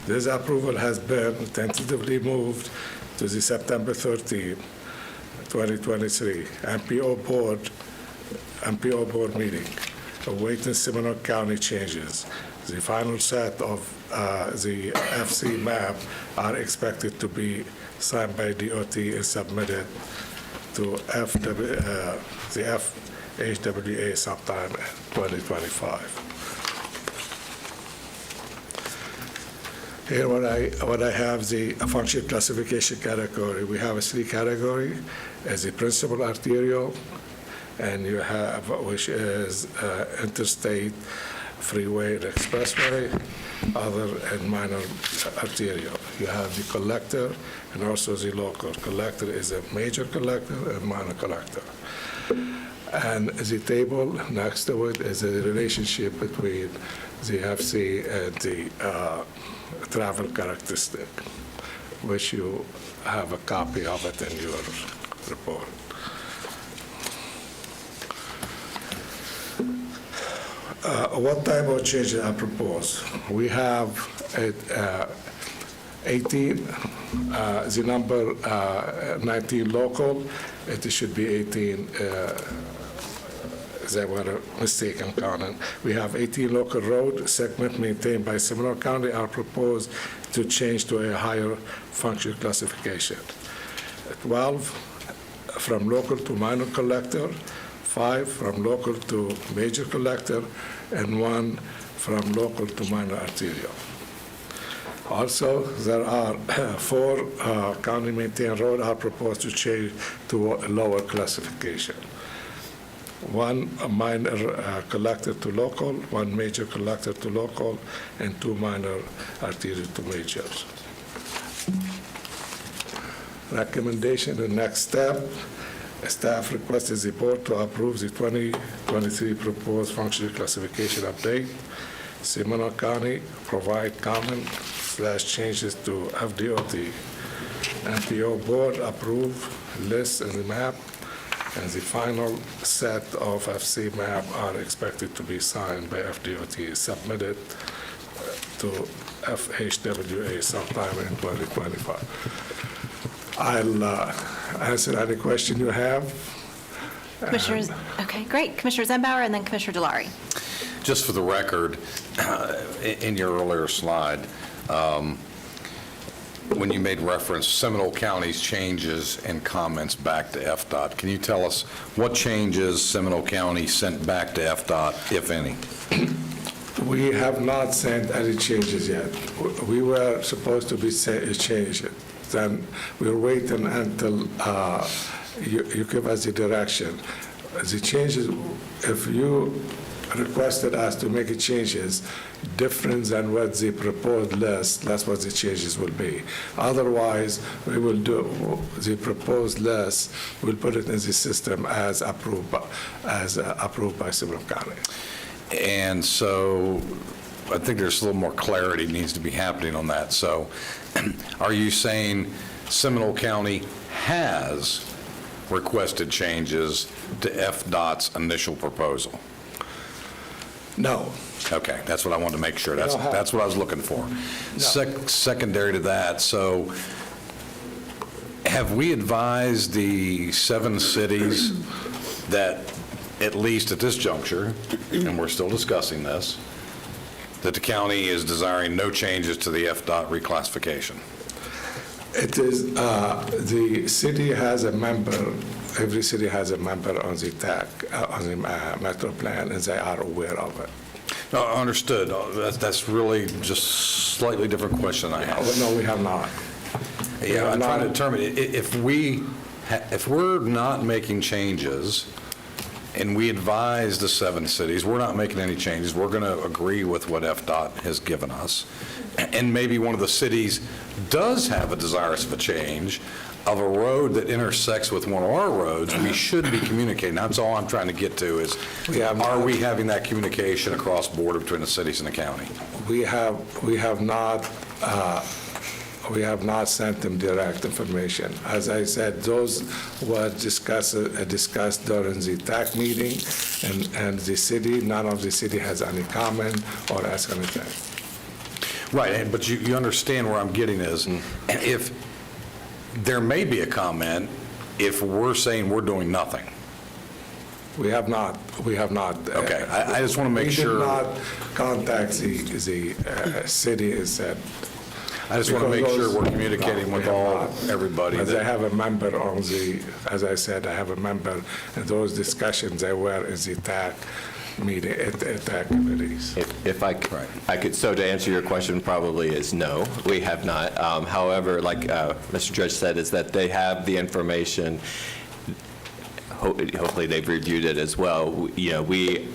S16: This approval has been tentatively moved to the September 13, 2023 MPO board meeting, awaiting Seminole County changes. The final set of the FC map are expected to be signed by DOT and submitted to the FHWA sometime in 2025. Here what I have the function classification category. We have a 3 category as the principal arterial, and you have which is interstate, freeway, and expressway, other and minor arterial. You have the collector and also the local. Collector is a major collector and minor collector. And the table next to it is a relationship between the FC and the travel characteristic, which you have a copy of it in your report. What type of changes are proposed? We have 18 The number 19 local, it should be 18. They were mistaken, Conan. We have 18 local road segment maintained by Seminole County are proposed to change to a higher function classification. 12 from local to minor collector, 5 from local to major collector, and 1 from local to minor arterial. Also, there are 4 county maintained road are proposed to change to a lower classification. 1 minor collector to local, 1 major collector to local, and 2 minor arterial to majors. Recommendation, the next step, staff requests the board to approve the 2023 proposed functional classification update. Seminole County provide comment/changes to FDOT. MPO board approve list and the map, and the final set of FC map are expected to be signed by FDOT, submitted to FHWA sometime in 2025. I'll answer any question you have.
S2: Commissioners, okay, great. Commissioner Zembauer and then Commissioner Delary.
S4: Just for the record, in your earlier slide, when you made reference Seminole County's changes and comments back to FDOT, can you tell us what changes Seminole County sent back to FDOT, if any?
S16: We have not sent any changes yet. We were supposed to be changed. Then we're waiting until you give us the direction. The changes, if you requested us to make changes different than what the proposed list, that's what the changes will be. Otherwise, we will do the proposed list, we'll put it in the system as approved by Seminole County.
S4: And so I think there's a little more clarity needs to be happening on that. So are you saying Seminole County has requested changes to FDOT's initial proposal?
S16: No.
S4: Okay, that's what I wanted to make sure. That's what I was looking for.
S16: No.
S4: Secondary to that, so have we advised the 7 cities that, at least at this juncture, and we're still discussing this, that the county is desiring no changes to the FDOT reclassification?
S16: It is, the city has a member, every city has a member on the TAC, on the metro plan, and they are aware of it.
S4: No, understood. That's really just slightly different question I have.
S16: No, we have not.
S4: Yeah, I'm trying to determine, if we're not making changes, and we advise the 7 cities, we're not making any changes, we're going to agree with what FDOT has given us, and maybe one of the cities does have a desirous of a change of a road that intersects with one of our roads, we should be communicating. That's all I'm trying to get to is, are we having that communication across border between the cities and the county?
S16: We have not sent them direct information. As I said, those were discussed during the TAC meeting, and the city, none of the city has any comment or asked anything.
S4: Right, but you understand where I'm getting is, if there may be a comment if we're saying we're doing nothing.
S16: We have not.
S4: Okay, I just want to make sure.
S16: We did not contact the city and said.
S4: I just want to make sure we're communicating with everybody.
S16: As I have a member on the, as I said, I have a member in those discussions that were in the TAC meeting, at TAC committees.
S11: If I could, so to answer your question, probably is no, we have not. However, like Mr. Judge said, is that they have the information. Hopefully they've reviewed it as well. You know, we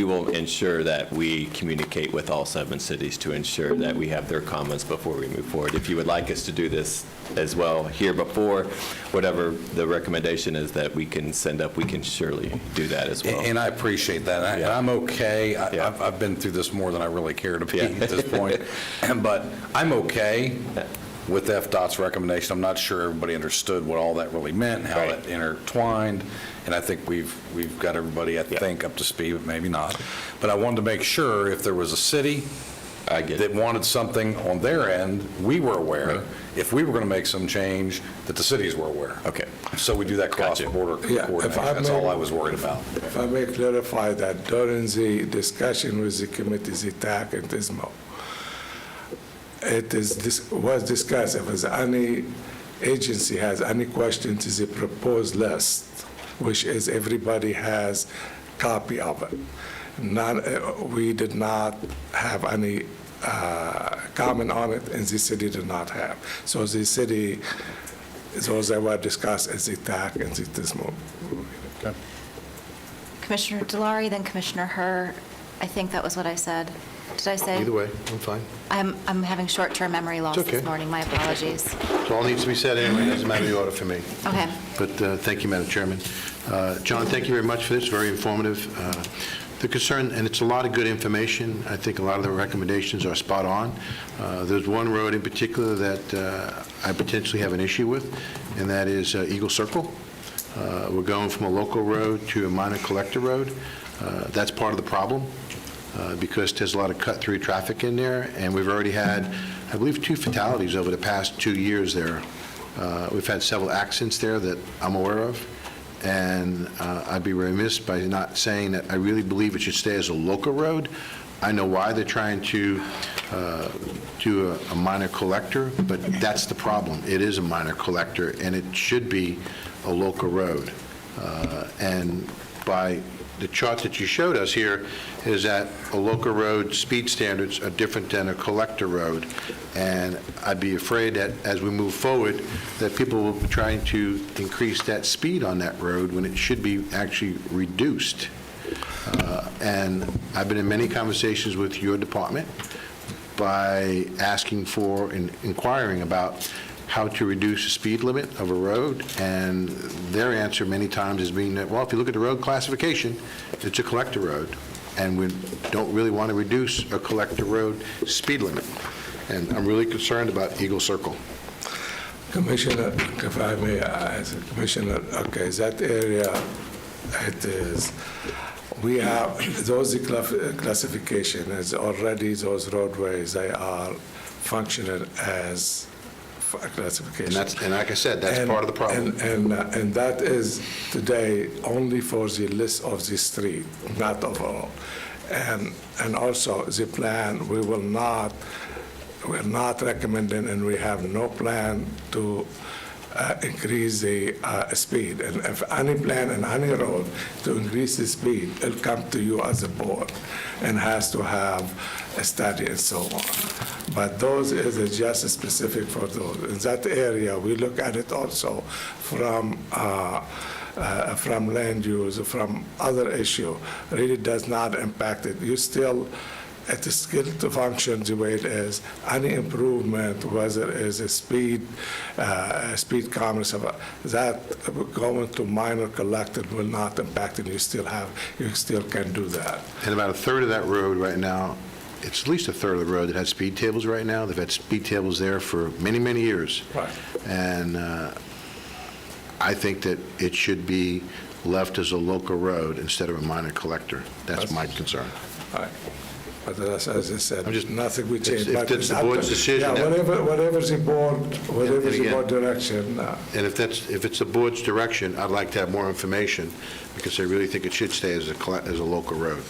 S11: will ensure that we communicate with all 7 cities to ensure that we have their comments before we move forward. If you would like us to do this as well here before, whatever the recommendation is that we can send up, we can surely do that as well.
S4: And I appreciate that.
S11: Yeah.
S4: I'm okay.
S11: Yeah.
S4: I've been through this more than I really care to be at this point. But I'm okay with FDOT's recommendation. I'm not sure everybody understood what all that really meant, how that intertwined, and I think we've got everybody, I think, up to speed, but maybe not. But I wanted to make sure if there was a city
S11: I get it.
S4: that wanted something on their end, we were aware. If we were going to make some change, that the cities were aware.
S11: Okay.
S4: So we do that cross-border
S16: Yeah, if
S4: coordination.
S16: I
S4: That's
S16: may-
S4: all I was worried about.
S16: If I may clarify that during the discussion with the committee, the TAC and TISMO, was discussed if any agency has any question to the proposed list, which is everybody has copy of it. We did not have any comment on it, and the city did not have. So the city, those that were discussed as the TAC and the TISMO.
S2: Commissioner Delary, then Commissioner Herr. I think that was what I said. Did I say?
S5: Either way, I'm fine.
S2: I'm having short-term memory loss
S5: It's okay.
S2: this morning. My apologies.
S5: So all needs to be said anyway, doesn't matter the order for me.
S2: Okay.
S5: But thank you, Madam Chairman. John, thank you very much for this, very informative. The concern, and it's a lot of good information, I think a lot of the recommendations are spot on. There's one road in particular that I potentially have an issue with, and that is Eagle Circle. We're going from a local road to a minor collector road. That's part of the problem, because there's a lot of cut-through traffic in there, and we've already had, I believe, 2 fatalities over the past 2 years there. We've had several accidents there that I'm aware of, and I'd be remiss by not saying that I really believe it should stay as a local road. I know why they're trying to do a minor collector, but that's the problem. It is a minor collector, and it should be a local road. And by the chart that you showed us here is that a local road speed standards are different than a collector road. And I'd be afraid that as we move forward, that people will be trying to increase that speed on that road when it should be actually reduced. And I've been in many conversations with your department by asking for and inquiring about how to reduce the speed limit of a road, and their answer many times has been that, well, if you look at the road classification, it's a collector road, and we don't really want to reduce a collector road speed limit. And I'm really concerned about Eagle Circle.
S16: Commissioner, if I may ask, Commissioner, okay, that area, it is, we have, those classification is already, those roadways, they are functional as classification.
S5: And like I said, that's part of the problem.
S16: And that is today only for the list of the street, not overall. And also the plan, we're not recommending, and we have no plan to increase the speed. And if any plan in any road to increase the speed, it'll come to you as a board and has to have a study and so on. But those is just specific for those. In that area, we look at it also from land use, from other issue. Really does not impact it. You still, at the skill to function the way it is, any improvement, whether it is a speed commerce, that going to minor collector will not impact it. You still can do that.
S5: And about a third of that road right now, it's at least a third of the road that has speed tables right now. They've had speed tables there for many, many years.
S16: Right.
S5: And I think that it should be left as a local road instead of a minor collector. That's my concern.
S16: Right. But as I said,
S5: I'm just-
S16: nothing we change.
S5: If that's the board's decision,
S16: Yeah,
S5: that-
S16: whatever the
S5: again-
S16: board direction.
S5: And if it's the board's direction, I'd like to have more information, because I really think it should stay as a local road.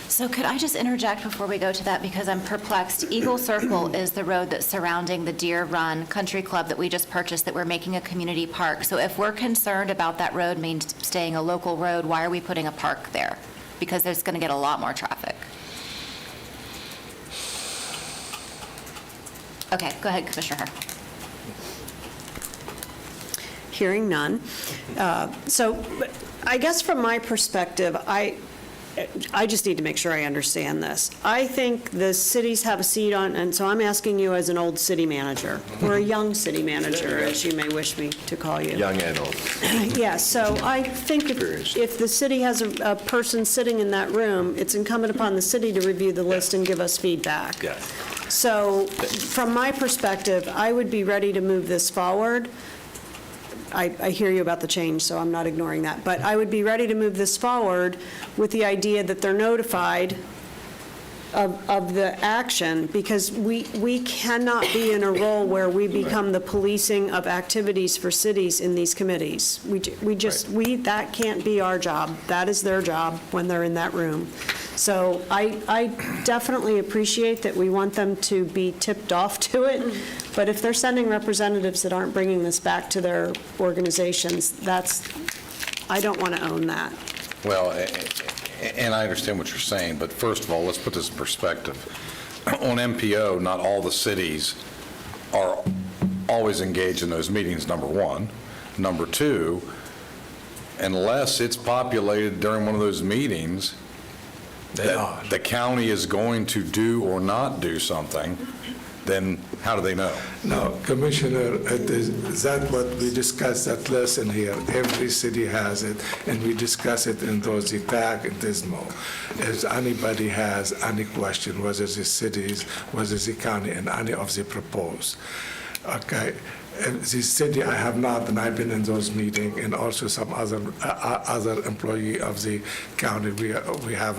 S2: So could I just interject before we go to that, because I'm perplexed. Eagle Circle is the road that's surrounding the Deer Run Country Club that we just purchased, that we're making a community park. So if we're concerned about that road staying a local road, why are we putting a park there? Because there's going to get a lot more traffic. Okay, go ahead, Commissioner Herr.
S7: Hearing none. So I guess from my perspective, I just need to make sure I understand this. I think the cities have a seat on, and so I'm asking you as an old city manager, or a young city manager, as you may wish me to call you.
S11: Young and old.
S7: Yeah, so I think if the city has a person sitting in that room, it's incumbent upon the city to review the list and give us feedback.
S11: Yes.
S7: So from my perspective, I would be ready to move this forward. I hear you about the change, so I'm not ignoring that. But I would be ready to move this forward with the idea that they're notified of the action, because we cannot be in a role where we become the policing of activities for cities in these committees. That can't be our job. That is their job when they're in that room. So I definitely appreciate that we want them to be tipped off to it, but if they're sending representatives that aren't bringing this back to their organizations, I don't want to own that.
S4: Well, and I understand what you're saying, but first of all, let's put this in perspective. On MPO, not all the cities are always engaged in those meetings, number one. Number two, unless it's populated during one of those meetings, that the county is going to do or not do something, then how do they know?
S16: No, Commissioner, that what we discussed, that lesson here, every city has it, and we discuss it in those tag and dismal. If anybody has any question, whether the cities, whether the county, and any of the proposed, okay? The city, I have not, and I've been in those meetings, and also some other employee of the county. We have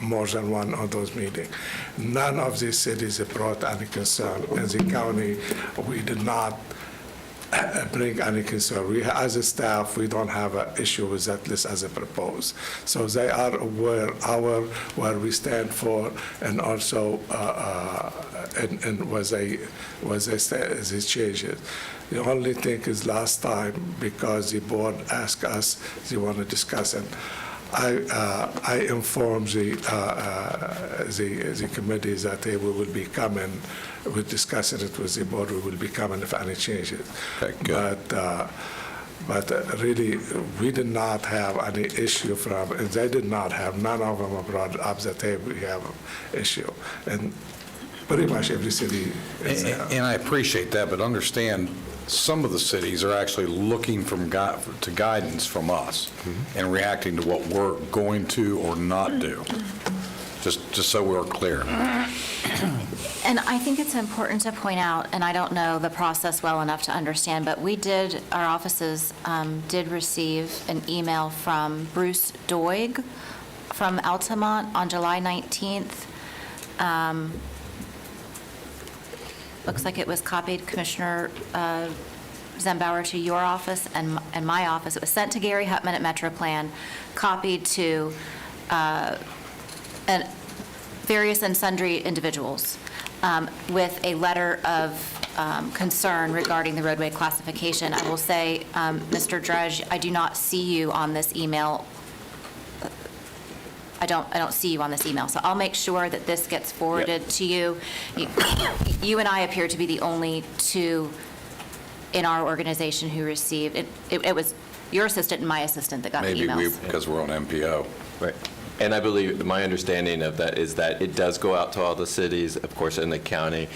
S16: more than one of those meetings. None of these cities brought any concern. In the county, we did not bring any concern. We, as a staff, we don't have an issue with that list as a proposed. So they are aware where we stand for, and also and was they changes. The only thing is last time, because the board asked us, they want to discuss it. I informed the committees that we will be coming. We're discussing it with the board. We will be coming if any changes.
S4: Okay, good.
S16: But really, we did not have any issue from, and they did not have. None of them brought up that we have an issue, and pretty much every city.
S4: And I appreciate that, but understand, some of the cities are actually looking to guidance from us and reacting to what we're going to or not do, just so we're clear.
S2: And I think it's important to point out, and I don't know the process well enough to understand, but our offices did receive an email from Bruce Doig from Altamont on July 19th. Looks like it was copied, Commissioner Zembauer, to your office and my office. It was sent to Gary Hutman at MetroPlan, copied to various and sundry individuals with a letter of concern regarding the roadway classification. I will say, Mr. Drudge, I do not see you on this email. I don't see you on this email, so I'll make sure that this gets forwarded to you. You and I appear to be the only two in our organization who received it. It was your assistant and my assistant that got the emails.
S4: Maybe because we're on MPO.
S11: Right. And I believe, my understanding of that is that it does go out to all the cities, of course, in the county,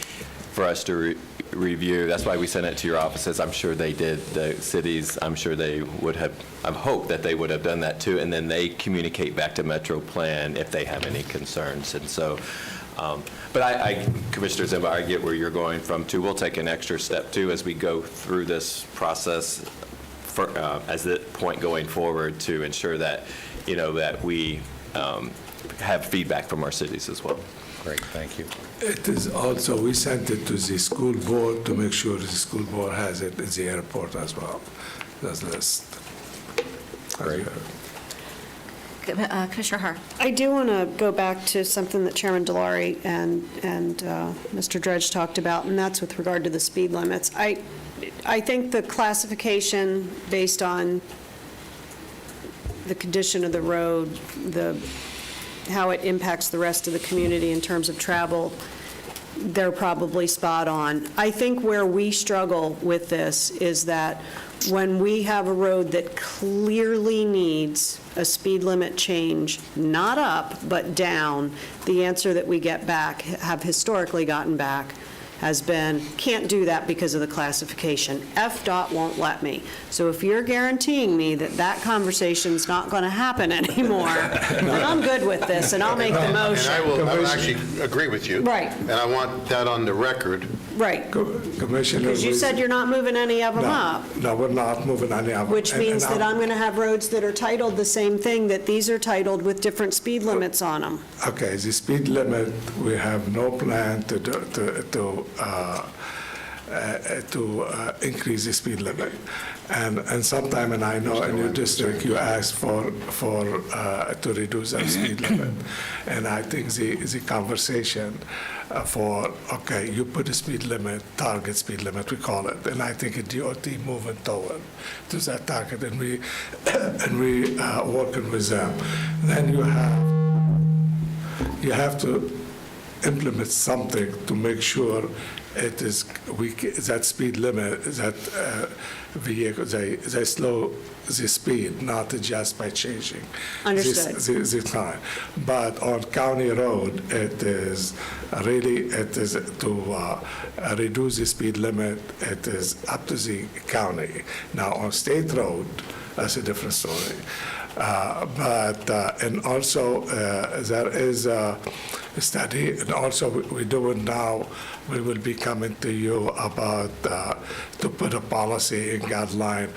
S11: for us to review. That's why we sent it to your offices. I'm sure they did. The cities, I'm sure they would have, I hope that they would have done that too, and then they communicate back to MetroPlan if they have any concerns. And so, but Commissioner Zimba, I get where you're going from too. We'll take an extra step too as we go through this process as the point going forward to ensure that, that we have feedback from our cities as well.
S4: Great, thank you.
S16: It is also, we sent it to the school board to make sure the school board has it at the airport as well. That's the list.
S4: Great.
S2: Commissioner Hart.
S7: I do want to go back to something that Chairman Delary and Mr. Dredge talked about, and that's with regard to the speed limits. I think the classification based on the condition of the road, how it impacts the rest of the community in terms of travel, they're probably spot on. I think where we struggle with this is that when we have a road that clearly needs a speed limit change, not up, but down, the answer that we get back, have historically gotten back, has been, can't do that because of the classification. FDOT won't let me. So if you're guaranteeing me that that conversation's not going to happen anymore, then I'm good with this, and I'll make the motion.
S5: And I will actually agree with you.
S7: Right.
S5: And I want that on the record,
S7: Right,
S16: Commissioner.
S7: because you said you're not moving any of them
S16: No,
S7: up,
S16: no, we're not moving any of them.
S7: which
S16: And-
S7: means
S16: and
S7: that I'm going to have roads that are titled the same thing, that these are titled with different speed limits on them.
S16: Okay, the speed limit, we have no plan to increase the speed limit. And sometime, and I know in your district, you asked for to reduce our speed limit. And I think the conversation okay, you put a speed limit, target speed limit, we call it, and I think a DOT moving toward to that target, and we working with them. Then you have to implement something to make sure it is, that speed limit, that vehicle, they slow the speed, not just by changing the time. But on county road, it is to reduce the speed limit, it is up to the county. Now, on state road, that's a different story. And also, there is a study, and also we're doing now, we will be coming to you about, to put a policy and guideline,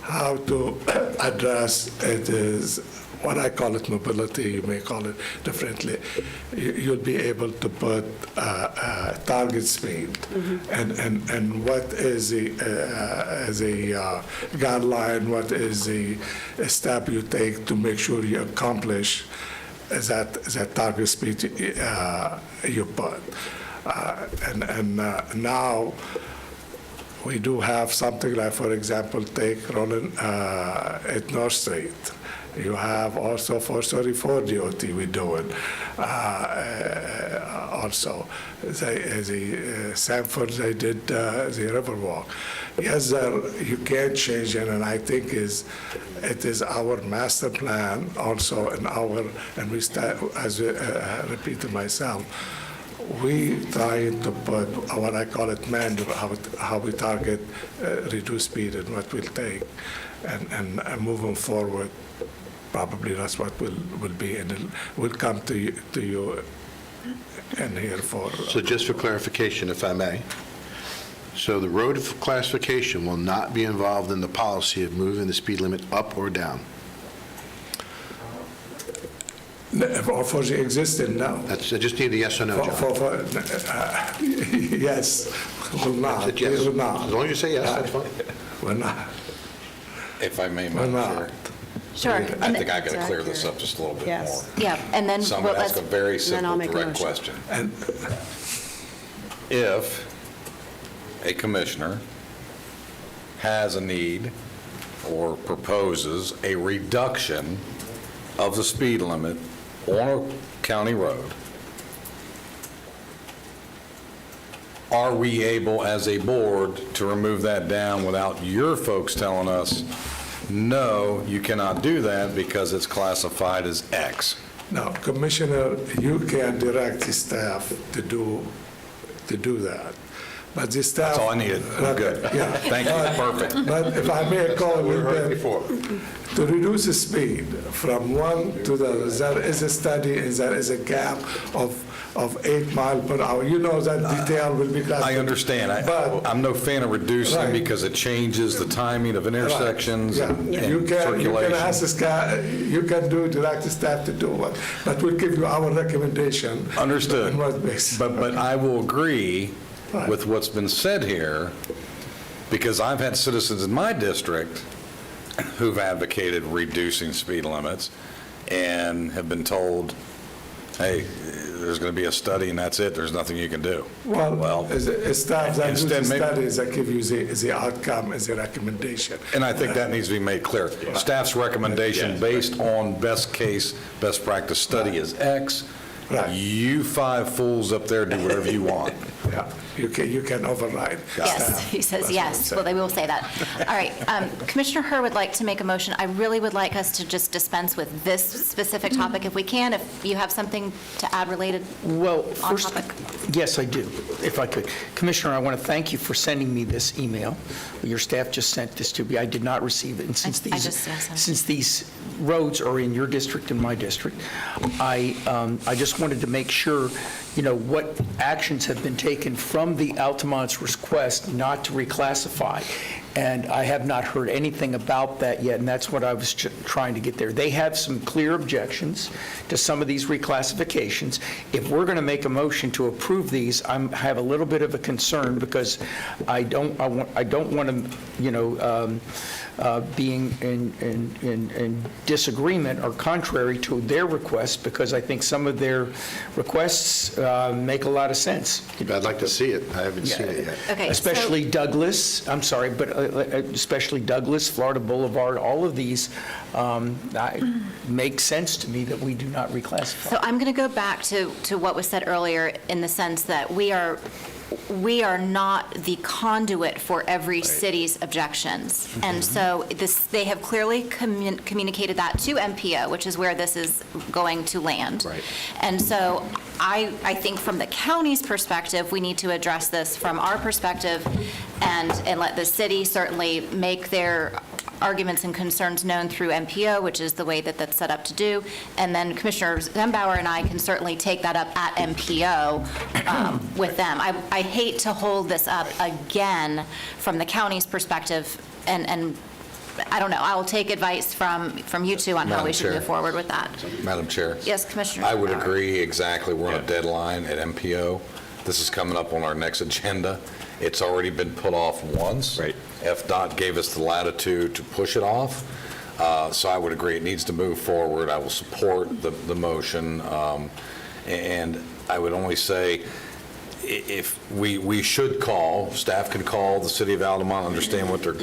S16: how to address it is, what I call it mobility, you may call it differently. You'll be able to put target speed, and what is the guideline, what is the step you take to make sure you accomplish that target speed you put. Now, we do have something like, for example, take rolling at North Street. You have also 434 DOT we're doing. Also, the Sanford, they did the Riverwalk. Yes, you can't change it, and I think it is our master plan also, and we start, as I repeated myself, we trying to put what I call it manual, how we target reduce speed and what we'll take, and moving forward. Probably that's what will be, and we'll come to you and here for.
S5: So just for clarification, if I may, so the road classification will not be involved in the policy of moving the speed limit up or down?
S16: Or for the existing, no.
S5: I just need a yes or no, John.
S16: Yes, will not.
S5: Said yes.
S16: Will not.
S5: As long as you say yes, that's fine.
S16: Will not.
S4: If I may,
S16: Will
S4: Madam
S16: not.
S4: Chair.
S1: Sure.
S4: I think I got to clear this up just a little bit more.
S7: Yes.
S1: Yeah, and then.
S4: So I'm going to ask a very
S7: then I'll
S4: simple,
S7: make a
S4: direct
S7: motion.
S4: question.
S16: And
S4: If a commissioner has a need or proposes a reduction of the speed limit on a county road, are we able as a board to remove that down without your folks telling us, no, you cannot do that because it's classified as X?
S16: now, Commissioner, you can direct the staff to do that. But the staff.
S4: That's all I needed. I'm good.
S16: Yeah.
S4: Thank you. Perfect.
S16: But if I may call a little bit, to reduce the speed from one to the other, there is a study, there is a gap of 8 miles per hour. You know that detail will be classified.
S4: I understand.
S16: But
S4: I'm no fan of reducing
S16: Right.
S4: because it changes the timing of intersections
S16: Yeah.
S4: and
S16: You can
S4: circulation.
S16: ask the staff, you can direct the staff to do it, but we'll give you our recommendation.
S4: Understood.
S16: On what basis.
S4: But I will agree
S16: Right.
S4: with what's been said here, because I've had citizens in my district who've advocated reducing speed limits and have been told, hey, there's going to be a study and that's it, there's nothing you can do.
S16: Well, it's staff that do the
S4: instead, maybe-
S16: studies that give you the outcome as a recommendation.
S4: And I think that needs to be made clear. Staff's recommendation based on best case, best practice study is X.
S16: Right.
S4: You 5 fools up there do whatever you want.
S16: Yeah, you can override.
S1: Yes,
S16: staff.
S1: he says
S16: That's
S1: yes.
S16: what
S1: Well, they will say that. All right. Commissioner Herr would like to make a motion. I really would like us to just dispense with this specific topic if we can, if you have something to add related
S3: Well,
S1: on
S3: first,
S1: topic.
S3: yes, I do, if I could. Commissioner, I want to thank you for sending me this email. Your staff just sent this to me. I did not receive it. And since
S1: I just sent it.
S3: since these roads are in your district and my district, I just wanted to make sure, what actions have been taken from from the Altamont's request not to reclassify, and I have not heard anything about that yet, and that's what I was trying to get there. They have some clear objections to some of these reclassifications. If we're going to make a motion to approve these, I have a little bit of a concern because I don't want to, being in disagreement or contrary to their requests, because I think some of their requests make a lot of sense.
S5: I'd like to see it. I haven't seen it yet.
S2: Okay,
S3: Especially Douglas, I'm sorry, but especially Douglas, Florida Boulevard, all of these make sense to me that we do not reclassify.
S2: So I'm going to go back to what was said earlier in the sense that we are not the conduit for every city's objections. And so they have clearly communicated that to MPO, which is where this is going to land.
S5: Right.
S2: And so I think from the county's perspective, we need to address this from our perspective and let the city certainly make their arguments and concerns known through MPO, which is the way that that's set up to do. And then Commissioner Zembauer and I can certainly take that up at MPO with them. I hate to hold this up again from the county's perspective, and I don't know, I will take advice from you two on how
S4: Madam
S2: we should
S4: Chair.
S2: move forward with that.
S4: Madam Chair.
S2: Yes, Commissioner
S4: I would
S2: Zembauer.
S4: agree exactly. We're on a deadline at MPO. This is coming up on our next agenda. It's already been put off once.
S11: Right.
S4: FDOT gave us the latitude to push it off. So I would agree it needs to move forward. I will support the motion. And I would only say, if we should call, staff can call the city of Altamont, understand what they're,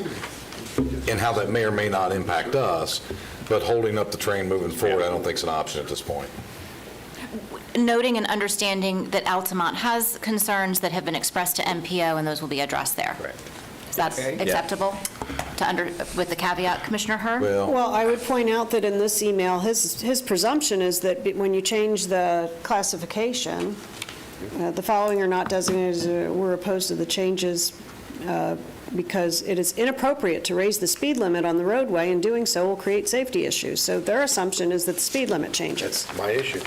S4: and how that may or may not impact us, but holding up the train moving forward, I don't think is an option at this point.
S2: Noting and understanding that Altamont has concerns that have been expressed to MPO, and those will be addressed there.
S4: Correct.
S2: Is that acceptable with the caveat, Commissioner Herr?
S7: Well, I would point out that in this email, his presumption is that when you change the classification, the following are not designated as we're opposed to the changes because it is inappropriate to raise the speed limit on the roadway, and doing so will create safety issues. So their assumption is that the speed limit changes.
S5: That's my issue.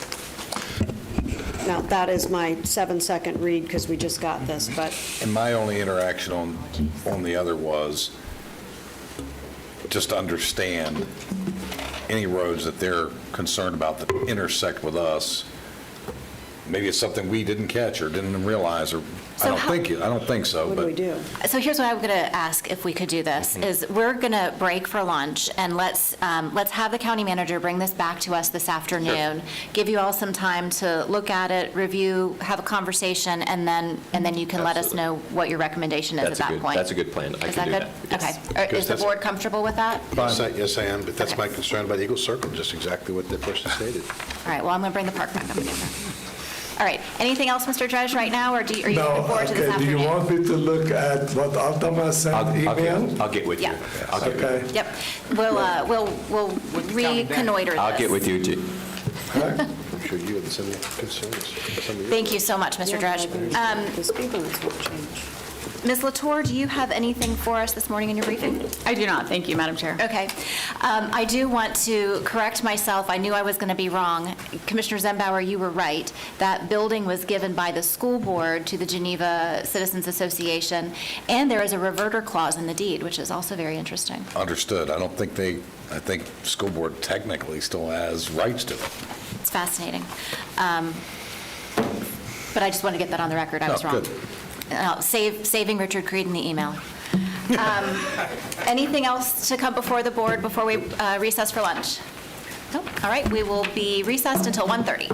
S7: Now, that is my 7-second read because we just got this, but
S4: And my only interaction on the other was just to understand any roads that they're concerned about that intersect with us. Maybe it's something we didn't catch or didn't realize, or I don't think so.
S7: what do we do?
S2: So here's what I'm going to ask if we could do this, is we're going to break for lunch, and let's have the county manager bring this back to us this afternoon, give you all some time to look at it, review, have a conversation, and then you can let us know what your recommendation is at that point.
S11: That's a good plan. I
S2: Is
S11: can
S2: that
S11: do
S2: good?
S11: that. Yes.
S2: Okay. Is the board comfortable with that?
S5: Yes, I am, but that's
S2: Okay.
S5: my concern about Eagle Circle, just exactly what the person stated.
S2: All right, well, I'm going to bring the park back up again. All right, anything else, Mr. Dredge, right now, or are you looking forward to this
S16: Okay, do
S2: afternoon?
S16: you want me to look at what Altamont sent email?
S11: I'll get with you.
S2: Yeah.
S11: I'll get with
S16: Okay.
S11: you.
S2: Yep, we'll reconnoiter this.
S11: I'll get with you, G.
S5: I'm sure you have some concerns.
S2: Thank you so much, Mr. Dredge.
S7: The speed limits won't change.
S2: Ms. Latour, do you have anything for us this morning in your briefing?
S17: I do not. Thank you, Madam Chair.
S2: Okay. I do want to correct myself. I knew I was going to be wrong. Commissioner Zembauer, you were right. That building was given by the school board to the Geneva Citizens Association, and there is a reverter clause in the deed, which is also very interesting.
S4: Understood. I think school board technically still has rights to it.
S2: It's fascinating. But I just want to get that on the record. I was wrong.
S4: Good.
S2: Saving Richard Creed in the email. Anything else to come before the board before we recess for lunch? No? All right, we will be recessed until 1:30.